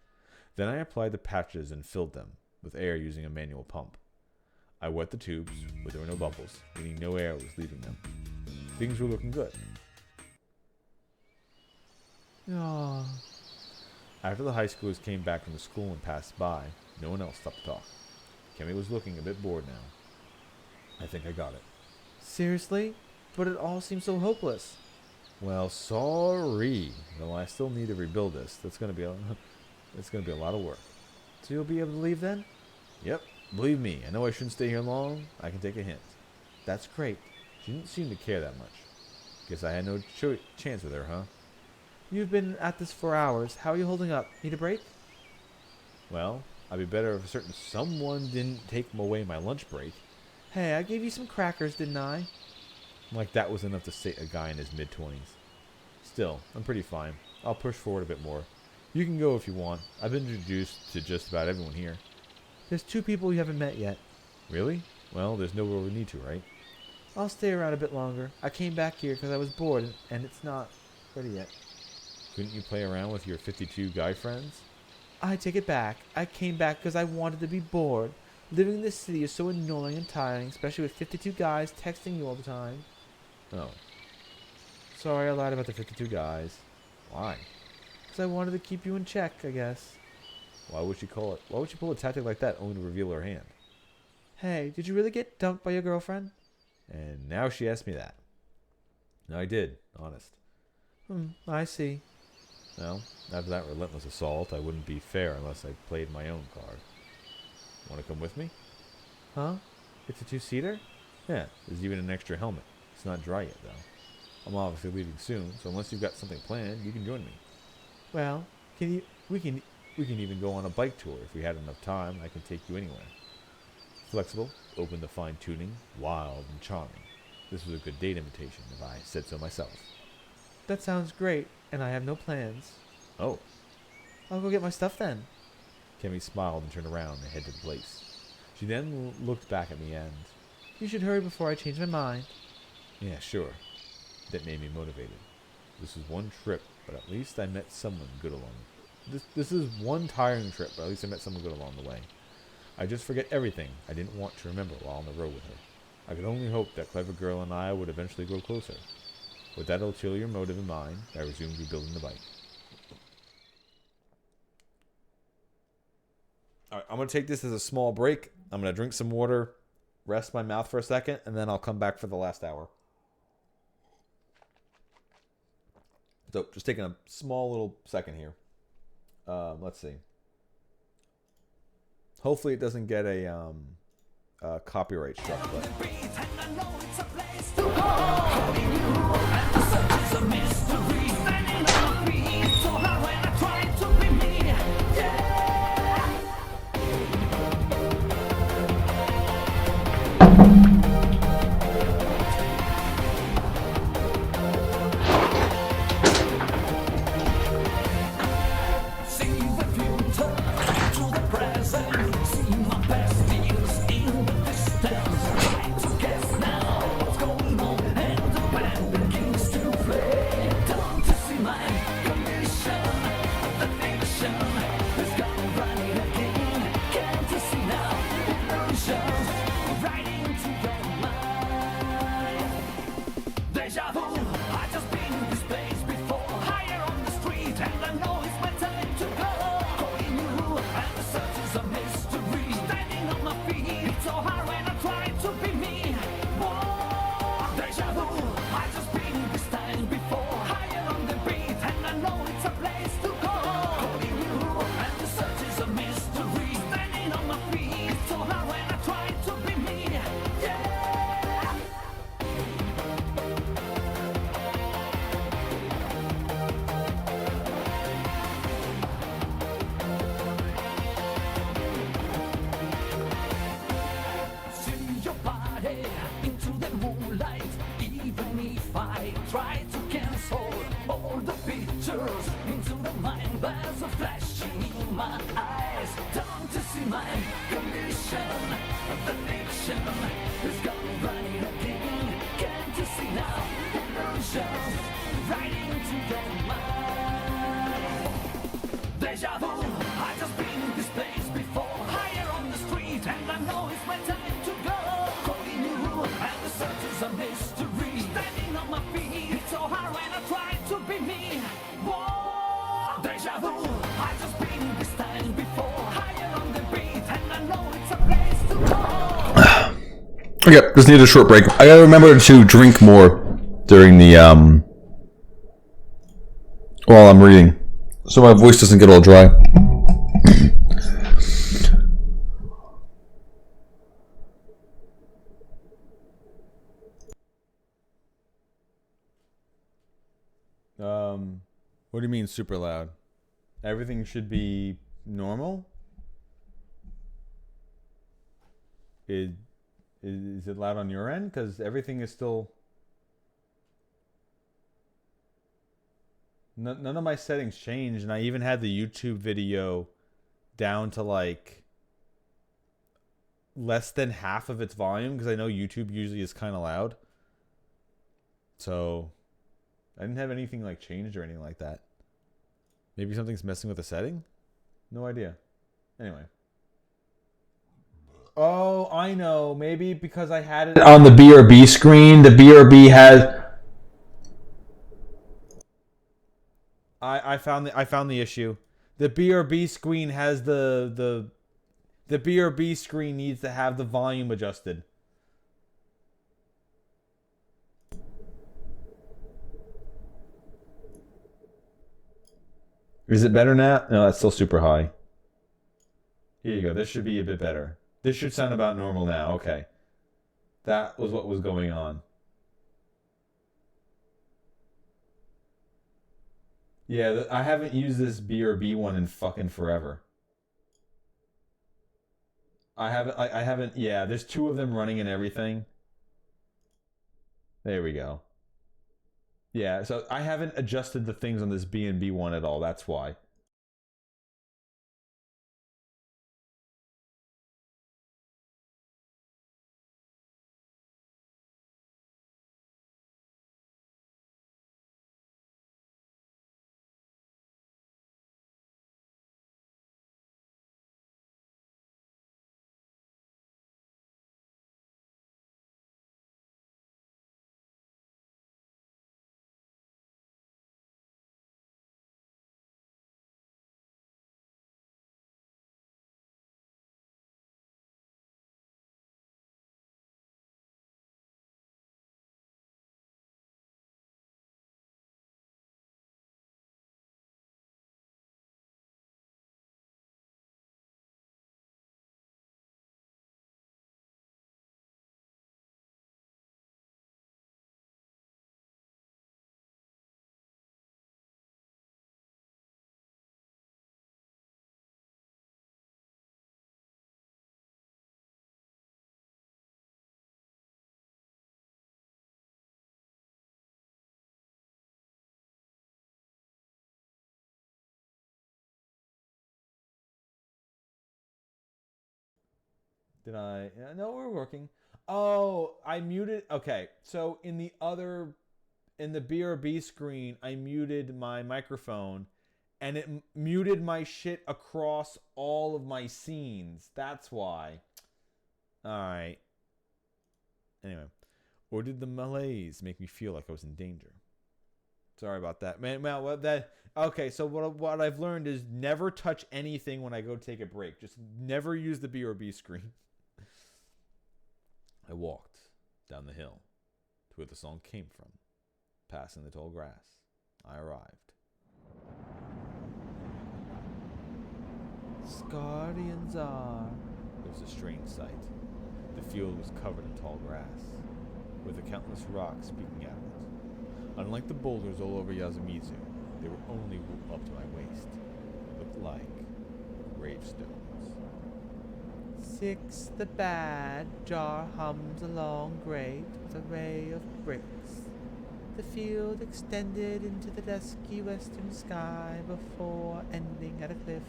Then I applied the patches and filled them with air using a manual pump. I wet the tubes, but there were no bubbles, meaning no air was leaving them. Things were looking good. Aww. After the high schoolers came back from the school and passed by, no one else stopped to talk. Kemi was looking a bit bored now. I think I got it. Seriously? But it all seems so hopeless. Well, sorry. Though I still need to rebuild this. That's gonna be a... It's going to be a lot of work. So you'll be able to leave then? Yep. Believe me, I know I shouldn't stay here long. I can take a hint. That's great. She didn't seem to care that much. Guess I had no chance with her, huh? You've been at this for hours. How are you holding up? Need a break? Well, I'd be better if a certain someone didn't take away my lunch break. Hey, I gave you some crackers, didn't I? Like that was enough to sate a guy in his mid-20s. Still, I'm pretty fine. I'll push forward a bit more. You can go if you want. I've been introduced to just about everyone here. There's 2 people you haven't met yet. Really? Well, there's nowhere we need to, right? I'll stay around a bit longer. I came back here because I was bored, and it's not ready yet. Couldn't you play around with your 52 guy friends? I take it back. I came back because I wanted to be bored. Living in this city is so annoying and tiring, especially with 52 guys texting you all the time. Oh. Sorry, I lied about the 52 guys. Why? Because I wanted to keep you in check, I guess. Why would she pull a tactic like that only to reveal her hand? Hey, did you really get dumped by your girlfriend? And now she asked me that. No, I did, honest. I see. Well, after that relentless assault, I wouldn't be fair unless I played my own card. Want to come with me? Huh? It's a 2-seater? Yeah, there's even an extra helmet. It's not dry yet, though. I'm obviously leaving soon, so unless you've got something planned, you can join me. Well, We can even go on a bike tour if we had enough time. I can take you anywhere. Flexible, open to fine-tuning, wild and charming. This was a good date invitation, if I said so myself. that sounds great, and I have no plans. Oh. I'll go get my stuff then. Kemi smiled and turned around and headed to the place. She then looked back at me and... You should hurry before I change my mind. Yeah, sure. That made me motivated. This was one trip, but at least I met someone good along. This is one tiring trip, but at least I met someone good along the way. I just forget everything I didn't want to remember while on the road with her. I could only hope that clever girl and I would eventually grow closer. With that ulterior motive in mind, I resumed rebuilding the bike. Alright, I'm going to take this as a small break. I'm going to drink some water, rest my mouth for a second, and then I'll come back for the last hour. So, just taking a small little second here. Let's see. Hopefully it doesn't get a copyright struck, but... Okay, just need a short break. I gotta remember to drink more during the while I'm reading, so my voice doesn't get all dry. What do you mean super loud? Everything should be normal? Is, is it loud on your end? Because everything is still... None of my settings changed, and I even had the YouTube video down to like less than half of its volume because I know YouTube usually is kind of loud. So I didn't have anything like changed or anything like that. Maybe something's messing with the setting? No idea. Anyway. Oh, I know. Maybe because I had it on the BRB screen. The BRB has... I found the issue. The BRB screen has the BRB screen needs to have the volume adjusted. Is it better now? No, that's still super high. Here you go. This should be a bit better. This should sound about normal now. Okay. That was what was going on. Yeah, I haven't used this BRB one in fucking forever. I haven't, yeah, there's two of them running and everything. There we go. Yeah, so I haven't adjusted the things on this B&B one at all. That's why. Did I? No, we're working. Oh, I muted. Okay, so in the BRB screen, I muted my microphone, and it muted my shit across all of my scenes. That's why. All right. Anyway, or did the malaise make me feel like I was in danger? Sorry about that, man. Well, what that? Okay, so what I've learned is never touch anything when I go take a break. Just never use the BRB screen. I walked down the hill to where the song came from, passing the tall grass. I arrived. Scardians are. It was a strange sight. The field was covered in tall grass, with the countless rocks peeking out of it. Unlike the boulders all over Yasumizu, they were only up to my waist. Looked like gravestones. 6, the bad jar hums along great with a ray of bricks. The field extended into the dusky western sky before ending at a cliff.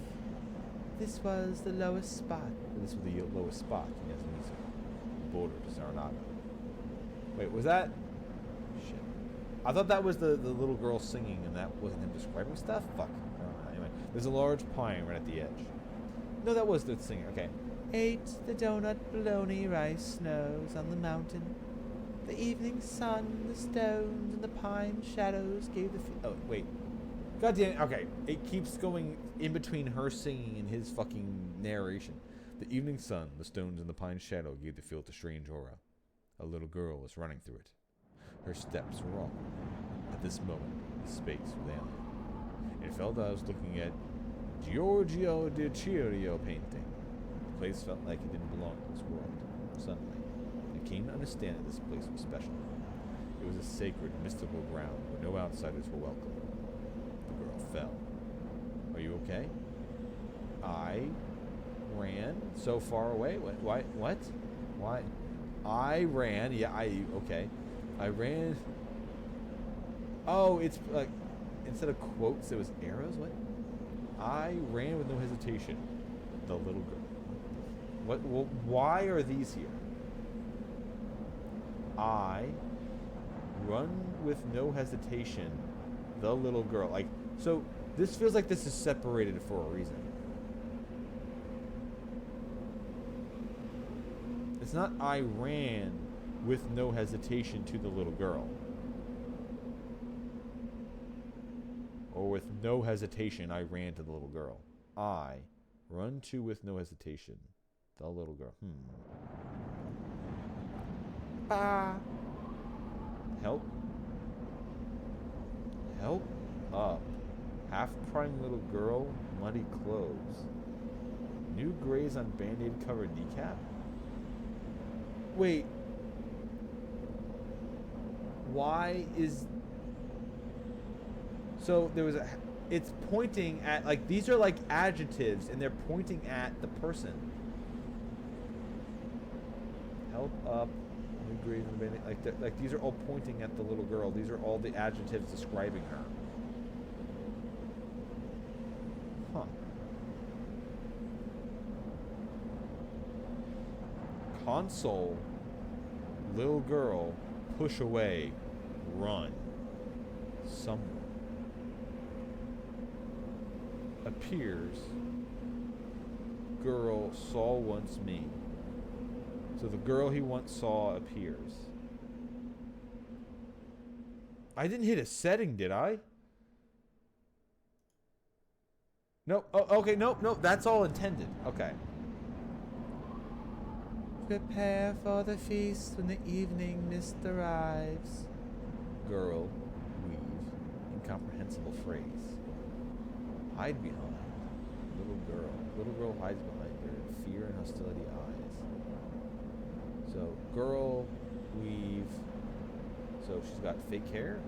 This was the lowest spot. This was the lowest spot in Yasumizu, border to Saronado. Wait, was that? Shit. I thought that was the little girl singing and that wasn't him describing stuff? Fuck. I don't know. Anyway, there's a large pine right at the edge. No, that was the singer. Okay. 8, the donut, bologna, rice snows on the mountain. The evening sun, the stones, and the pine shadows gave the... Oh, wait. God damn it. Okay. It keeps going in between her singing and his fucking narration. The evening sun, the stones, and the pine shadow gave the field a strange aura. A little girl was running through it. Her steps were awkward. At this moment, the space was alien. It felt I was looking at Giorgio de Chirico painting. The place felt like it didn't belong to this world. Suddenly, I came to understand that this place was special. It was a sacred, mystical ground where no outsiders were welcome. The girl fell. Are you okay? I ran so far away. What? Why? I ran. Yeah, okay. I ran. Oh, it's like, instead of quotes, it was arrows? What? I ran with no hesitation. The little girl. What? Well, why are these here? I run with no hesitation. The little girl. Like, so this feels like this is separated for a reason. It's not I ran with no hesitation to the little girl. Or with no hesitation, I ran to the little girl. I run to with no hesitation. The little girl. Ah. Help. Help up. Half-crying little girl, muddy clothes. New graze on Band-Aid covered kneecap? Wait. Why is... So there was a... It's pointing at... Like, these are like adjectives, and they're pointing at the person. Help up. New graze on Band-Aid. Like, these are all pointing at the little girl. These are all the adjectives describing her. Huh. Console, little girl, push away, run. Someone appears, girl saw once me. So the girl he once saw appears. I didn't hit a setting, did I? Nope. Oh, okay, nope. That's all intended. Okay. Prepare for the feast when the evening mist arrives. Girl, weave, incomprehensible phrase. Hide behind. Little girl. Little girl hides behind her, fear and hostility eyes. So, girl, weave. So she's got fake hair.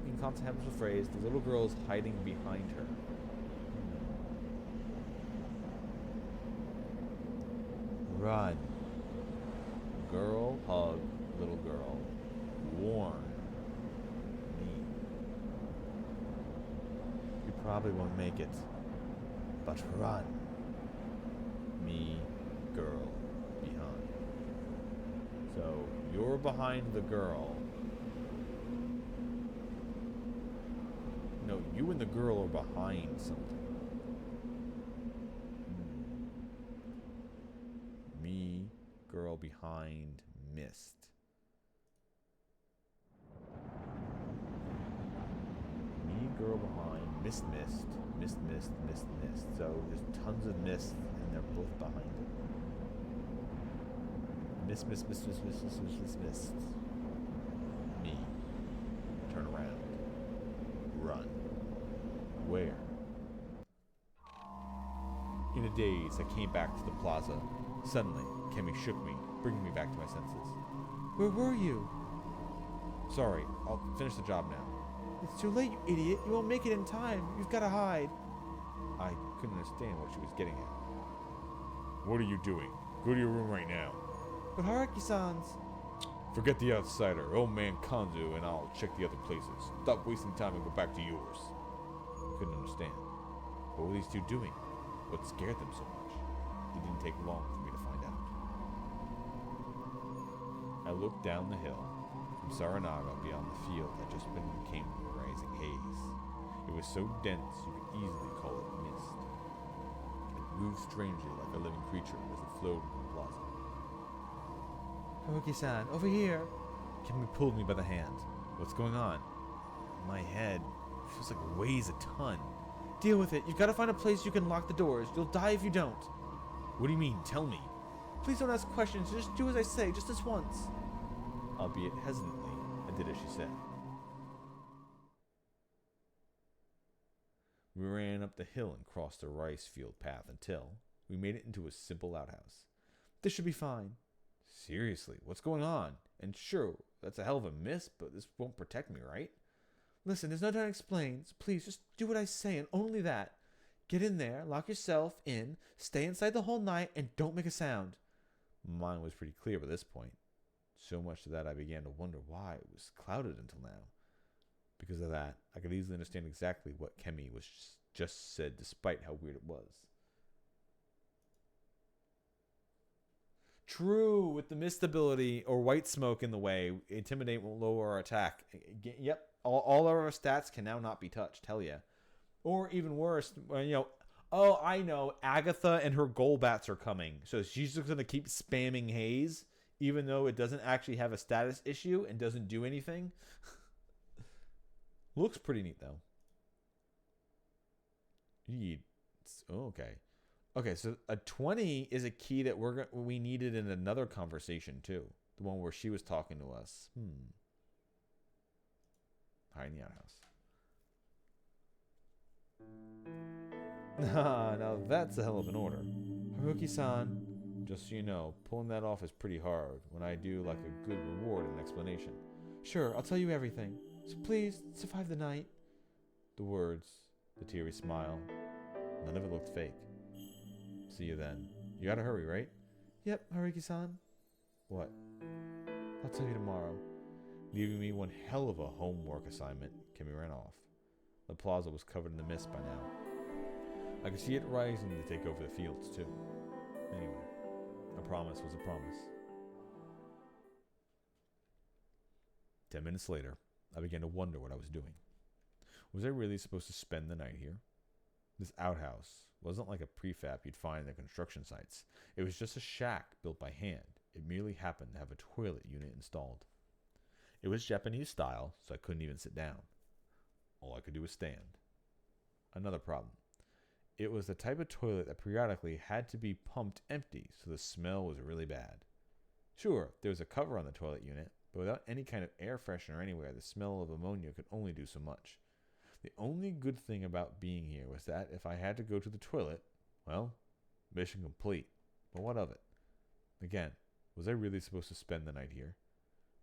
Incomprehensible phrase. The little girl is hiding behind her. Run. Girl, hug, little girl. Warn me. You probably won't make it, but run. Me, girl, behind. So, you're behind the girl. No, you and the girl are behind something. Me, girl behind, mist. Me, girl behind, mist. So there's tons of mist, and they're both behind it. Mist. Me. Turn around. Run. Where? In a daze, I came back to the plaza. Suddenly, Kemi shook me, bringing me back to my senses. Where were you? Sorry, I'll finish the job now. It's too late, you idiot. You won't make it in time. You've got to hide. I couldn't understand what she was getting at. What are you doing? Go to your room right now. But Haruki-san's... Forget the outsider. Old man Kanzu and I'll check the other places. Stop wasting time and go back to yours. I couldn't understand. What were these two doing? What scared them so much? It didn't take long for me to find out. I looked down the hill. From Saranaga beyond the field that just became a rising haze. It was so dense you could easily call it mist. It moved strangely like a living creature as it flowed into the plaza. Haruki-san, over here! Kemi pulled me by the hand. What's going on? My head feels like it weighs a ton. Deal with it. You've got to find a place you can lock the doors. You'll die if you don't. What do you mean? Tell me. Please don't ask questions. Just do as I say, just this once. Albeit hesitantly, I did as she said. We ran up the hill and crossed a rice field path until we made it into a simple outhouse. This should be fine. Seriously, what's going on? And sure, that's a hell of a miss, but this won't protect me, right? Listen, there's no time to explain. So please, just do what I say and only that. Get in there, lock yourself in, stay inside the whole night, and don't make a sound. My mind was pretty clear by this point. So much that I began to wonder why it was clouded until now. Because of that, I could easily understand exactly what Kemi was just said, despite how weird it was. True, with the mist ability or white smoke in the way, intimidate won't lower our attack. Yep, all our stats can now not be touched. Hell yeah. Or even worse, oh, I know, Agatha and her Golbats are coming. So she's just going to keep spamming haze, even though it doesn't actually have a status issue and doesn't do anything. Looks pretty neat, though. Okay. Okay, so a 20 is a key that we needed in another conversation, too. The one where she was talking to us. Hide in the outhouse. Now that's a hell of an order. Haruki-san, just so you know, pulling that off is pretty hard when I do like a good reward and explanation. Sure, I'll tell you everything. So please, survive the night. The words, the teary smile, none of it looked fake. See you then. You gotta hurry, right? Yep, Haruki-san. What? I'll tell you tomorrow. Leaving me one hell of a homework assignment, Kimmy ran off. The plaza was covered in the mist by now. I could see it rising to take over the fields, too. Anyway, a promise was a promise. 10 minutes later, I began to wonder what I was doing. Was I really supposed to spend the night here? This outhouse wasn't like a prefab you'd find in the construction sites. It was just a shack built by hand. It merely happened to have a toilet unit installed. It was Japanese style, so I couldn't even sit down. All I could do was stand. Another problem. It was the type of toilet that periodically had to be pumped empty, so the smell was really bad. Sure, there was a cover on the toilet unit, but without any kind of air freshener anywhere, the smell of ammonia could only do so much. The only good thing about being here was that if I had to go to the toilet, well, mission complete. But what of it? Again, was I really supposed to spend the night here?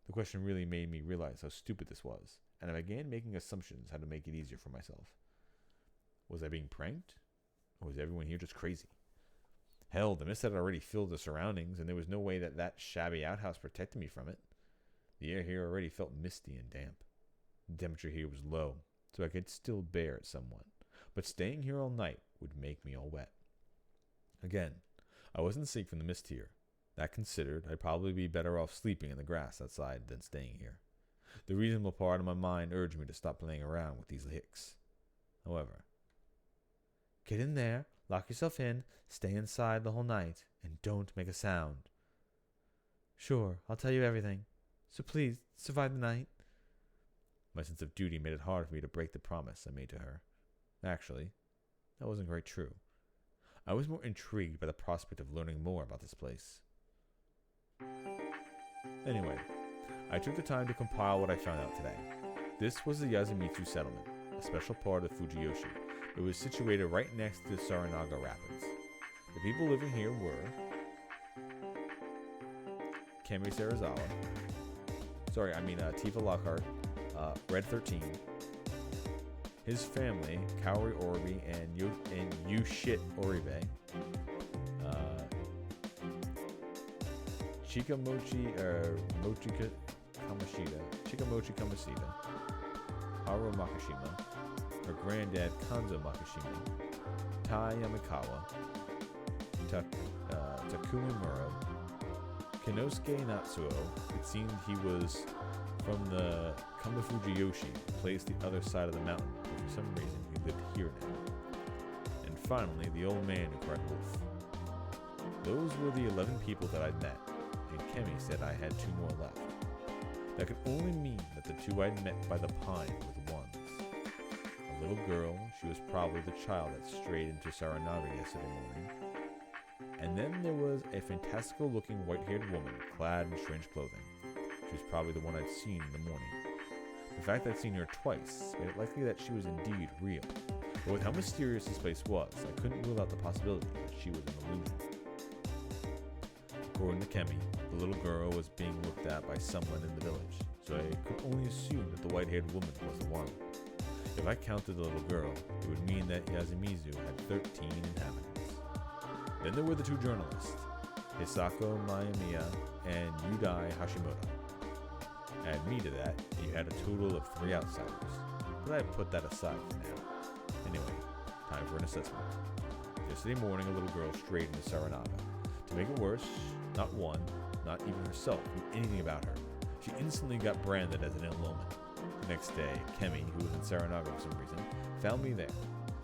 The question really made me realize how stupid this was, and I began making assumptions how to make it easier for myself. Was I being pranked? Or was everyone here just crazy? Hell, the mist had already filled the surroundings, and there was no way that shabby outhouse protected me from it. The air here already felt misty and damp. The temperature here was low, so I could still bear it somewhat. But staying here all night would make me all wet. Again, I wasn't safe from the mist here. That considered, I'd probably be better off sleeping in the grass outside than staying here. The reasonable part of my mind urged me to stop playing around with these hicks. However, get in there, lock yourself in, stay inside the whole night, and don't make a sound. Sure, I'll tell you everything. So please, survive the night. My sense of duty made it hard for me to break the promise I made to her. Actually, that wasn't quite true. I was more intrigued by the prospect of learning more about this place. Anyway, I took the time to compile what I found out today. This was the Yasumitsu settlement, a special part of Fujiyoshi. It was situated right next to the Saranaga Rapids. The people living here were Kemi Sarazawa, Tifa Lockhart, Red 13, his family, Kaori Oribe and Yushit Oribe, Chikamochi Kamashita, Haru Makishima, her granddad Kanzo Makishima, Tai Yamakawa, Takumi Muro, Kinosuke Natsuo. It seemed he was from the Kamafujiyoshi, placed the other side of the mountain, but for some reason he lived here now. And finally, the old man who cried wolf. Those were the 11 people that I'd met, and Kemi said I had 2 more left. That could only mean that the 2 I'd met by the pine were the ones. A little girl, she was probably the child that strayed into Saranaga yesterday morning. And then there was a fantastical looking white-haired woman clad in strange clothing. She was probably the one I'd seen in the morning. The fact that I'd seen her twice made it likely that she was indeed real. But with how mysterious this place was, I couldn't rule out the possibility that she was an illusion. According to Kemi, the little girl was being looked at by someone in the village, so I could only assume that the white-haired woman was the one. If I counted the little girl, it would mean that Yasumizu had 13 inhabitants. Then there were the two journalists, Hisako Mayamiya and Yudai Hashimoto. Add me to that, and you had a total of 3 outsiders. But I put that aside for now. Anyway, time for an assessment. Yesterday morning, a little girl strayed into Saranaga. To make it worse, not one, not even herself, knew anything about her. She instantly got branded as an ill omen. The next day, Kemi, who was in Saranaga for some reason, found me there.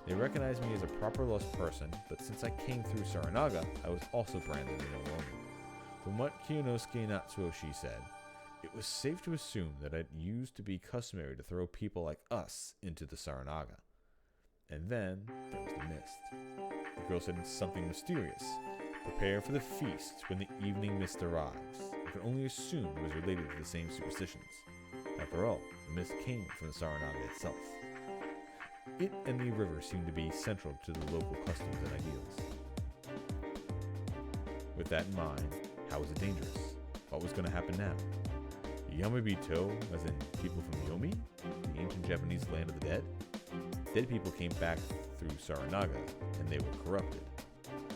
They recognized me as a proper lost person, but since I came through Saranaga, I was also branded an ill omen. From what Kiyonosuke Natsuoshi said, it was safe to assume that it used to be customary to throw people like us into the Saranaga. And then there was the mist. The girl said something mysterious. Prepare for the feast when the evening mist arrives. I can only assume it was related to the same superstitions. After all, the mist came from the Saranaga itself. It and the river seemed to be central to the local customs and ideals. With that in mind, how was it dangerous? What was going to happen now? Yamabito, as in people from Yomi, the ancient Japanese land of the dead? Dead people came back through Saranaga, and they were corrupted.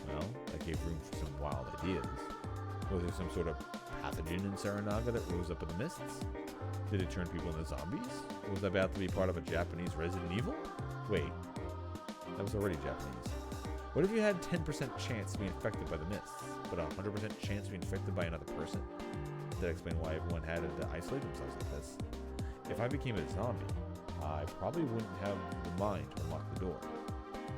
Well, that gave room for some wild ideas. Was there some sort of pathogen in Saranaga that rose up in the mists? Did it turn people into zombies? Or was I about to be part of a Japanese Resident Evil? Wait, that was already Japanese. What if you had 10% chance to be infected by the mists, but a 100% chance to be infected by another person? That explains why everyone had to isolate themselves like this. If I became a zombie, I probably wouldn't have the mind to unlock the door.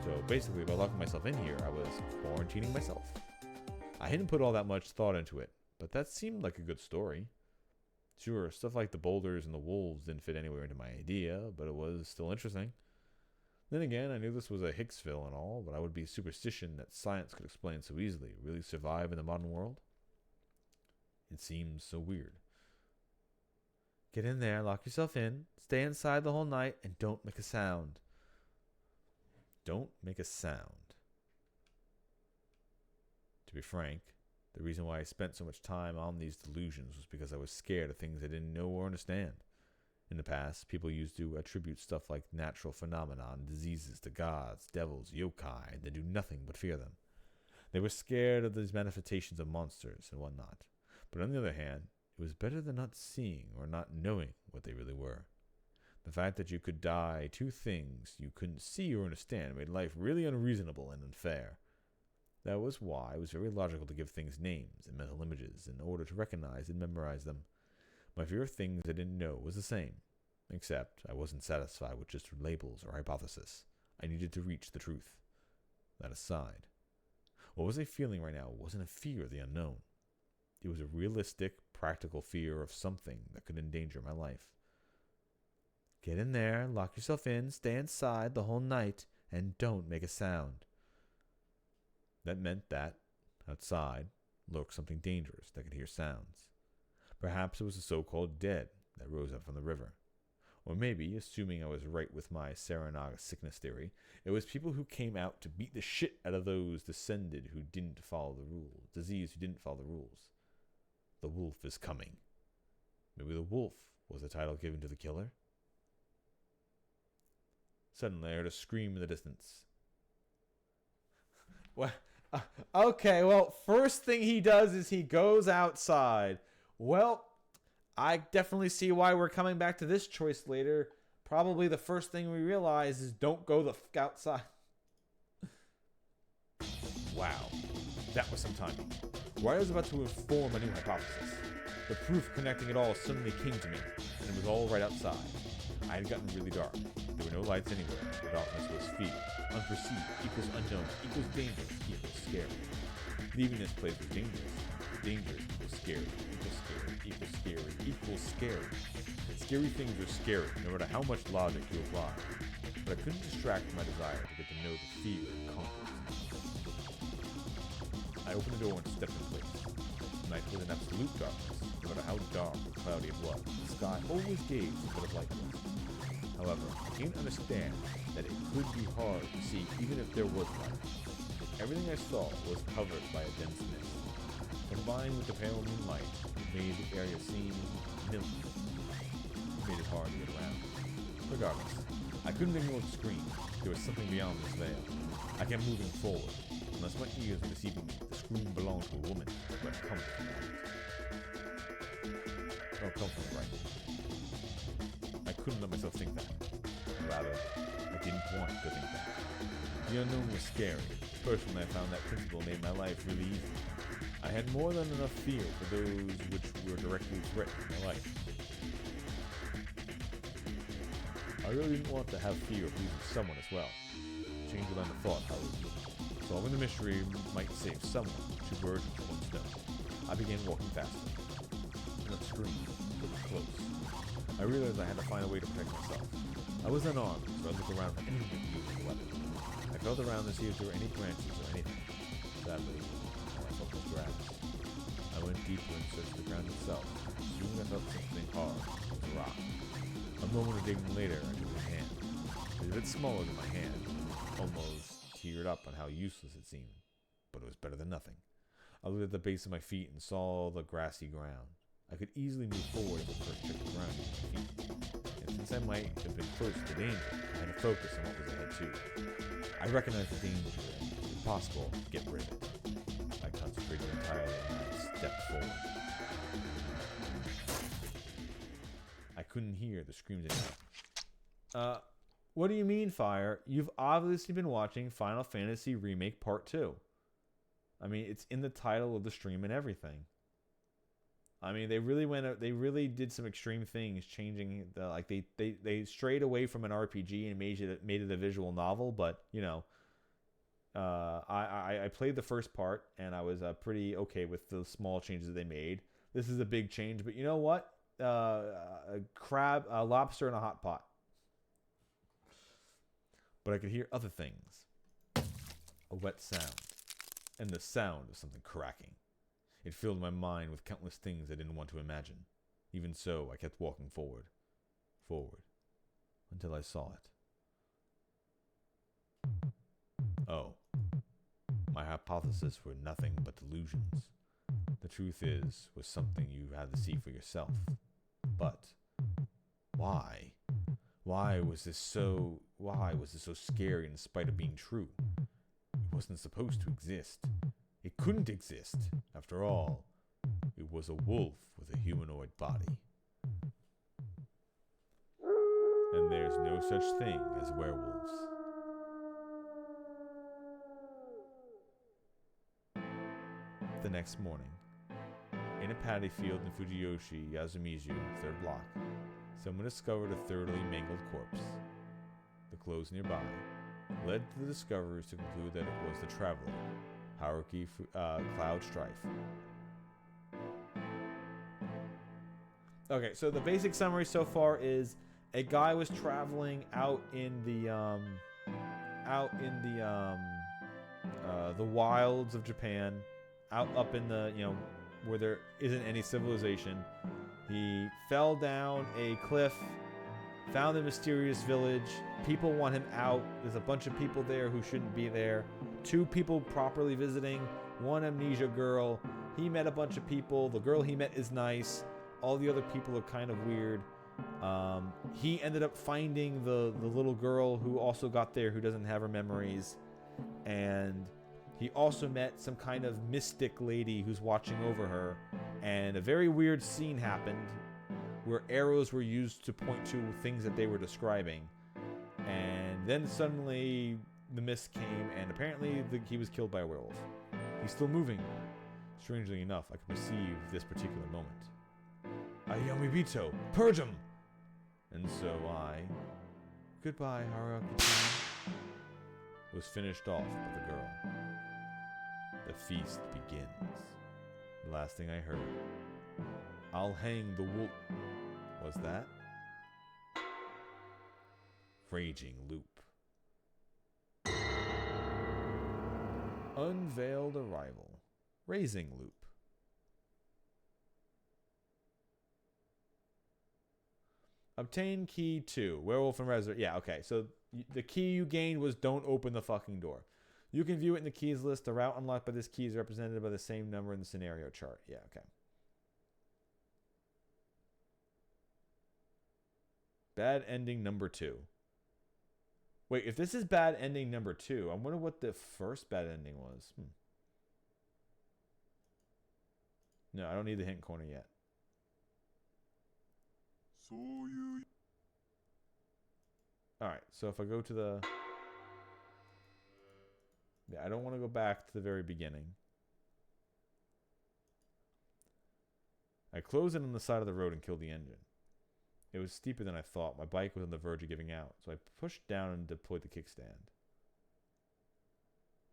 So basically, by locking myself in here, I was quarantining myself. I hadn't put all that much thought into it, but that seemed like a good story. Sure, stuff like the boulders and the wolves didn't fit anywhere into my idea, but it was still interesting. Then again, I knew this was a Hicksville and all, but I would be superstition that science could explain so easily really survive in the modern world? It seems so weird. Get in there, lock yourself in, stay inside the whole night, and don't make a sound. Don't make a sound. To be frank, the reason why I spent so much time on these delusions was because I was scared of things I didn't know or understand. In the past, people used to attribute stuff like natural phenomena and diseases to gods, devils, yokai, and then do nothing but fear them. They were scared of these manifestations of monsters and whatnot. But on the other hand, it was better than not seeing or not knowing what they really were. The fact that you could die to things you couldn't see or understand made life really unreasonable and unfair. That was why it was very logical to give things names and mental images in order to recognize and memorize them. My fear of things I didn't know was the same, except I wasn't satisfied with just labels or hypothesis. I needed to reach the truth. That aside, what was I feeling right now wasn't a fear of the unknown. It was a realistic, practical fear of something that could endanger my life. Get in there, lock yourself in, stay inside the whole night, and don't make a sound. That meant that, outside, lurked something dangerous that could hear sounds. Perhaps it was the so-called dead that rose up from the river. Or maybe, assuming I was right with my Saranaga sickness theory, it was people who came out to beat the shit out of those diseased who didn't follow the rules. The wolf is coming. Maybe the wolf was the title given to the killer? Suddenly I heard a scream in the distance. Well, okay, well, first thing he does is he goes outside. Well, I definitely see why we're coming back to this choice later. Probably the first thing we realize is don't go the fuck outside. Wow, that was some timing. Where I was about to form a new hypothesis, the proof connecting it all suddenly came to me, and it was all right outside. I had gotten really dark. There were no lights anywhere. The darkness was fear. Unperceived equals unknown equals dangerous equals scary. Leaving this place was dangerous. Dangerous equals scary equals scary equals scary equals scary. Scary things are scary, no matter how much logic you apply. But I couldn't distract my desire to get to know the fear that conquers. I opened the door and stepped in place. The night was in absolute darkness. No matter how dark or cloudy it was, the sky always gave some bit of light to us. However, I came to understand that it could be hard to see even if there was light. Everything I saw was covered by a dense mist. Combined with the pale moonlight, it made the area seem milky. It made it hard to get around. Regardless, I couldn't ignore the scream. There was something beyond this veil. I kept moving forward. Unless my ears were deceiving me, the scream belonged to a woman who had come from the right. Oh, come from the right. I couldn't let myself think that. Rather, I didn't want to think that. The unknown was scary. Personally, I found that principle made my life really easy. I had more than enough fear for those which were directly threatening my life. I really didn't want to have fear of losing someone as well. Change the line of thought, however. Solving the mystery might save someone, two birds with one stone. I began walking faster. And a scream was close. I realized I had to find a way to protect myself. I was unarmed, so I looked around for anything to use as a weapon. I felt around to see if there were any branches or anything. Sadly, all I felt was grass. I went deeper and searched the ground itself. Soon I felt something hard. It was a rock. A moment of digging later, I took it in hand. It was a bit smaller than my hand. Almost teared up on how useless it seemed. But it was better than nothing. I looked at the base of my feet and saw the grassy ground. I could easily move forward if I first checked the ground with my feet. And since I might have been close to danger, I had to focus on what was ahead too. I recognized the danger and, if possible, get rid of it. I concentrated entirely and I stepped forward. I couldn't hear the screams anymore. What do you mean, Fire? You've obviously been watching Final Fantasy Remake Part 2. I mean, it's in the title of the stream and everything. I mean, they really did some extreme things, changing the, like, they strayed away from an RPG and made it a visual novel, but, you know, I played the first part and I was pretty okay with the small changes that they made. This is a big change, but you know what? A lobster in a hot pot. But I could hear other things. A wet sound. And the sound of something cracking. It filled my mind with countless things I didn't want to imagine. Even so, I kept walking forward. Forward. Until I saw it. Oh. My hypotheses were nothing but delusions. The truth was something you had to see for yourself. But why? Why was this so scary in spite of being true? It wasn't supposed to exist. It couldn't exist. After all, it was a wolf with a humanoid body. And there's no such thing as werewolves. The next morning, in a paddy field in Fujiyoshi, Yasumizu, 3rd block, someone discovered a thoroughly mangled corpse. The clothes nearby led to the discoverers to conclude that it was the traveler, Haruki Cloud Strife. Okay, so the basic summary so far is a guy was traveling out in the wilds of Japan, up in the, you know, where there isn't any civilization. He fell down a cliff, found a mysterious village. People want him out. There's a bunch of people there who shouldn't be there. 2 people properly visiting, 1 amnesia girl. He met a bunch of people. The girl he met is nice. All the other people are kind of weird. He ended up finding the little girl who also got there, who doesn't have her memories. And he also met some kind of mystic lady who's watching over her. And a very weird scene happened where arrows were used to point to things that they were describing. And then suddenly the mist came, and apparently he was killed by a werewolf. He's still moving. Strangely enough, I could perceive this particular moment. Ayamibito, purge him! And so I, goodbye, Haruki, was finished off by the girl. The feast begins. The last thing I heard, I'll hang the wolf. Was that? Raging loop. Unveiled arrival. Raising loop. Obtain key 2. Werewolf and Resurrect. Yeah, okay. So the key you gained was don't open the fucking door. You can view it in the keys list. The route unlocked by this key is represented by the same number in the scenario chart. Yeah, okay. Bad ending number 2. Wait, if this is bad ending number 2, I wonder what the first bad ending was. No, I don't need the hint corner yet. Alright, so if I go to the... Yeah, I don't want to go back to the very beginning. I closed in on the side of the road and killed the engine. It was steeper than I thought. My bike was on the verge of giving out, so I pushed down and deployed the kickstand.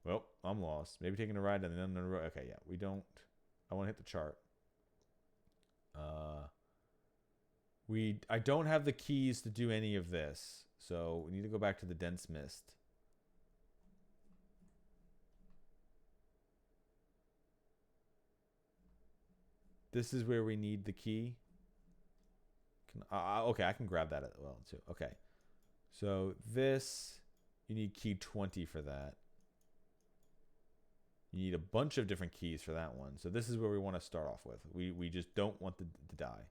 Well, I'm lost. Maybe taking a ride down the unknown road. Okay, yeah, we don't... I want to hit the chart. I don't have the keys to do any of this, so we need to go back to the dense mist. This is where we need the key. Okay, I can grab that as well too. Okay, so this, you need key 20 for that. You need a bunch of different keys for that one. So this is where we want to start off with. We just don't want to die.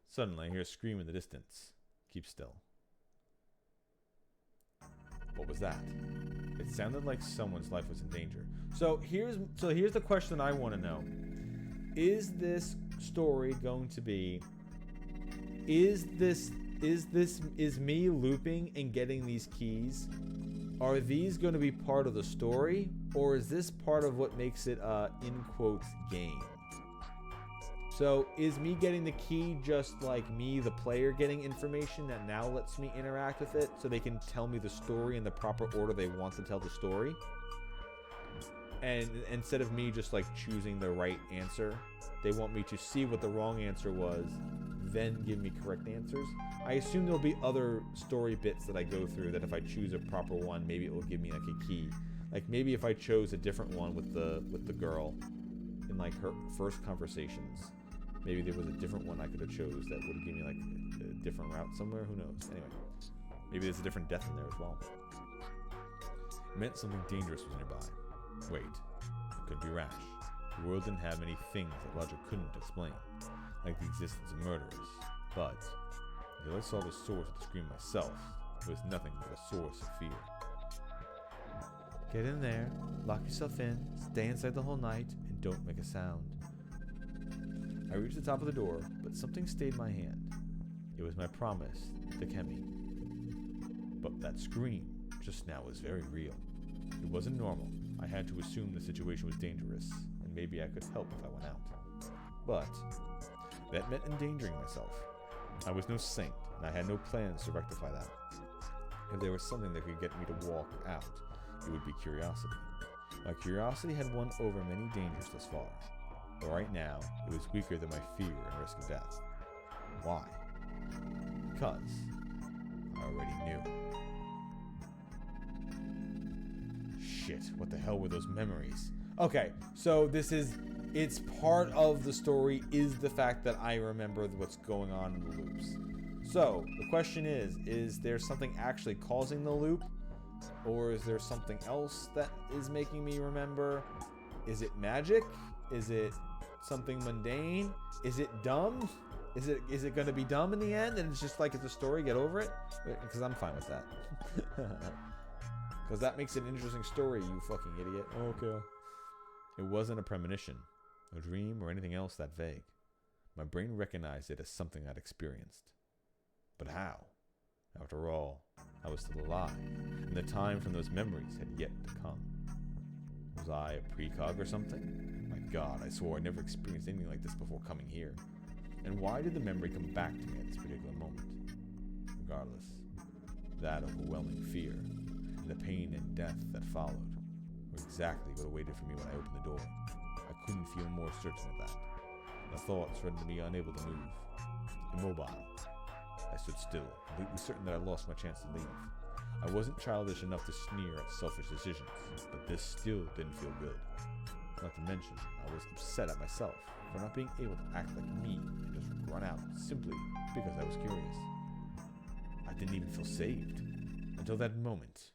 Suddenly, I hear a scream in the distance. Keep still. What was that? It sounded like someone's life was in danger. So here's the question I want to know. Is this story going to be... Is me looping and getting these keys? Are these going to be part of the story? Or is this part of what makes it in quotes game? So is me getting the key just like me, the player, getting information that now lets me interact with it so they can tell me the story in the proper order they want to tell the story? And instead of me just like choosing the right answer, they want me to see what the wrong answer was, then give me correct answers. I assume there'll be other story bits that I go through that if I choose a proper one, maybe it will give me like a key. Like maybe if I chose a different one with the girl in like her first conversations, maybe there was a different one I could have chose that would have given me like a different route somewhere. Who knows? Anyway, maybe there's a different death in there as well. It meant something dangerous was nearby. Wait, it could be rash. The world didn't have many things that logic couldn't explain, like the existence of murderers. But until I saw the source of the scream myself, it was nothing but a source of fear. Get in there, lock yourself in, stay inside the whole night, and don't make a sound. I reached the top of the door, but something stayed my hand. It was my promise to Kemi. But that scream just now was very real. It wasn't normal. I had to assume the situation was dangerous, and maybe I could help if I went out. But that meant endangering myself. I was no saint, and I had no plans to rectify that. If there was something that could get me to walk out, it would be curiosity. My curiosity had won over many dangers thus far. But right now, it was weaker than my fear and risk of death. Why? Because I already knew. Shit, what the hell were those memories? Okay, so it's part of the story is the fact that I remember what's going on in the loops. So, the question is there something actually causing the loop? Or is there something else that is making me remember? Is it magic? Is it something mundane? Is it dumb? Is it going to be dumb in the end? And it's just like it's a story, get over it? Because I'm fine with that. Because that makes it an interesting story, you fucking idiot. Okay. It wasn't a premonition, a dream, or anything else that vague. My brain recognized it as something I'd experienced. But how? After all, I was still alive, and the time from those memories had yet to come. Was I a precog or something? My God, I swore I never experienced anything like this before coming here. And why did the memory come back to me at this particular moment? Regardless, that overwhelming fear, and the pain and death that followed, were exactly what awaited for me when I opened the door. I couldn't feel more certain of that. The thoughts rendered me unable to move. Immobile. I stood still, completely certain that I lost my chance to leave. I wasn't childish enough to sneer at selfish decisions, but this still didn't feel good. Not to mention, I was upset at myself for not being able to act like me and just run out simply because I was curious. I didn't even feel saved until that moment.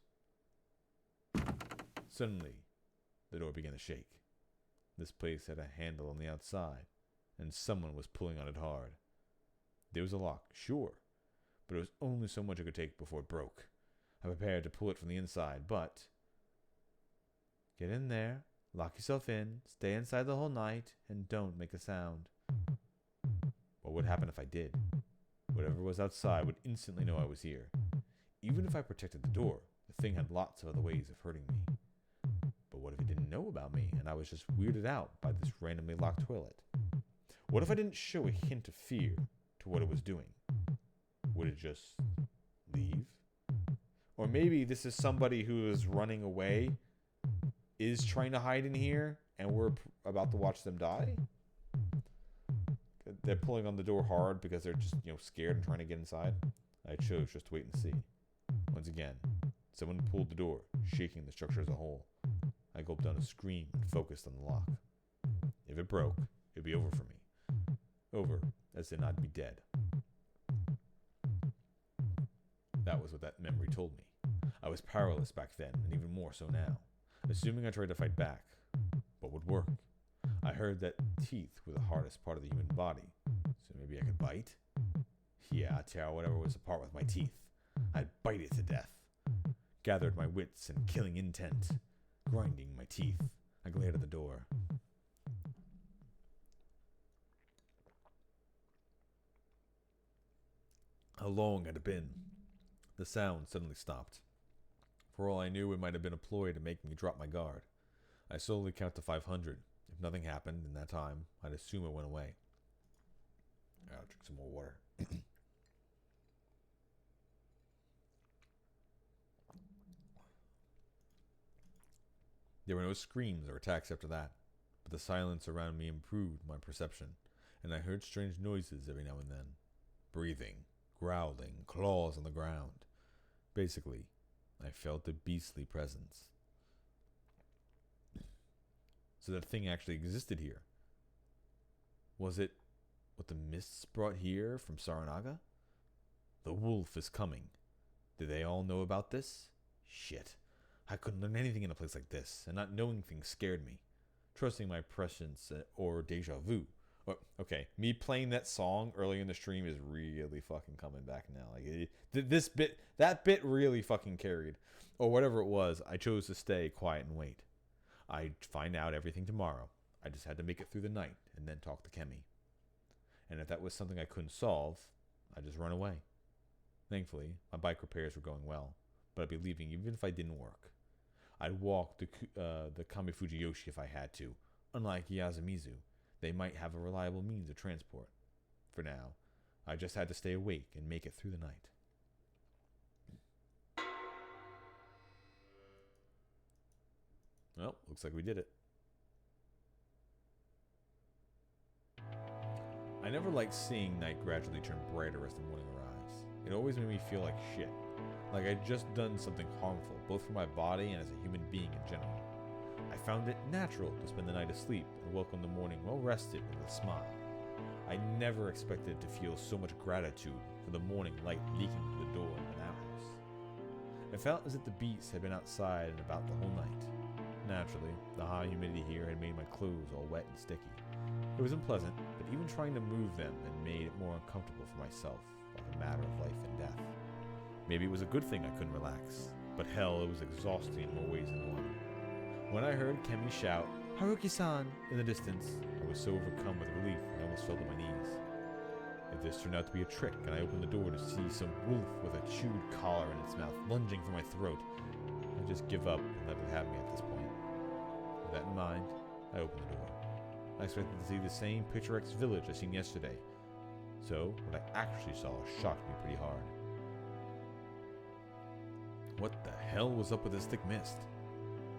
Suddenly, the door began to shake. This place had a handle on the outside, and someone was pulling on it hard. There was a lock, sure, but it was only so much I could take before it broke. I prepared to pull it from the inside, but... Get in there, lock yourself in, stay inside the whole night, and don't make a sound. What would happen if I did? Whatever was outside would instantly know I was here. Even if I protected the door, the thing had lots of other ways of hurting me. But what if it didn't know about me, and I was just weirded out by this randomly locked toilet? What if I didn't show a hint of fear to what it was doing? Would it just leave? Or maybe this is somebody who is running away, is trying to hide in here, and we're about to watch them die? They're pulling on the door hard because they're just, scared and trying to get inside. I chose just to wait and see. Once again, someone pulled the door, shaking the structure as a whole. I gulped down a scream and focused on the lock. If it broke, it'd be over for me. Over, as in I'd be dead. That was what that memory told me. I was powerless back then, and even more so now. Assuming I tried to fight back, what would work? I heard that teeth were the hardest part of the human body, so maybe I could bite? Yeah, I'd tear whatever was apart with my teeth. I'd bite it to death. Gathered my wits and killing intent. Grinding my teeth, I glared at the door. How long had it been? The sound suddenly stopped. For all I knew, it might have been a ploy to make me drop my guard. I slowly count to 500. If nothing happened in that time, I'd assume it went away. I'll drink some more water. There were no screams or attacks after that, but the silence around me improved my perception, and I heard strange noises every now and then. Breathing, growling, claws on the ground. Basically, I felt a beastly presence. So that thing actually existed here. Was it what the mists brought here from Saranaga? The wolf is coming. Did they all know about this? Shit. I couldn't learn anything in a place like this, and not knowing things scared me. Trusting my prescience or deja vu. Okay, me playing that song early in the stream is really fucking coming back now. That bit really fucking carried. Or whatever it was, I chose to stay quiet and wait. I'd find out everything tomorrow. I just had to make it through the night and then talk to Kemi. And if that was something I couldn't solve, I'd just run away. Thankfully, my bike repairs were going well, but I'd be leaving even if I didn't work. I'd walk the Kamifuji Yoshi if I had to. Unlike Yasumizu, they might have a reliable means of transport. For now, I just had to stay awake and make it through the night. Well, looks like we did it. I never liked seeing night gradually turn brighter as the morning arrives. It always made me feel like shit. Like I'd just done something harmful, both for my body and as a human being in general. I found it natural to spend the night asleep and welcome the morning well rested with a smile. I never expected to feel so much gratitude for the morning light leaking through the door in an house. It felt as if the beasts had been outside and about the whole night. Naturally, the high humidity here had made my clothes all wet and sticky. It was unpleasant, but even trying to move them had made it more uncomfortable for myself, like a matter of life and death. Maybe it was a good thing I couldn't relax, but hell, it was exhausting in more ways than one. When I heard Kemi shout, "Haruki-san!" in the distance, I was so overcome with relief I almost fell to my knees. If this turned out to be a trick and I opened the door to see some wolf with a chewed collar in its mouth lunging for my throat, I'd just give up and let it have me at this point. With that in mind, I opened the door. I expected to see the same picturesque village I seen yesterday, so what I actually saw shocked me pretty hard. What the hell was up with this thick mist?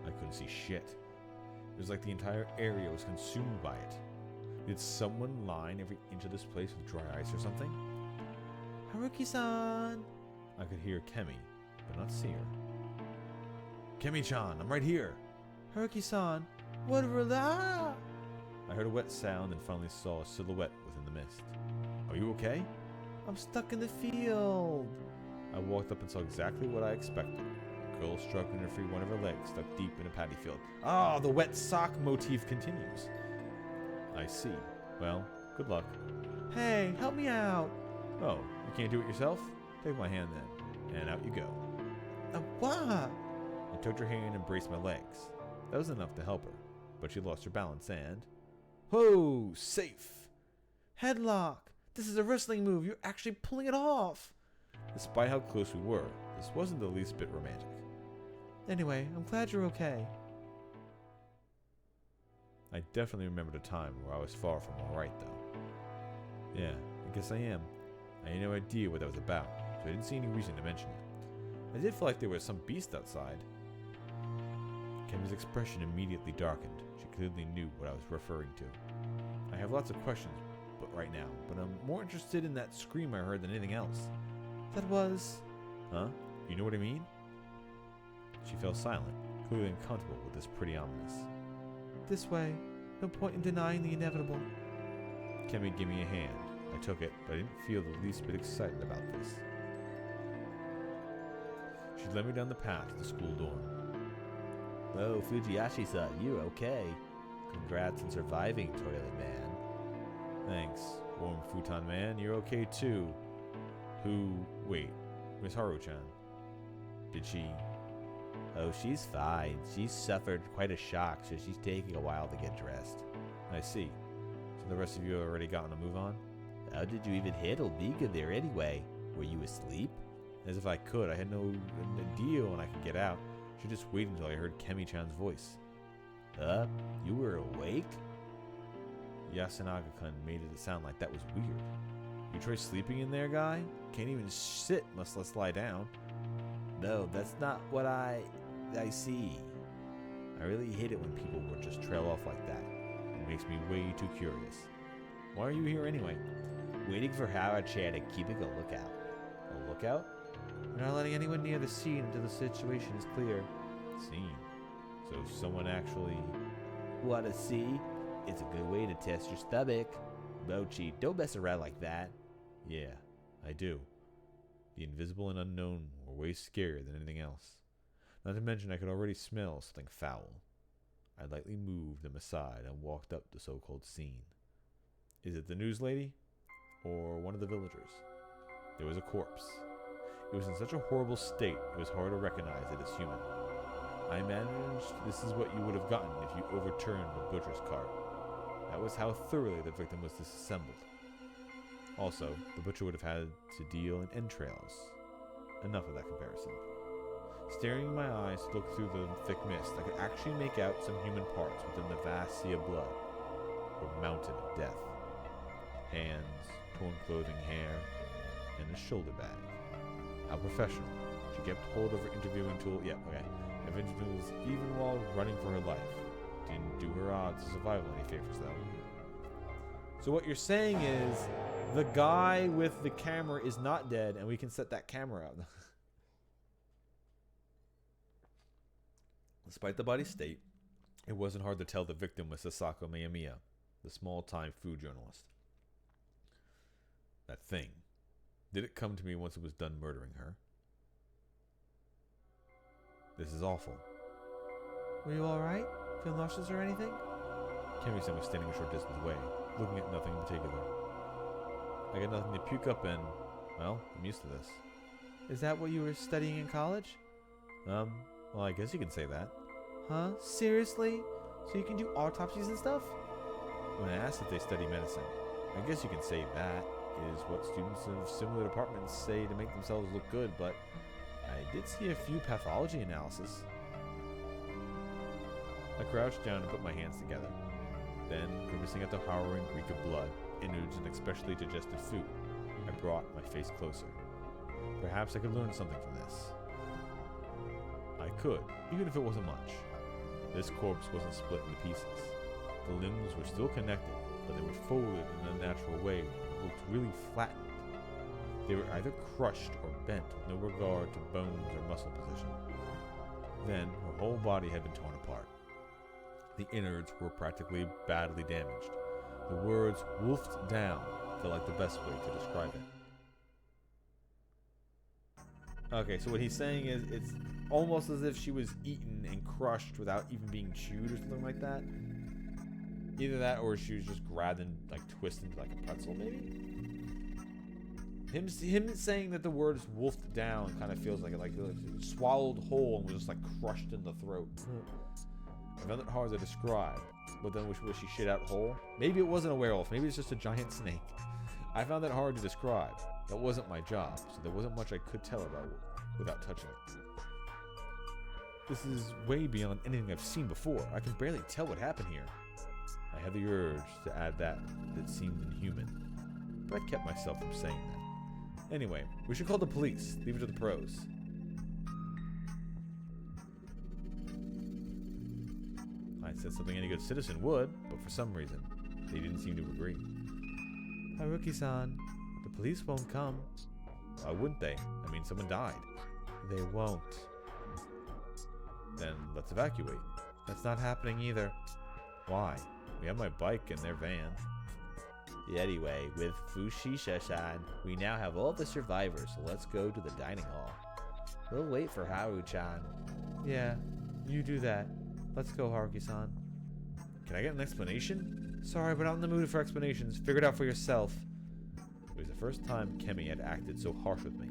I couldn't see shit. It was like the entire area was consumed by it. Did someone line every inch of this place with dry ice or something? Haruki-san! I could hear Kemi, but not see her. Kemi-chan, I'm right here! Haruki-san, what were that? I heard a wet sound and finally saw a silhouette within the mist. Are you okay? I'm stuck in the field. I walked up and saw exactly what I expected. A girl struggling to free one of her legs stuck deep in a paddy field. Ah, the wet sock motif continues. I see. Well, good luck. Hey, help me out. Oh, you can't do it yourself? Take my hand then, and out you go. What? I tugged her hand and braced my legs. That was enough to help her, but she lost her balance and... Ho! Safe! Headlock! This is a wrestling move. You're actually pulling it off. Despite how close we were, this wasn't the least bit romantic. Anyway, I'm glad you're okay. I definitely remembered a time where I was far from alright, though. Yeah, I guess I am. I had no idea what that was about, so I didn't see any reason to mention it. I did feel like there was some beast outside. Kemi's expression immediately darkened. She clearly knew what I was referring to. I have lots of questions right now, but I'm more interested in that scream I heard than anything else. That was... Huh? You know what I mean? She fell silent, clearly uncomfortable with this pretty ominous. This way. No point in denying the inevitable. Kemi gave me a hand. I took it, but I didn't feel the least bit excited about this. She led me down the path to the school dorm. Oh, Fujiyashi-san, you're okay. Congrats on surviving, Toilet Man. Thanks, Warm Futon Man. You're okay too. Wait, Miss Haru-chan. Did she... Oh, she's fine. She's suffered quite a shock, so she's taking a while to get dressed. I see. So the rest of you have already gotten a move on? How did you even handle Mika there anyway? Were you asleep? As if I could. I had no idea when I could get out. Should just wait until I heard Kemi-chan's voice. You were awake? Yasunaga-kun made it sound like that was weird. You try sleeping in there, guy? Can't even sit, much less lie down. No, that's not what I see. I really hate it when people will just trail off like that. It makes me way too curious. Why are you here anyway? Waiting for Howard-chan and keeping a lookout. A lookout? We're not letting anyone near the scene until the situation is clear. Scene? So someone actually... Want to see? It's a good way to test your stomach. Mochi, don't mess around like that. Yeah, I do. The invisible and unknown were way scarier than anything else. Not to mention I could already smell something foul. I lightly moved them aside and walked up the so-called scene. Is it the news lady? Or one of the villagers? There was a corpse. It was in such a horrible state it was hard to recognize it as human. I managed this is what you would have gotten if you overturned the butcher's cart. That was how thoroughly the victim was disassembled. Also, the butcher would have had to deal in entrails. Enough of that comparison. Staring in my eyes to look through the thick mist, I could actually make out some human parts within the vast sea of blood, or mountain of death. Hands, torn clothing, hair, and a shoulder bag. How professional. She kept hold of her interviewing tool. Interviews even while running for her life. Didn't do her odds of survival any favors, though. So what you're saying is the guy with the camera is not dead, and we can set that camera out. Despite the body's state, It wasn't hard to tell the victim was Sasako Miyamiya, the small-time food journalist. That thing. Did it come to me once it was done murdering her? This is awful. Were you alright? Feel nauseous or anything? Kemi-san was standing a short distance away, looking at nothing in particular. I got nothing to puke up and, well, I'm used to this. Is that what you were studying in college? Well, I guess you can say that. Huh? Seriously? So you can do autopsies and stuff? When I asked if they study medicine, I guess you can say that is what students of similar departments say to make themselves look good, but I did see a few pathology analysis. I crouched down and put my hands together. Then, grimacing at the harrowing reek of blood, innards, and especially digested food, I brought my face closer. Perhaps I could learn something from this. I could, even if it wasn't much. This corpse wasn't split into pieces. The limbs were still connected, but they were folded in an unnatural way and looked really flattened. They were either crushed or bent with no regard to bones or muscle position. Then, her whole body had been torn apart. The innards were practically badly damaged. The words wolfed down felt like the best way to describe it. okay, so what he's saying is it's almost as if she was eaten and crushed without even being chewed or something like that. Either that or she was just grabbed and like twisted into like a pretzel, maybe? Him saying that the word is wolfed down kind of feels like it swallowed whole and was just like crushed in the throat. I found it hard to describe, but then was she shit out whole? Maybe it wasn't a werewolf, maybe it's just a giant snake. I found that hard to describe. That wasn't my job, so there wasn't much I could tell about it without touching it. This is way beyond anything I've seen before. I can barely tell what happened here. I had the urge to add that seemed inhuman, but I kept myself from saying that. Anyway, we should call the police. Leave it to the pros. I said something any good citizen would, but for some reason, they didn't seem to agree. Haruki-san, the police won't come. Why wouldn't they? I mean, someone died. They won't. Then let's evacuate. That's not happening either. Why? We have my bike and their van. Anyway, with Fushisha-san, we now have all the survivors, so let's go to the dining hall. We'll wait for Haru-chan. Yeah, you do that. Let's go, Haruki-san. Can I get an explanation? Sorry, but I'm in the mood for explanations. Figure it out for yourself. It was the first time Kemi had acted so harsh with me.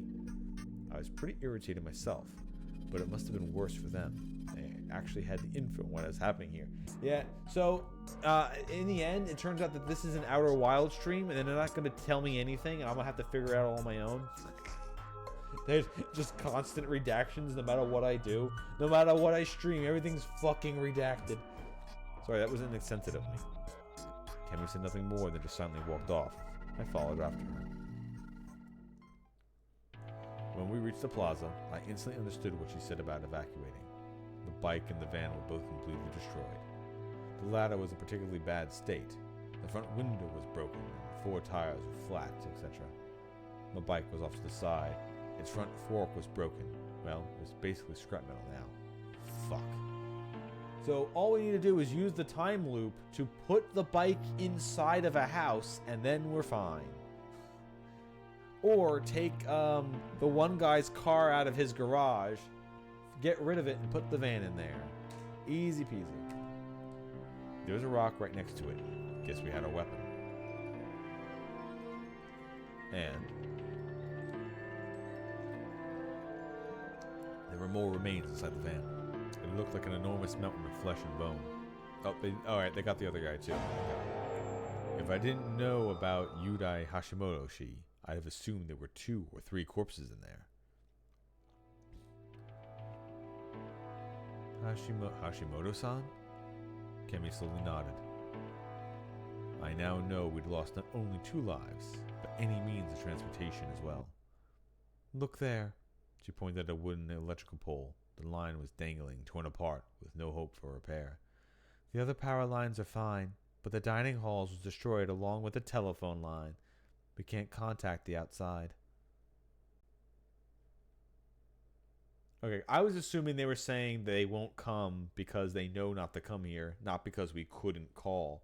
I was pretty irritated myself, but it must have been worse for them. They actually had the info on what was happening here. Yeah, so in the end, it turns out that this is an Outer Wild stream, and they're not going to tell me anything, and I'm going to have to figure it out all on my own. There's just constant redactions no matter what I do. No matter what I stream, everything's fucking redacted. Sorry, that was insensitive of me. Kemi said nothing more than just silently walked off. I followed after her. When we reached the plaza, I instantly understood what she said about evacuating. The bike and the van were both completely destroyed. The latter was in a particularly bad state. The front window was broken, and 4 tires were flat, etc. My bike was off to the side. Its front fork was broken. Well, it was basically scrap metal now. Fuck. So all we need to do is use the time loop to put the bike inside of a house, and then we're fine. Or take the one guy's car out of his garage, get rid of it, and put the van in there. Easy peasy. There was a rock right next to it. Guess we had our weapon. And there were more remains inside the van. It looked like an enormous mountain of flesh and bone. Oh, alright, they got the other guy too. If I didn't know about Yudai Hashimoto-shi, I'd have assumed there were 2 or 3 corpses in there. Hashimoto-san? Kemi slowly nodded. I now know we'd lost not only 2 lives, but any means of transportation as well. Look there. She pointed at a wooden electrical pole. The line was dangling, torn apart, with no hope for repair. The other power lines are fine, but the dining halls was destroyed along with the telephone line. We can't contact the outside. Okay, I was assuming they were saying they won't come because they know not to come here, not because we couldn't call.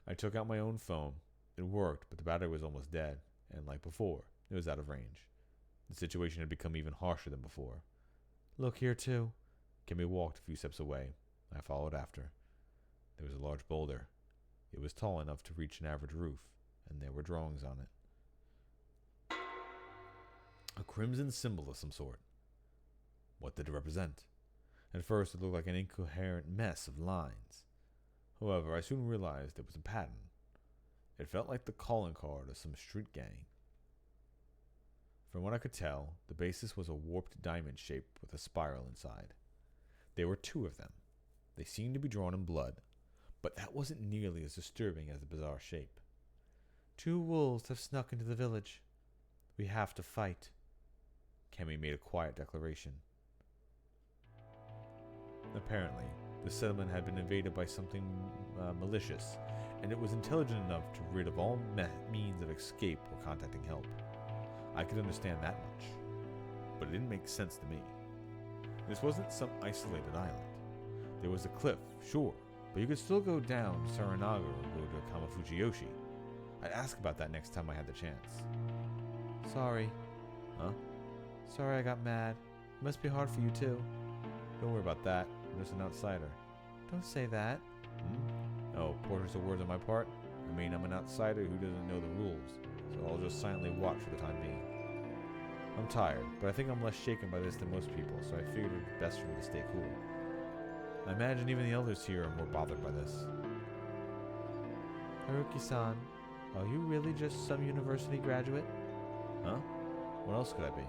I took out my own phone. It worked, but the battery was almost dead, and like before, it was out of range. The situation had become even harsher than before. Look here, too. Kemi walked a few steps away. I followed after. There was a large boulder. It was tall enough to reach an average roof, and there were drawings on it. A crimson symbol of some sort. What did it represent? At first, it looked like an incoherent mess of lines. However, I soon realized it was a pattern. It felt like the calling card of some street gang. From what I could tell, the basis was a warped diamond shape with a spiral inside. There were 2 of them. They seemed to be drawn in blood, but that wasn't nearly as disturbing as the bizarre shape. 2 wolves have snuck into the village. We have to fight. Kemi made a quiet declaration. Apparently, the settlement had been invaded by something malicious, and it was intelligent enough to rid of all means of escape or contacting help. I could understand that much, but it didn't make sense to me. This wasn't some isolated island. There was a cliff, sure, but you could still go down to Saranaga or go to Kamafujiyoshi. I'd ask about that next time I had the chance. Sorry. Huh? Sorry I got mad. It must be hard for you, too. Don't worry about that. I'm just an outsider. Don't say that. Oh, portraits of words on my part? I mean, I'm an outsider who doesn't know the rules. so I'll just silently watch for the time being. I'm tired, but I think I'm less shaken by this than most people, so I figured it would be best for me to stay cool. I imagine even the elders here are more bothered by this. Haruki-san, are you really just some university graduate? Huh? What else could I be?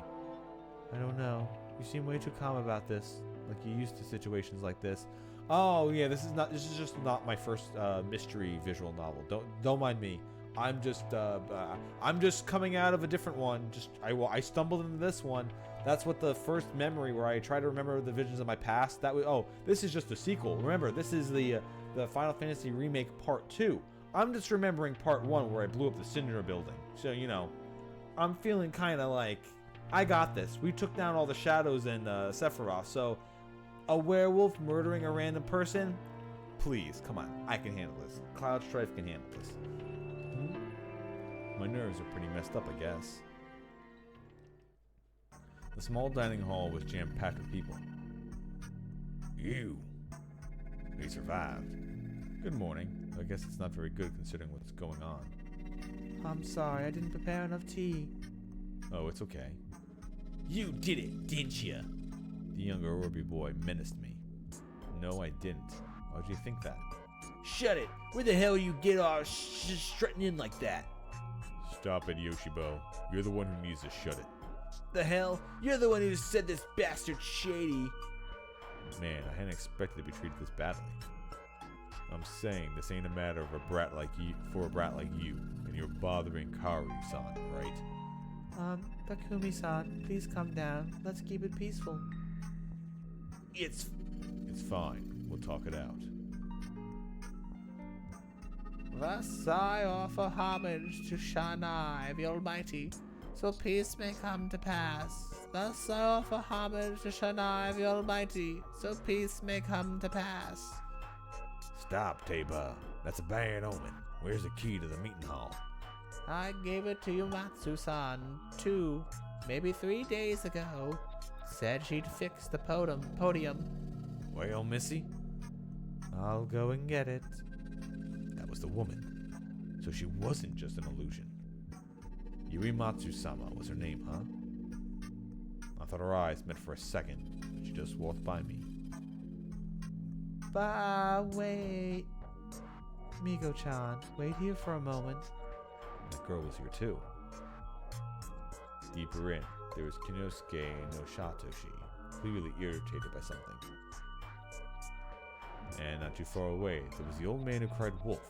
I don't know. You seem way too calm about this, like you're used to situations like this. Oh yeah, this is just not my first mystery visual novel. Don't mind me. I'm just coming out of a different one. I stumbled into this one. That's what the first memory where I try to remember the visions of my past. This is just a sequel. Remember, this is the Final Fantasy remake part 2. I'm just remembering part 1 where I blew up the Cinder building. So I'm feeling kind of like I got this. We took down all the shadows in Sephiroth. So a werewolf murdering a random person? Please, come on. I can handle this. Cloud Strife can handle this. My nerves are pretty messed up, I guess. The small dining hall was jam-packed with people. You survived. Good morning. I guess it's not very good considering what's going on. I'm sorry, I didn't prepare enough tea. Oh, it's okay. You did it, didn't you? The younger Orby boy menaced me. No, I didn't. Why'd you think that? Shut it! Where the hell you get off strutting in like that? Stop it, Yoshibo. You're the one who needs to shut it. The hell? You're the one who said this bastard shady. Man, I hadn't expected to be treated this badly. I'm saying this ain't a matter of a brat like you, and you're bothering Karu-san, right? Takumi-san, please come down. Let's keep it peaceful. It's fine. We'll talk it out. Thus I offer homage to Shanai, the Almighty, so peace may come to pass. Thus I offer homage to Shanai, the Almighty, so peace may come to pass. Stop, Teba. That's a bad omen. Where's the key to the meeting hall? I gave it to Yumatsu-san 2, maybe 3 days ago. Said she'd fix the podium. Well, Missy? I'll go and get it. That was the woman. So she wasn't just an illusion. Yurimatsu-sama was her name, huh? I thought her eyes met for a second, but she just walked by me. Wait. Miko-chan, wait here for a moment. That girl was here too. Deeper in, there was Kinosuke no Shatoshi, clearly irritated by something. And not too far away, there was the old man who cried wolf,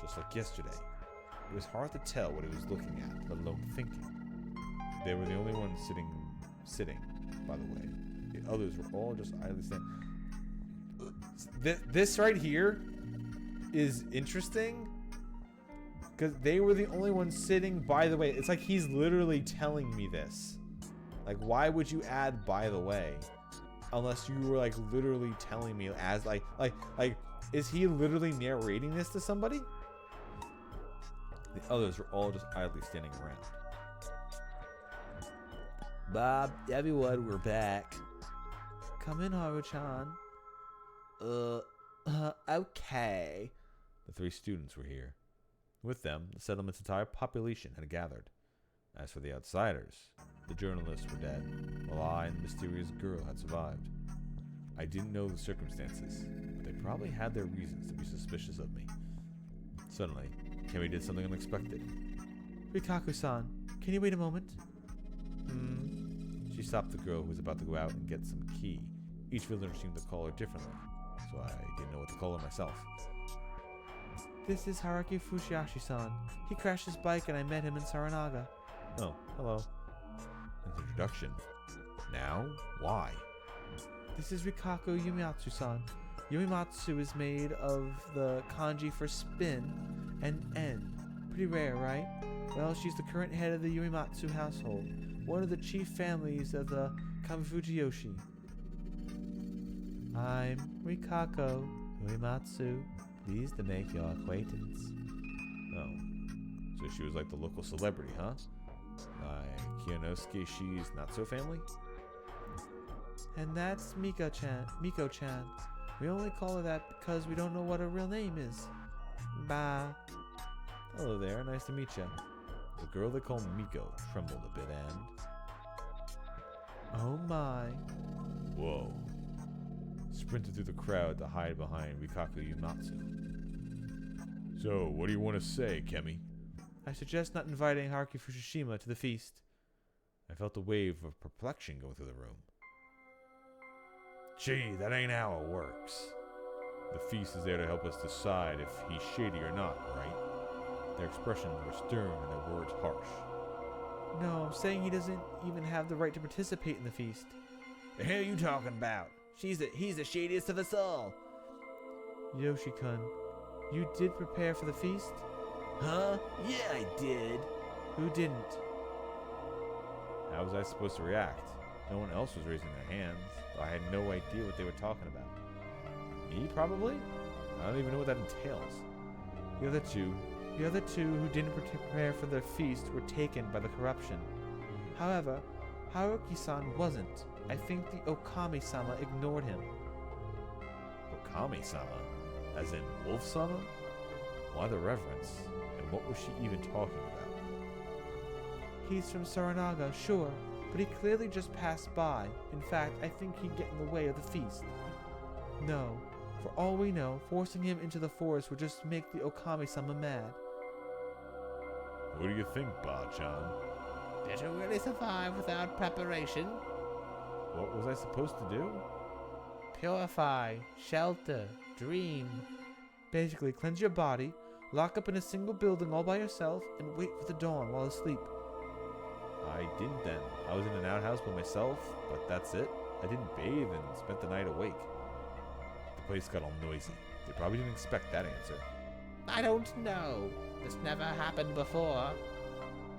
just like yesterday. It was hard to tell what he was looking at, let alone thinking. They were the only ones sitting, by the way. The others were all just idly standing. This right here is interesting, because they were the only ones sitting, by the way. It's like he's literally telling me this. Like, why would you add by the way? Unless you were like literally telling me as like is he literally narrating this to somebody? The others were all just idly standing around. Bob, everyone, we're back. Come in, Haru-chan. Okay. The 3 students were here. With them, the settlement's entire population had gathered. As for the outsiders, the journalists were dead, while I and the mysterious girl had survived. I didn't know the circumstances, but they probably had their reasons to be suspicious of me. Suddenly, Kemi did something unexpected. Rikaku-san, can you wait a moment? She stopped the girl who was about to go out and get some key. Each villager seemed to call her differently, so I didn't know what to call her myself. This is Haruki Fushiashi-san. He crashed his bike and I met him in Saranaga. Oh, hello. An introduction. Now, why? This is Rikaku Yumimatsu-san. Yumimatsu is made of the kanji for spin and en. Pretty rare, right? Well, she's the current head of the Yumimatsu household, one of the chief families of the Kamifujiyoshi. I'm Rikako Yumimatsu. Pleased to make your acquaintance. Oh. So she was like the local celebrity, huh? Like Kionosuke Shi's not-so family? And that's Miko-chan. We only call her that because we don't know what her real name is. Bye. Hello there, nice to meet you. The girl they call Miko trembled a bit and... Oh my. Whoa. Sprinted through the crowd to hide behind Rikaku Yumatsu. So, what do you want to say, Kemi? I suggest not inviting Haruki Fukushima to the feast. I felt a wave of perplexion going through the room. Gee, that ain't how it works. The feast is there to help us decide if he's shady or not, right? Their expressions were stern and their words harsh. No, I'm saying he doesn't even have the right to participate in the feast. The hell you talking about? He's the shadiest of us all. Yoshi-kun, you did prepare for the feast? Huh? Yeah, I did. Who didn't? How was I supposed to react? No one else was raising their hands, though I had no idea what they were talking about. Me, probably? I don't even know what that entails. The other two who didn't prepare for the feast were taken by the corruption. However, Haruki-san wasn't. I think the Okami-sama ignored him. Okami-sama? As in Wolf-sama? Why the reverence? And what was she even talking about? He's from Saranaga, sure, but he clearly just passed by. In fact, I think he'd get in the way of the feast. No, for all we know, forcing him into the forest would just make the Okami-sama mad. What do you think, Ba-chan? Did you really survive without preparation? What was I supposed to do? Purify, shelter, dream. Basically, cleanse your body, lock up in a single building all by yourself, and wait for the dawn while asleep. I didn't then. I was in an outhouse by myself, but that's it. I didn't bathe and spent the night awake. The place got all noisy. They probably didn't expect that answer. I don't know. This never happened before.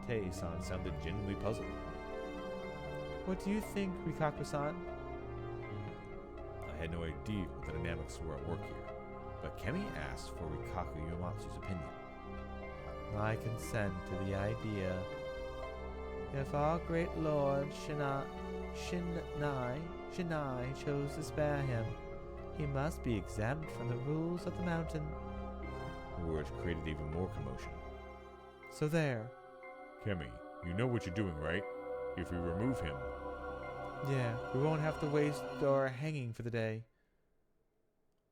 Tei-san sounded genuinely puzzled. What do you think, Rikaku-san? I had no idea what the dynamics were at work here, but Kemi asked for Rikaku Yomatsu's opinion. I consent to the idea. If our great lord Shinai chose to spare him, he must be exempt from the rules of the mountain. The words created even more commotion. So there. Kemi, you know what you're doing, right? If we remove him... Yeah, we won't have to waste our hanging for the day.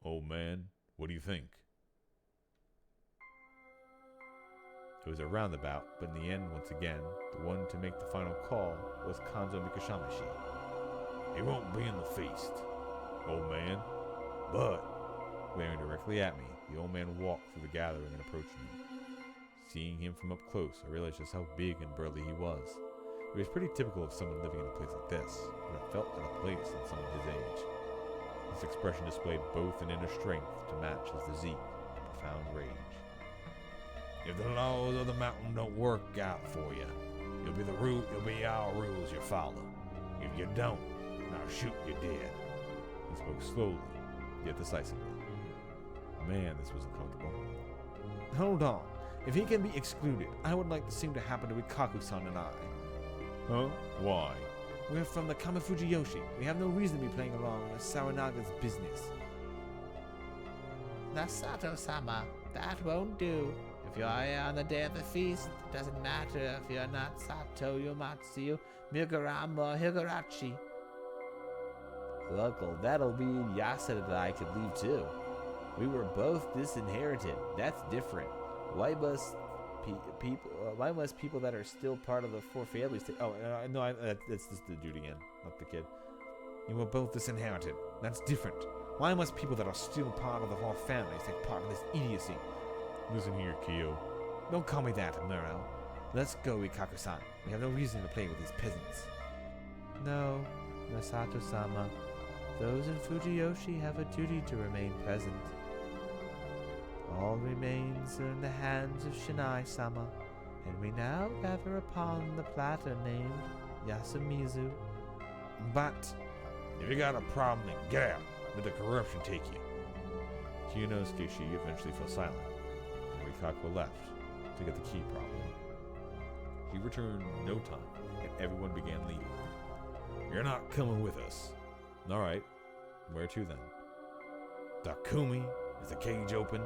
Old man, what do you think? It was a roundabout, but in the end, once again, the one to make the final call was Kanzo Mikashamashi. He won't be in the feast, old man. But, glaring directly at me, the old man walked through the gathering and approached me. Seeing him from up close, I realized just how big and burly he was. It was pretty typical of someone living in a place like this, but it felt out of place in someone his age. His expression displayed both an inner strength to match his physique and profound rage. If the laws of the mountain don't work out for you, you'll be our rules you follow. If you don't, I'll shoot you dead. He spoke slowly, yet decisively. Man, this was uncomfortable. Hold on. If he can be excluded, I would like the same to happen to Rikaku-san and I. Huh? Why? We're from the Kamifuji Yoshi. We have no reason to be playing along with Saranaga's business. Nasato-sama, that won't do. If you're here on the day of the feast, it doesn't matter if you're not Sato, Yomatsu, Migurama, or Higurashi. Uncle, that'll be Yasada that I could leave too. We were both disinherited. That's different. Why must people that are still part of the four families take... that's just the dude again, not the kid. You were both disinherited. That's different. Why must people that are still part of the four families take part in this idiocy? Listen here, Kyo. Don't call me that, Muro. Let's go, Rikaku-san. We have no reason to play with these peasants. No, Masato-sama. Those in Fujiyoshi have a duty to remain present. All remains are in the hands of Shinai-sama, and we now gather upon the platter named Yasumizu. But, if you got a problem, then get out. Let the corruption take you. Kiyanosuke Shi eventually fell silent, and Rikaku left to get the key probably. He returned in no time, and everyone began leaving. You're not coming with us. Alright, where to then? Takumi? Is the cage open?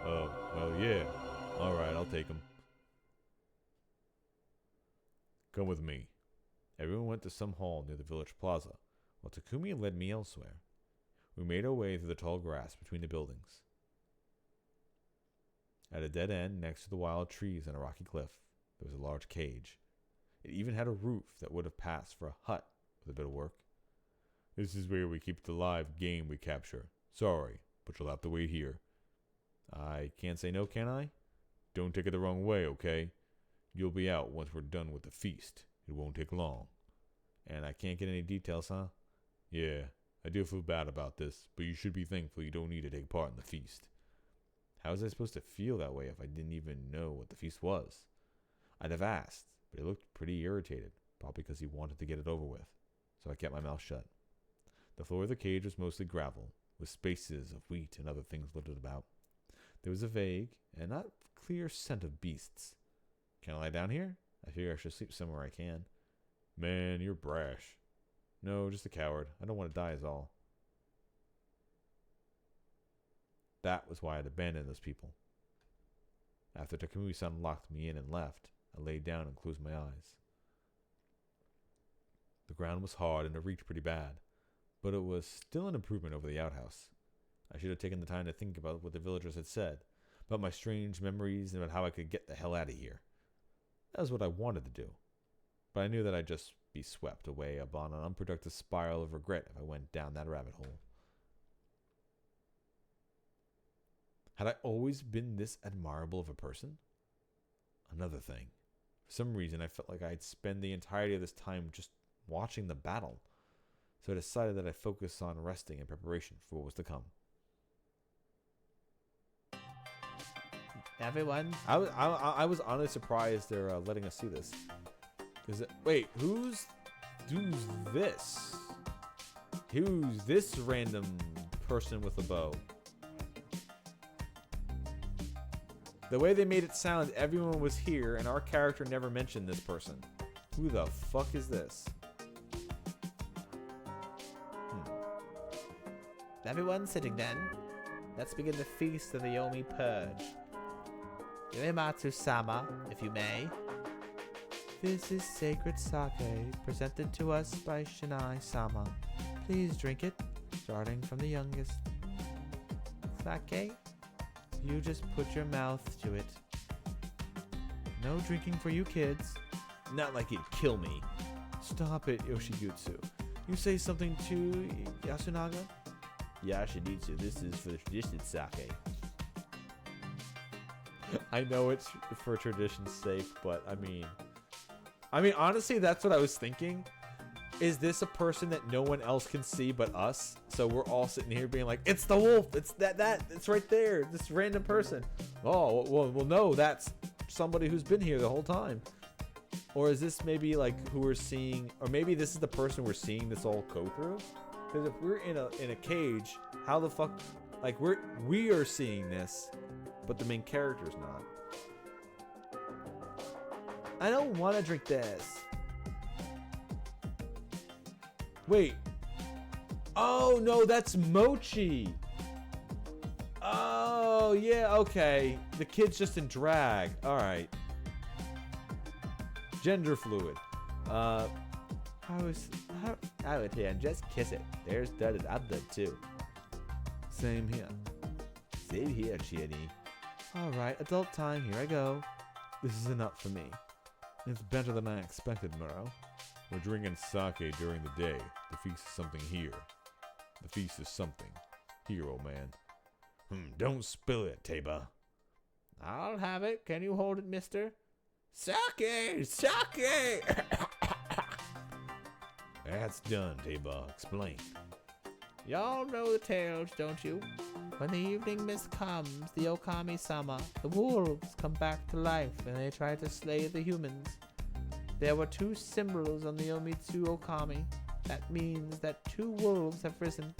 Well, yeah. Alright, I'll take him. Come with me. Everyone went to some hall near the village plaza, while Takumi led me elsewhere. We made our way through the tall grass between the buildings. At a dead end, next to the wild trees and a rocky cliff, there was a large cage. It even had a roof that would have passed for a hut with a bit of work. This is where we keep the live game we capture. Sorry, but you'll have to wait here. I can't say no, can I? Don't take it the wrong way, okay? You'll be out once we're done with the feast. It won't take long. And I can't get any details, huh? Yeah, I do feel bad about this, but you should be thankful you don't need to take part in the feast. How was I supposed to feel that way if I didn't even know what the feast was? I'd have asked, but he looked pretty irritated, probably because he wanted to get it over with. So I kept my mouth shut. The floor of the cage was mostly gravel, with spaces of wheat and other things littered about. There was a vague and not clear scent of beasts. Can I lie down here? I figure I should sleep somewhere I can. Man, you're brash. No, just a coward. I don't want to die is all. That was why I'd abandoned those people. After Takumi-san locked me in and left, I laid down and closed my eyes. The ground was hard and it reeked pretty bad, but it was still an improvement over the outhouse. I should have taken the time to think about what the villagers had said, about my strange memories and about how I could get the hell out of here. That was what I wanted to do, but I knew that I'd just be swept away upon an unproductive spiral of regret if I went down that rabbit hole. Had I always been this admirable of a person? Another thing. For some reason, I felt like I'd spend the entirety of this time just watching the battle, so I decided that I'd focus on resting in preparation for what was to come. Everyone, I was honestly surprised they're letting us see this. Wait, who's this? Who's this random person with a bow? The way they made it sound, everyone was here, and our character never mentioned this person. Who the fuck is this? everyone sitting then. Let's begin the feast of the Yomi Purge. Yuematsu-sama, if you may. This is sacred sake, presented to us by Shinai-sama. Please drink it, starting from the youngest. Sake? You just put your mouth to it. No drinking for you kids. Not like he'd kill me. Stop it, Yoshigutsu. You say something to Yasunaga? Yashiditsu, this is for the tradition sake. I know it's for tradition's sake, but I mean honestly, that's what I was thinking. Is this a person that no one else can see but us? So we're all sitting here being like, it's the wolf. It's that. It's right there. This random person. Oh, well, no, that's somebody who's been here the whole time. Or is this maybe like who we're seeing? Or maybe this is the person we're seeing this all go through? Because if we're in a cage, how the fuck? Like we are seeing this, but the main character's not. I don't want to drink this. Wait. Oh, no, that's Mochi. Oh, yeah, okay. The kid's just in drag. All right. Gender fluid. I would here and just kiss it. There's dud and I'm dud too. Same here. Same here, Chiani. Alright, adult time, here I go. This is enough for me. It's better than I expected, Muro. We're drinking sake during the day. The feast is something here. The feast is something. Here, old man. Don't spill it, Taba. I'll have it. Can you hold it, mister? Sake! Sake! That's done, Taba. Explain. Y'all know the tales, don't you? When the evening mist comes, the Okami-sama, the wolves, come back to life and they try to slay the humans. There were two symbols on the Omitsu Okami. That means that two wolves have risen.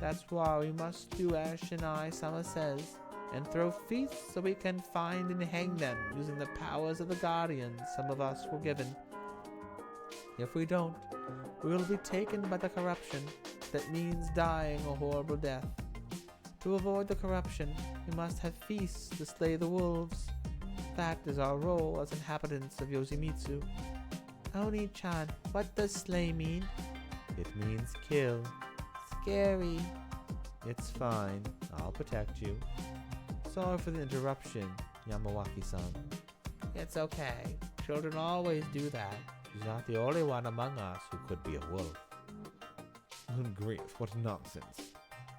That's why we must do as Shinai-sama says, and throw feasts so we can find and hang them using the powers of the guardians some of us were given. If we don't, we will be taken by the corruption. That means dying a horrible death. To avoid the corruption, we must have feasts to slay the wolves. That is our role as inhabitants of Yoshimitsu. Oni-chan, what does slay mean? It means kill. Scary. It's fine. I'll protect you. Sorry for the interruption, Yamawaki-san. It's okay. Children always do that. She's not the only one among us who could be a wolf. Good grief, what nonsense.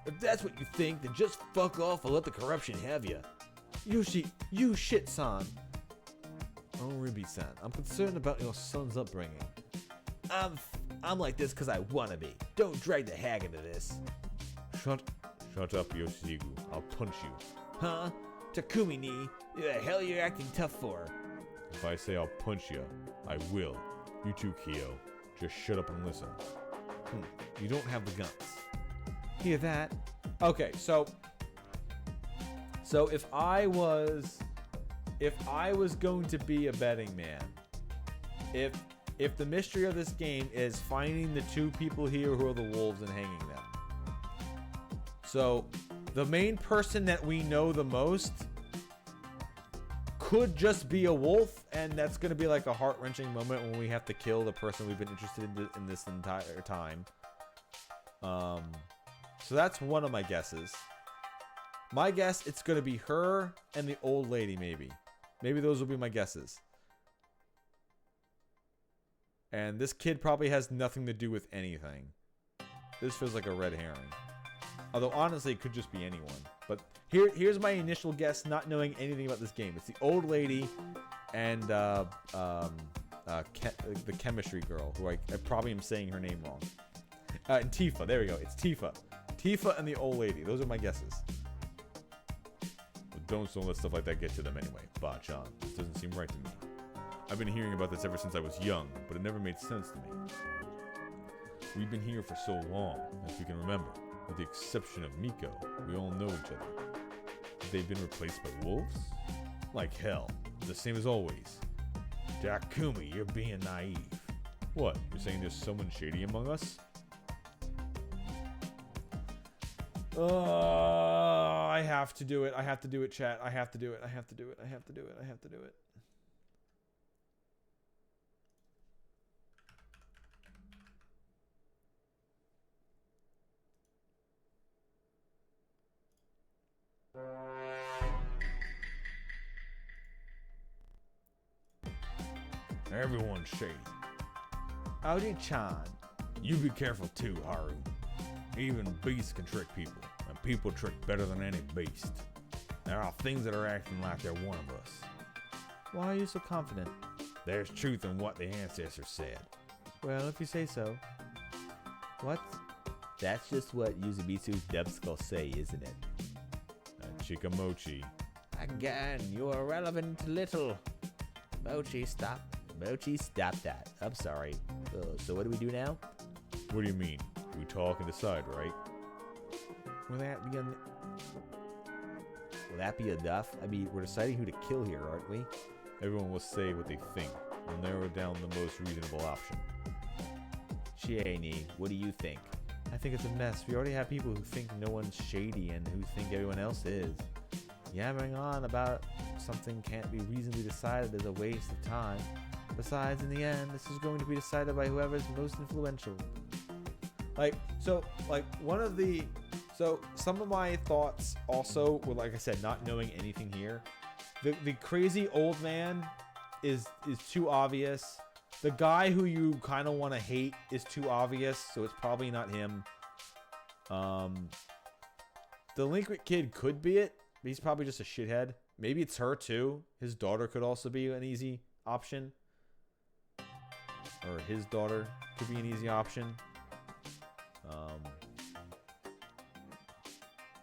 If that's what you think, then just fuck off and let the corruption have you. You shit-san. Oh, Ribi-san, I'm concerned about your son's upbringing. I'm like this because I wanna be. Don't drag the hag into this. Shut up, Yoshiguchi. I'll punch you. Huh? Takumi-ni, the hell you're acting tough for? If I say I'll punch you, I will. You too, Kyo. Just shut up and listen. You don't have the guns. Hear that? Okay, so if I was going to be a betting man, if the mystery of this game is finding the two people here who are the wolves and hanging them. So the main person that we know the most could just be a wolf, and that's going to be like a heart-wrenching moment when we have to kill the person we've been interested in this entire time. So that's one of my guesses. My guess, it's going to be her and the old lady, maybe. Maybe those will be my guesses. And this kid probably has nothing to do with anything. This feels like a red herring. Although, honestly, it could just be anyone. But here's my initial guess, not knowing anything about this game. It's the old lady and the chemistry girl, who I probably am saying her name wrong. And Tifa, there we go. It's Tifa. Tifa and the old lady. Those are my guesses. But don't let stuff like that get to them anyway. Ba-chan, this doesn't seem right to me. I've been hearing about this ever since I was young, but it never made sense to me. We've been here for so long, as we can remember. With the exception of Miko, we all know each other. Have they been replaced by wolves? Like hell. The same as always. Takumi, you're being naive. What? You're saying there's someone shady among us? I have to do it. I have to do it, chat. I have to do it. I have to do it. I have to do it. I have to do it. Everyone's shady. Audi-chan. You be careful too, Haru. Even beasts can trick people, and people trick better than any beast. There are things that are acting like they're one of us. Why are you so confident? There's truth in what the ancestors said. Well, if you say so. What? That's just what Yuzubitsu's dubskulls say, isn't it? Chikamochi. Again, you are relevant little. Mochi, stop. Mochi, stop that. I'm sorry. So what do we do now? What do you mean? We talk and decide, right? Will that be enough? I mean, we're deciding who to kill here, aren't we? Everyone will say what they think. We'll narrow down the most reasonable option. Chieni, what do you think? I think it's a mess. We already have people who think no one's shady and who think everyone else is. Yammering on about something can't be reasonably decided is a waste of time. Besides, in the end, this is going to be decided by whoever's most influential. So some of my thoughts also were, like I said, not knowing anything here. The crazy old man is too obvious. The guy who you kind of want to hate is too obvious, so it's probably not him. The delinquent kid could be it, but he's probably just a shithead. Maybe it's her too. His daughter could also be an easy option. Or his daughter could be an easy option.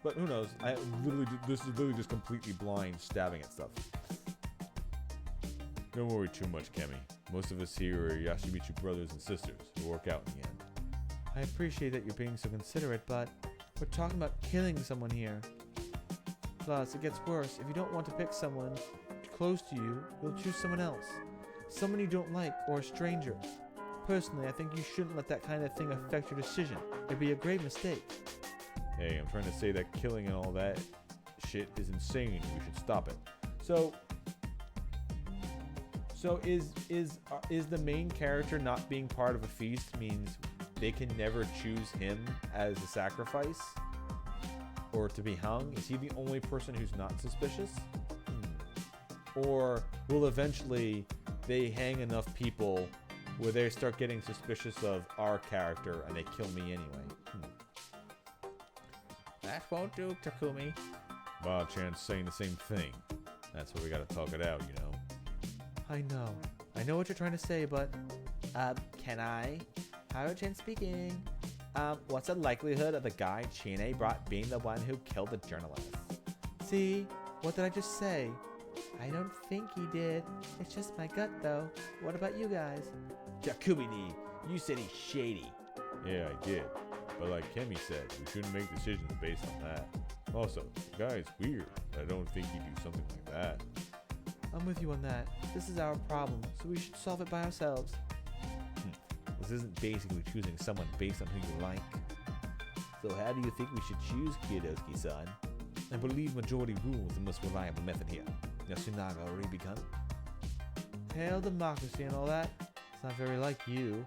But who knows? This is literally just completely blind stabbing at stuff. Don't worry too much, Kemi. Most of us here are Yashimitsu brothers and sisters who work out in the end. I appreciate that you're being so considerate, but we're talking about killing someone here. Plus, it gets worse. If you don't want to pick someone close to you, you'll choose someone else. Someone you don't like or a stranger. Personally, I think you shouldn't let that kind of thing affect your decision. It'd be a great mistake. Hey, I'm trying to say that killing and all that shit is insane and we should stop it. So is the main character not being part of a feast means they can never choose him as a sacrifice or to be hung? Is he the only person who's not suspicious? Or will eventually they hang enough people where they start getting suspicious of our character and they kill me anyway? That won't do, Takumi. Bob Chan's saying the same thing. That's why we gotta talk it out, you know. I know what you're trying to say, but can I? Haru-chan speaking. What's the likelihood of the guy Chine brought being the one who killed the journalist? See, what did I just say? I don't think he did. It's just my gut, though. What about you guys? Takumi, you said he's shady. Yeah, I did. But like Kemi said, we shouldn't make decisions based on that. Also, the guy's weird. I don't think he'd do something like that. I'm with you on that. This is our problem, so we should solve it by ourselves. This isn't basically choosing someone based on who you like. So how do you think we should choose Kyodoski-san? I believe majority rule is the most reliable method here. Yasunaga already begun? Hail democracy and all that. It's not very like you.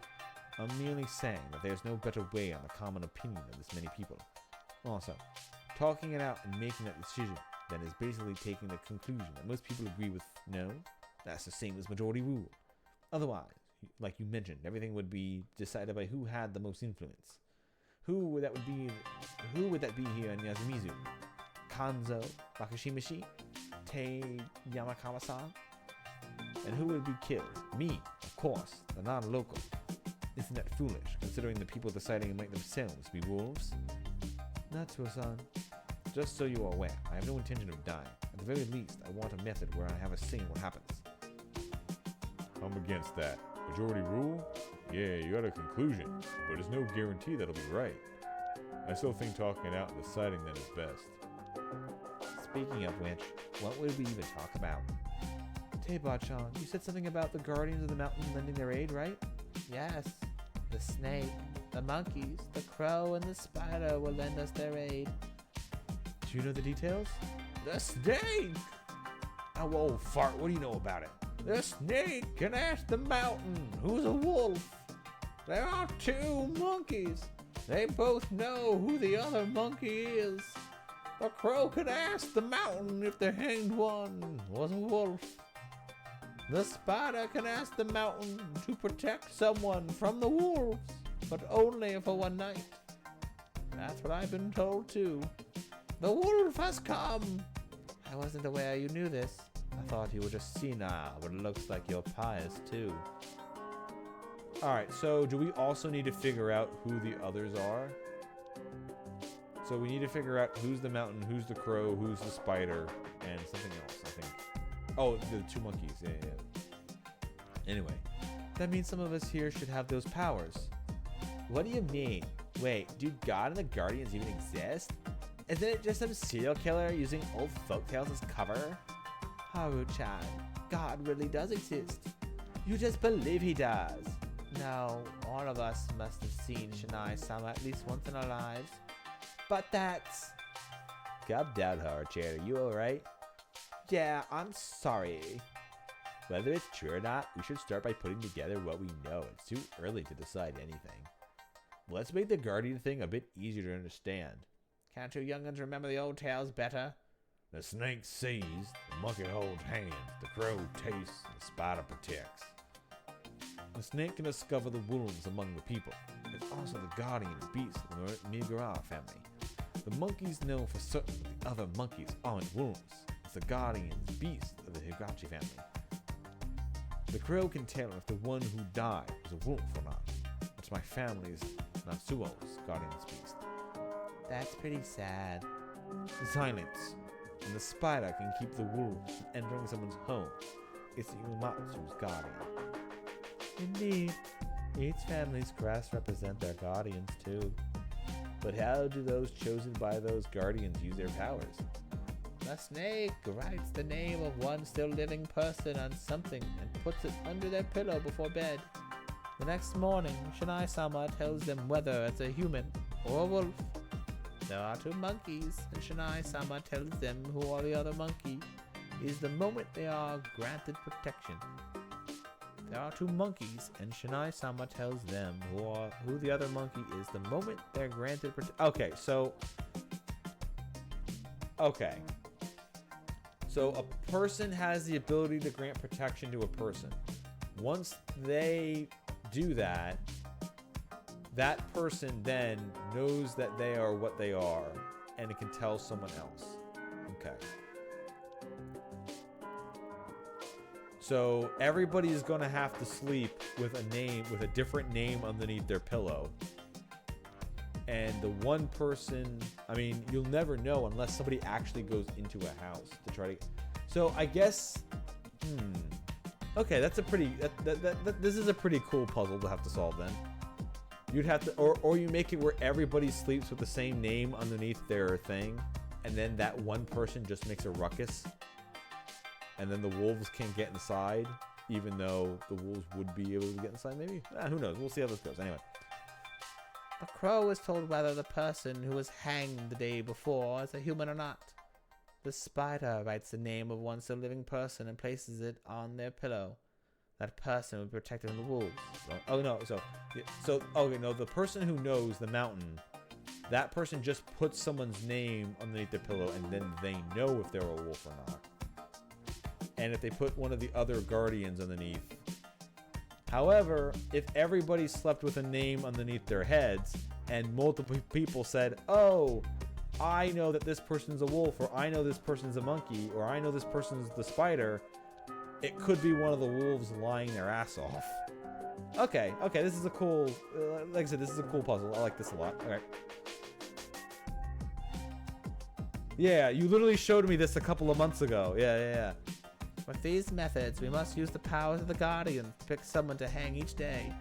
I'm merely saying that there's no better way on the common opinion of this many people. Also, talking it out and making that decision then is basically taking the conclusion that most people agree with. No, that's the same as majority rule. Otherwise, like you mentioned, everything would be decided by who had the most influence. Who would that be here in Yasumizu? Kanzo, Makushimishi, Tei Yamakawa-san? And who would be killed? Me, of course, the non-local. Isn't that foolish, considering the people deciding among themselves be wolves? Natsuo-san. Just so you are aware, I have no intention of dying. At the very least, I want a method where I have a say in what happens. I'm against that. Majority rule? Yeah, you got a conclusion, but there's no guarantee that'll be right. I still think talking it out and deciding then is best. Speaking of which, what would we even talk about? Teiba-chan, you said something about the Guardians of the Mountain lending their aid, right? Yes. The snake, the monkeys, the crow, and the spider will lend us their aid. Do you know the details? The snake! Oh, old fart, what do you know about it? The snake can ask the mountain who's a wolf. There are two monkeys. They both know who the other monkey is. The crow could ask the mountain if the hanged one was a wolf. The spider can ask the mountain to protect someone from the wolves, but only for one night. That's what I've been told too. The wolf has come. I wasn't aware you knew this. I thought you were just senile, but it looks like you're pious too. Alright, so do we also need to figure out who the others are? So we need to figure out who's the mountain, who's the crow, who's the spider, and something else, I think. Oh, the two monkeys. Yeah. Anyway, that means some of us here should have those powers. What do you mean? Wait, do God and the Guardians even exist? Isn't it just some serial killer using old folktales as cover? Haru-chan, God really does exist. You just believe he does. No, all of us must have seen Shinai-sama at least once in our lives. But that's... Calm down, Haru-chan. Are you alright? Yeah, I'm sorry. Whether it's true or not, we should start by putting together what we know. It's too early to decide anything. Let's make the Guardian thing a bit easier to understand. Can't you young'uns remember the old tales better? The snake sees, the monkey holds hands, the crow tastes, and the spider protects. The snake can discover the wolves among the people. It's also the guardian beast of the Migura family. The monkeys know for certain that the other monkeys aren't wolves. It's the guardian's beast of the Higachi family. The crow can tell if the one who died was a wolf or not. It's my family's, Natsuo's, guardian's beast. That's pretty sad. Silence. And the spider can keep the wolves from entering someone's home. It's the Umatsu's guardian. Indeed. Each family's crests represent their guardians too. But how do those chosen by those guardians use their powers? The snake writes the name of one still living person on something and puts it under their pillow before bed. The next morning, Shinai-sama tells them whether it's a human or a wolf. There are two monkeys, and Shinai-sama tells them who are the other monkey is the moment they are granted protection. There are two monkeys, and Shinai-sama tells them who the other monkey is the moment they're granted Okay, so a person has the ability to grant protection to a person. Once they do that, that person then knows that they are what they are, and it can tell someone else. Okay. So everybody is going to have to sleep with a different name underneath their pillow. And the one person, I mean, you'll never know unless somebody actually goes into a house to try to. So I guess, okay, that's a pretty. This is a pretty cool puzzle to have to solve. Then you'd have to, or you make it where everybody sleeps with the same name underneath their thing, and then that one person just makes a ruckus, and then the wolves can't get inside, even though the wolves would be able to get inside. Maybe, who knows? We'll see how this goes. Anyway. The crow is told whether the person who was hanged the day before is a human or not. The spider writes the name of one still living person and places it on their pillow. That person will be protected from the wolves. The person who knows the mountain, that person just puts someone's name underneath their pillow, and then they know if they're a wolf or not. And if they put one of the other guardians underneath. However, if everybody slept with a name underneath their heads and multiple people said, oh, I know that this person's a wolf, or I know this person's a monkey, or I know this person's the spider, it could be one of the wolves lying their ass off. Okay, this is a cool, like I said, this is a cool puzzle. I like this a lot. All right. Yeah, you literally showed me this a couple of months ago. Yeah. With these methods, we must use the powers of the Guardians to pick someone to hang each day.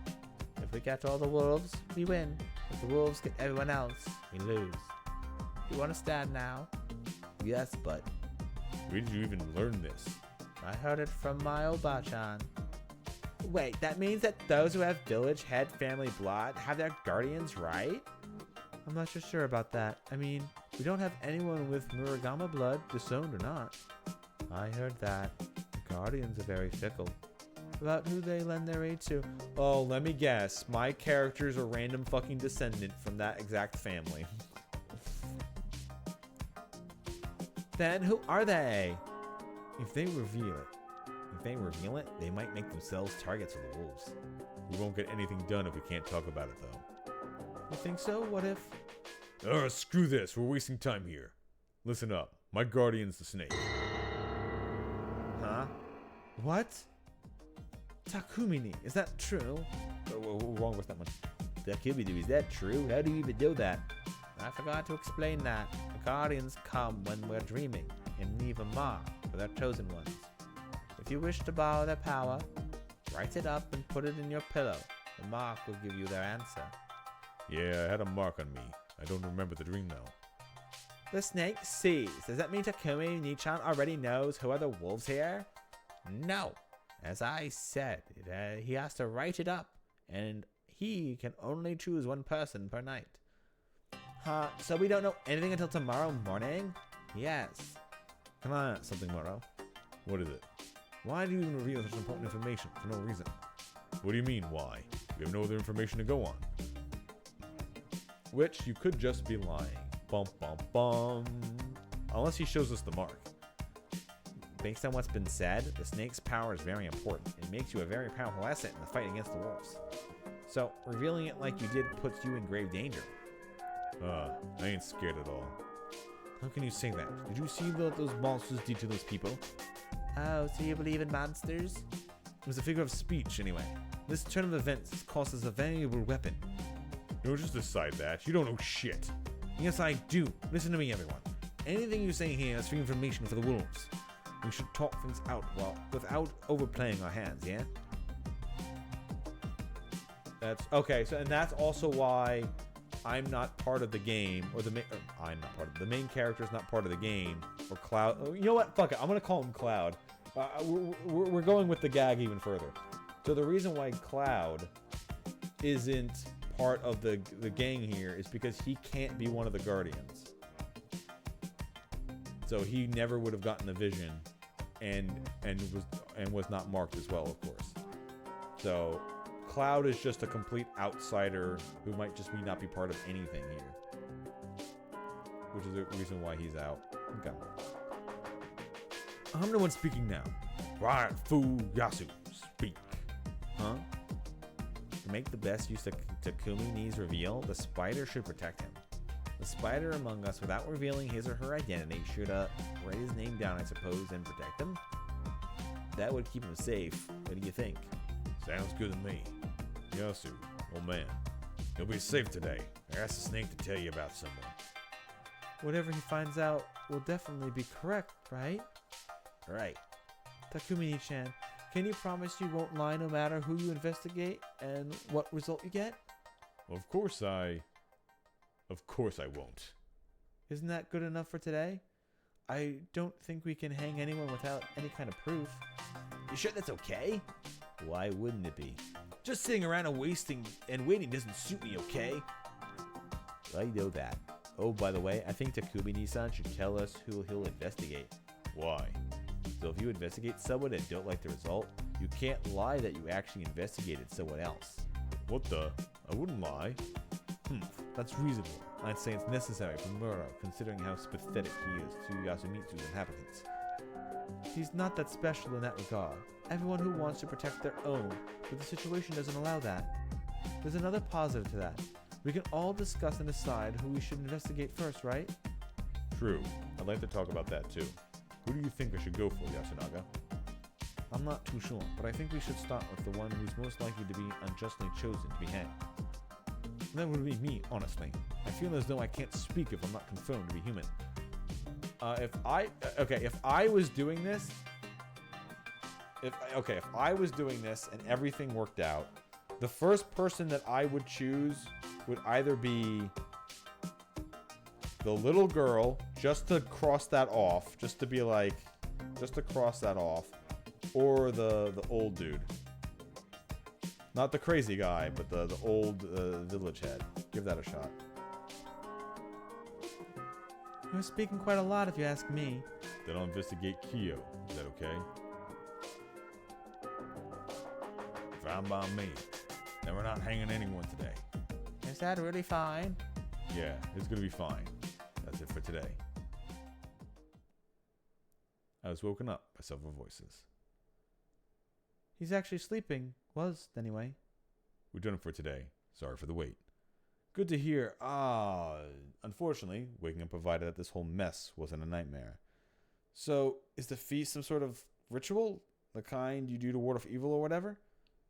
If we get all the wolves, we win. If the wolves get everyone else, we lose. You understand now? Yes, but Where did you even learn this? I heard it from my Oba-chan. wait, that means that those who have village head family blood have their guardians, right? I'm not so sure about that. I mean, we don't have anyone with Muragama blood, disowned or not. I heard that. The Guardians are very fickle about who they lend their aid to. Oh, let me guess. My character's a random fucking descendant from that exact family. Then who are they? If they reveal it, they might make themselves targets of the wolves. We won't get anything done if we can't talk about it, though. You think so? What if? Screw this. We're wasting time here. Listen up. My guardian's the snake. Huh? What? Takumini, is that true? Wrong with that one. Takumini, is that true? How do you even know that? I forgot to explain that. The Guardians come when we're dreaming and leave a mark for their chosen ones. If you wish to borrow their power, write it up and put it in your pillow. The mark will give you their answer. Yeah, I had a mark on me. I don't remember the dream though. The snake sees. Does that mean Takumi Nichan already knows who are the wolves here? No. As I said, he has to write it up, and he can only choose one person per night. Huh, so we don't know anything until tomorrow morning? Yes. Can I ask something, Moro? What is it? Why do you even reveal such important information for no reason? What do you mean, why? We have no other information to go on. Which you could just be lying. Bum bum bum. Unless he shows us the mark. Based on what's been said, the snake's power is very important. It makes you a very powerful asset in the fight against the wolves. So, revealing it like you did puts you in grave danger. I ain't scared at all. How can you say that? Did you see what those monsters did to those people? Oh, so you believe in monsters? It was a figure of speech, anyway. This turn of events cost us a valuable weapon. No, just decide that. You don't know shit. Yes, I do. Listen to me, everyone. Anything you say here is free information for the wolves. We should talk things out without overplaying our hands, yeah? That's okay. So, and that's also why I'm not part of the game, or the main character is not part of the game, or Cloud. You know what? Fuck it. I'm gonna call him Cloud. We're going with the gag even further. So the reason why Cloud isn't part of the gang here is because he can't be one of the Guardians. So he never would have gotten the vision, and was not marked as well, of course. So, Cloud is just a complete outsider who might just not be part of anything here. Which is the reason why he's out. Okay. I'm the one speaking now. Right, Yasu, speak. Huh? To make the best use of Takumi Ni's reveal, the spider should protect him. The spider among us, without revealing his or her identity, should write his name down, I suppose, and protect him? That would keep him safe. What do you think? Sounds good to me. Yasu, old man, you'll be safe today. I asked the snake to tell you about someone. Whatever he finds out will definitely be correct, right? Right. Takumi-chan, can you promise you won't lie no matter who you investigate and what result you get? Of course I won't. Isn't that good enough for today? I don't think we can hang anyone without any kind of proof. You sure that's okay? Why wouldn't it be? Just sitting around and waiting doesn't suit me, okay? I know that. Oh, by the way, I think Takumi-san should tell us who he'll investigate. Why? So if you investigate someone and don't like the result, you can't lie that you actually investigated someone else. What the? I wouldn't lie. That's reasonable. I'd say it's necessary for Muro, considering how pathetic he is to Yasumitsu's inhabitants. He's not that special in that regard. Everyone who wants to protect their own, but the situation doesn't allow that. There's another positive to that. We can all discuss and decide who we should investigate first, right? True. I'd like to talk about that too. Who do you think I should go for, Yasunaga? I'm not too sure, but I think we should start with the one who's most likely to be unjustly chosen to be hanged. That would be me, honestly. I feel as though I can't speak if I'm not confirmed to be human. If I was doing this, if I was doing this and everything worked out, the first person that I would choose would either be the little girl, just to cross that off, just to cross that off, or the old dude. Not the crazy guy, but the old village head. Give that a shot. You're speaking quite a lot if you ask me. Then I'll investigate Kyo. Is that okay? Fine by me. Then we're not hanging anyone today. Is that really fine? Yeah, it's gonna be fine. That's it for today. I was woken up by several voices. He's actually sleeping. Was, anyway. We're done for today. Sorry for the wait. Good to hear. Unfortunately, waking up provided that this whole mess wasn't a nightmare. So, is the feast some sort of ritual? The kind you do to ward off evil or whatever?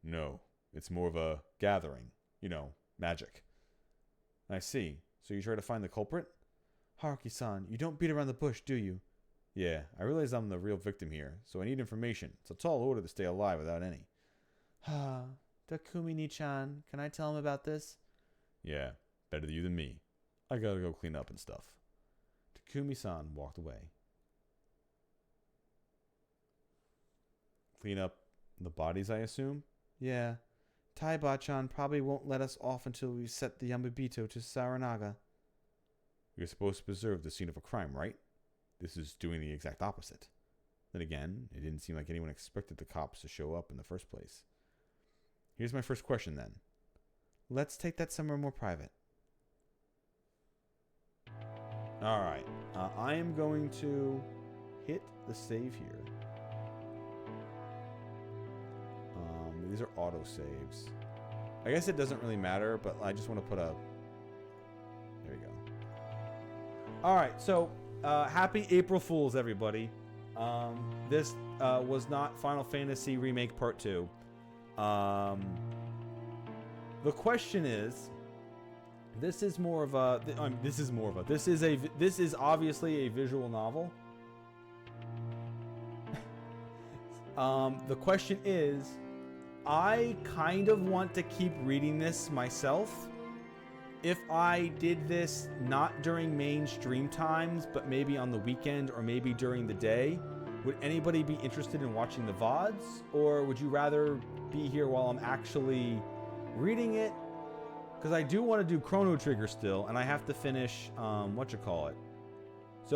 No, it's more of a gathering. You know, magic. I see. So you try to find the culprit? Haruki-san, you don't beat around the bush, do you? Yeah, I realize I'm the real victim here, so I need information. It's a tall order to stay alive without any. Takumi-chan, can I tell him about this? Yeah, better you than me. I gotta go clean up and stuff. Takumi-san walked away. Clean up the bodies, I assume? Yeah. Taiba-chan probably won't let us off until we set the Yamabito to Saranaga. You're supposed to preserve the scene of a crime, right? This is doing the exact opposite. Then again, it didn't seem like anyone expected the cops to show up in the first place. Here's my first question then. Let's take that somewhere more private. Alright, I am going to hit the save here. These are auto saves. I guess it doesn't really matter, but I just want to put a... There we go. Alright, so happy April Fools, everybody. This was not Final Fantasy Remake Part 2. The question is, this is obviously a visual novel. The question is, I kind of want to keep reading this myself. If I did this not during mainstream times, but maybe on the weekend or maybe during the day, would anybody be interested in watching the VODs? Or would you rather be here while I'm actually reading it? Because I do want to do Chrono Trigger still, and I have to finish, So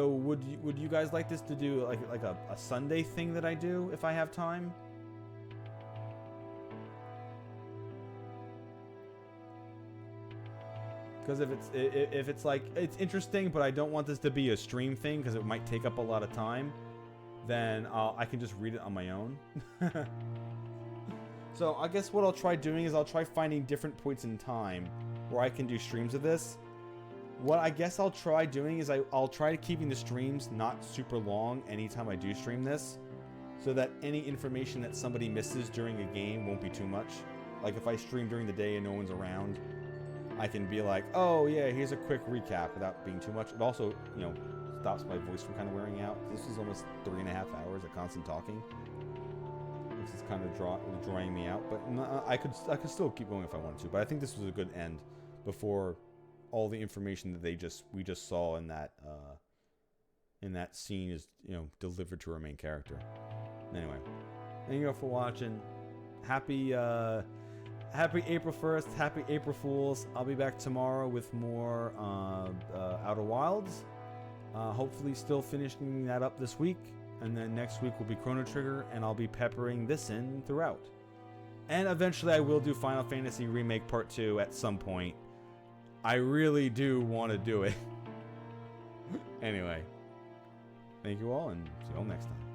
would you guys like this to do like a Sunday thing that I do if I have time? Because if it's like it's interesting, but I don't want this to be a stream thing because it might take up a lot of time, then I can just read it on my own. So I guess what I'll try doing is I'll try finding different points in time where I can do streams of this. What I guess I'll try doing is I'll try keeping the streams not super long anytime I do stream this, so that any information that somebody misses during a game won't be too much. Like if I stream during the day and no one's around, I can be like, oh yeah, here's a quick recap without being too much. It also, you know, stops my voice from kind of wearing out. This is almost 3.5 hours of constant talking. This is kind of drawing me out, but I could still keep going if I wanted to. But I think this was a good end before all the information that we just saw in that scene is, you know, delivered to our main character. Anyway, thank you all for watching. Happy April 1st. Happy April Fools. I'll be back tomorrow with more Outer Wilds. Hopefully still finishing that up this week. And then next week will be Chrono Trigger, and I'll be peppering this in throughout. And eventually I will do Final Fantasy Remake Part 2 at some point. I really do want to do it. Anyway, thank you all, and see you all next time.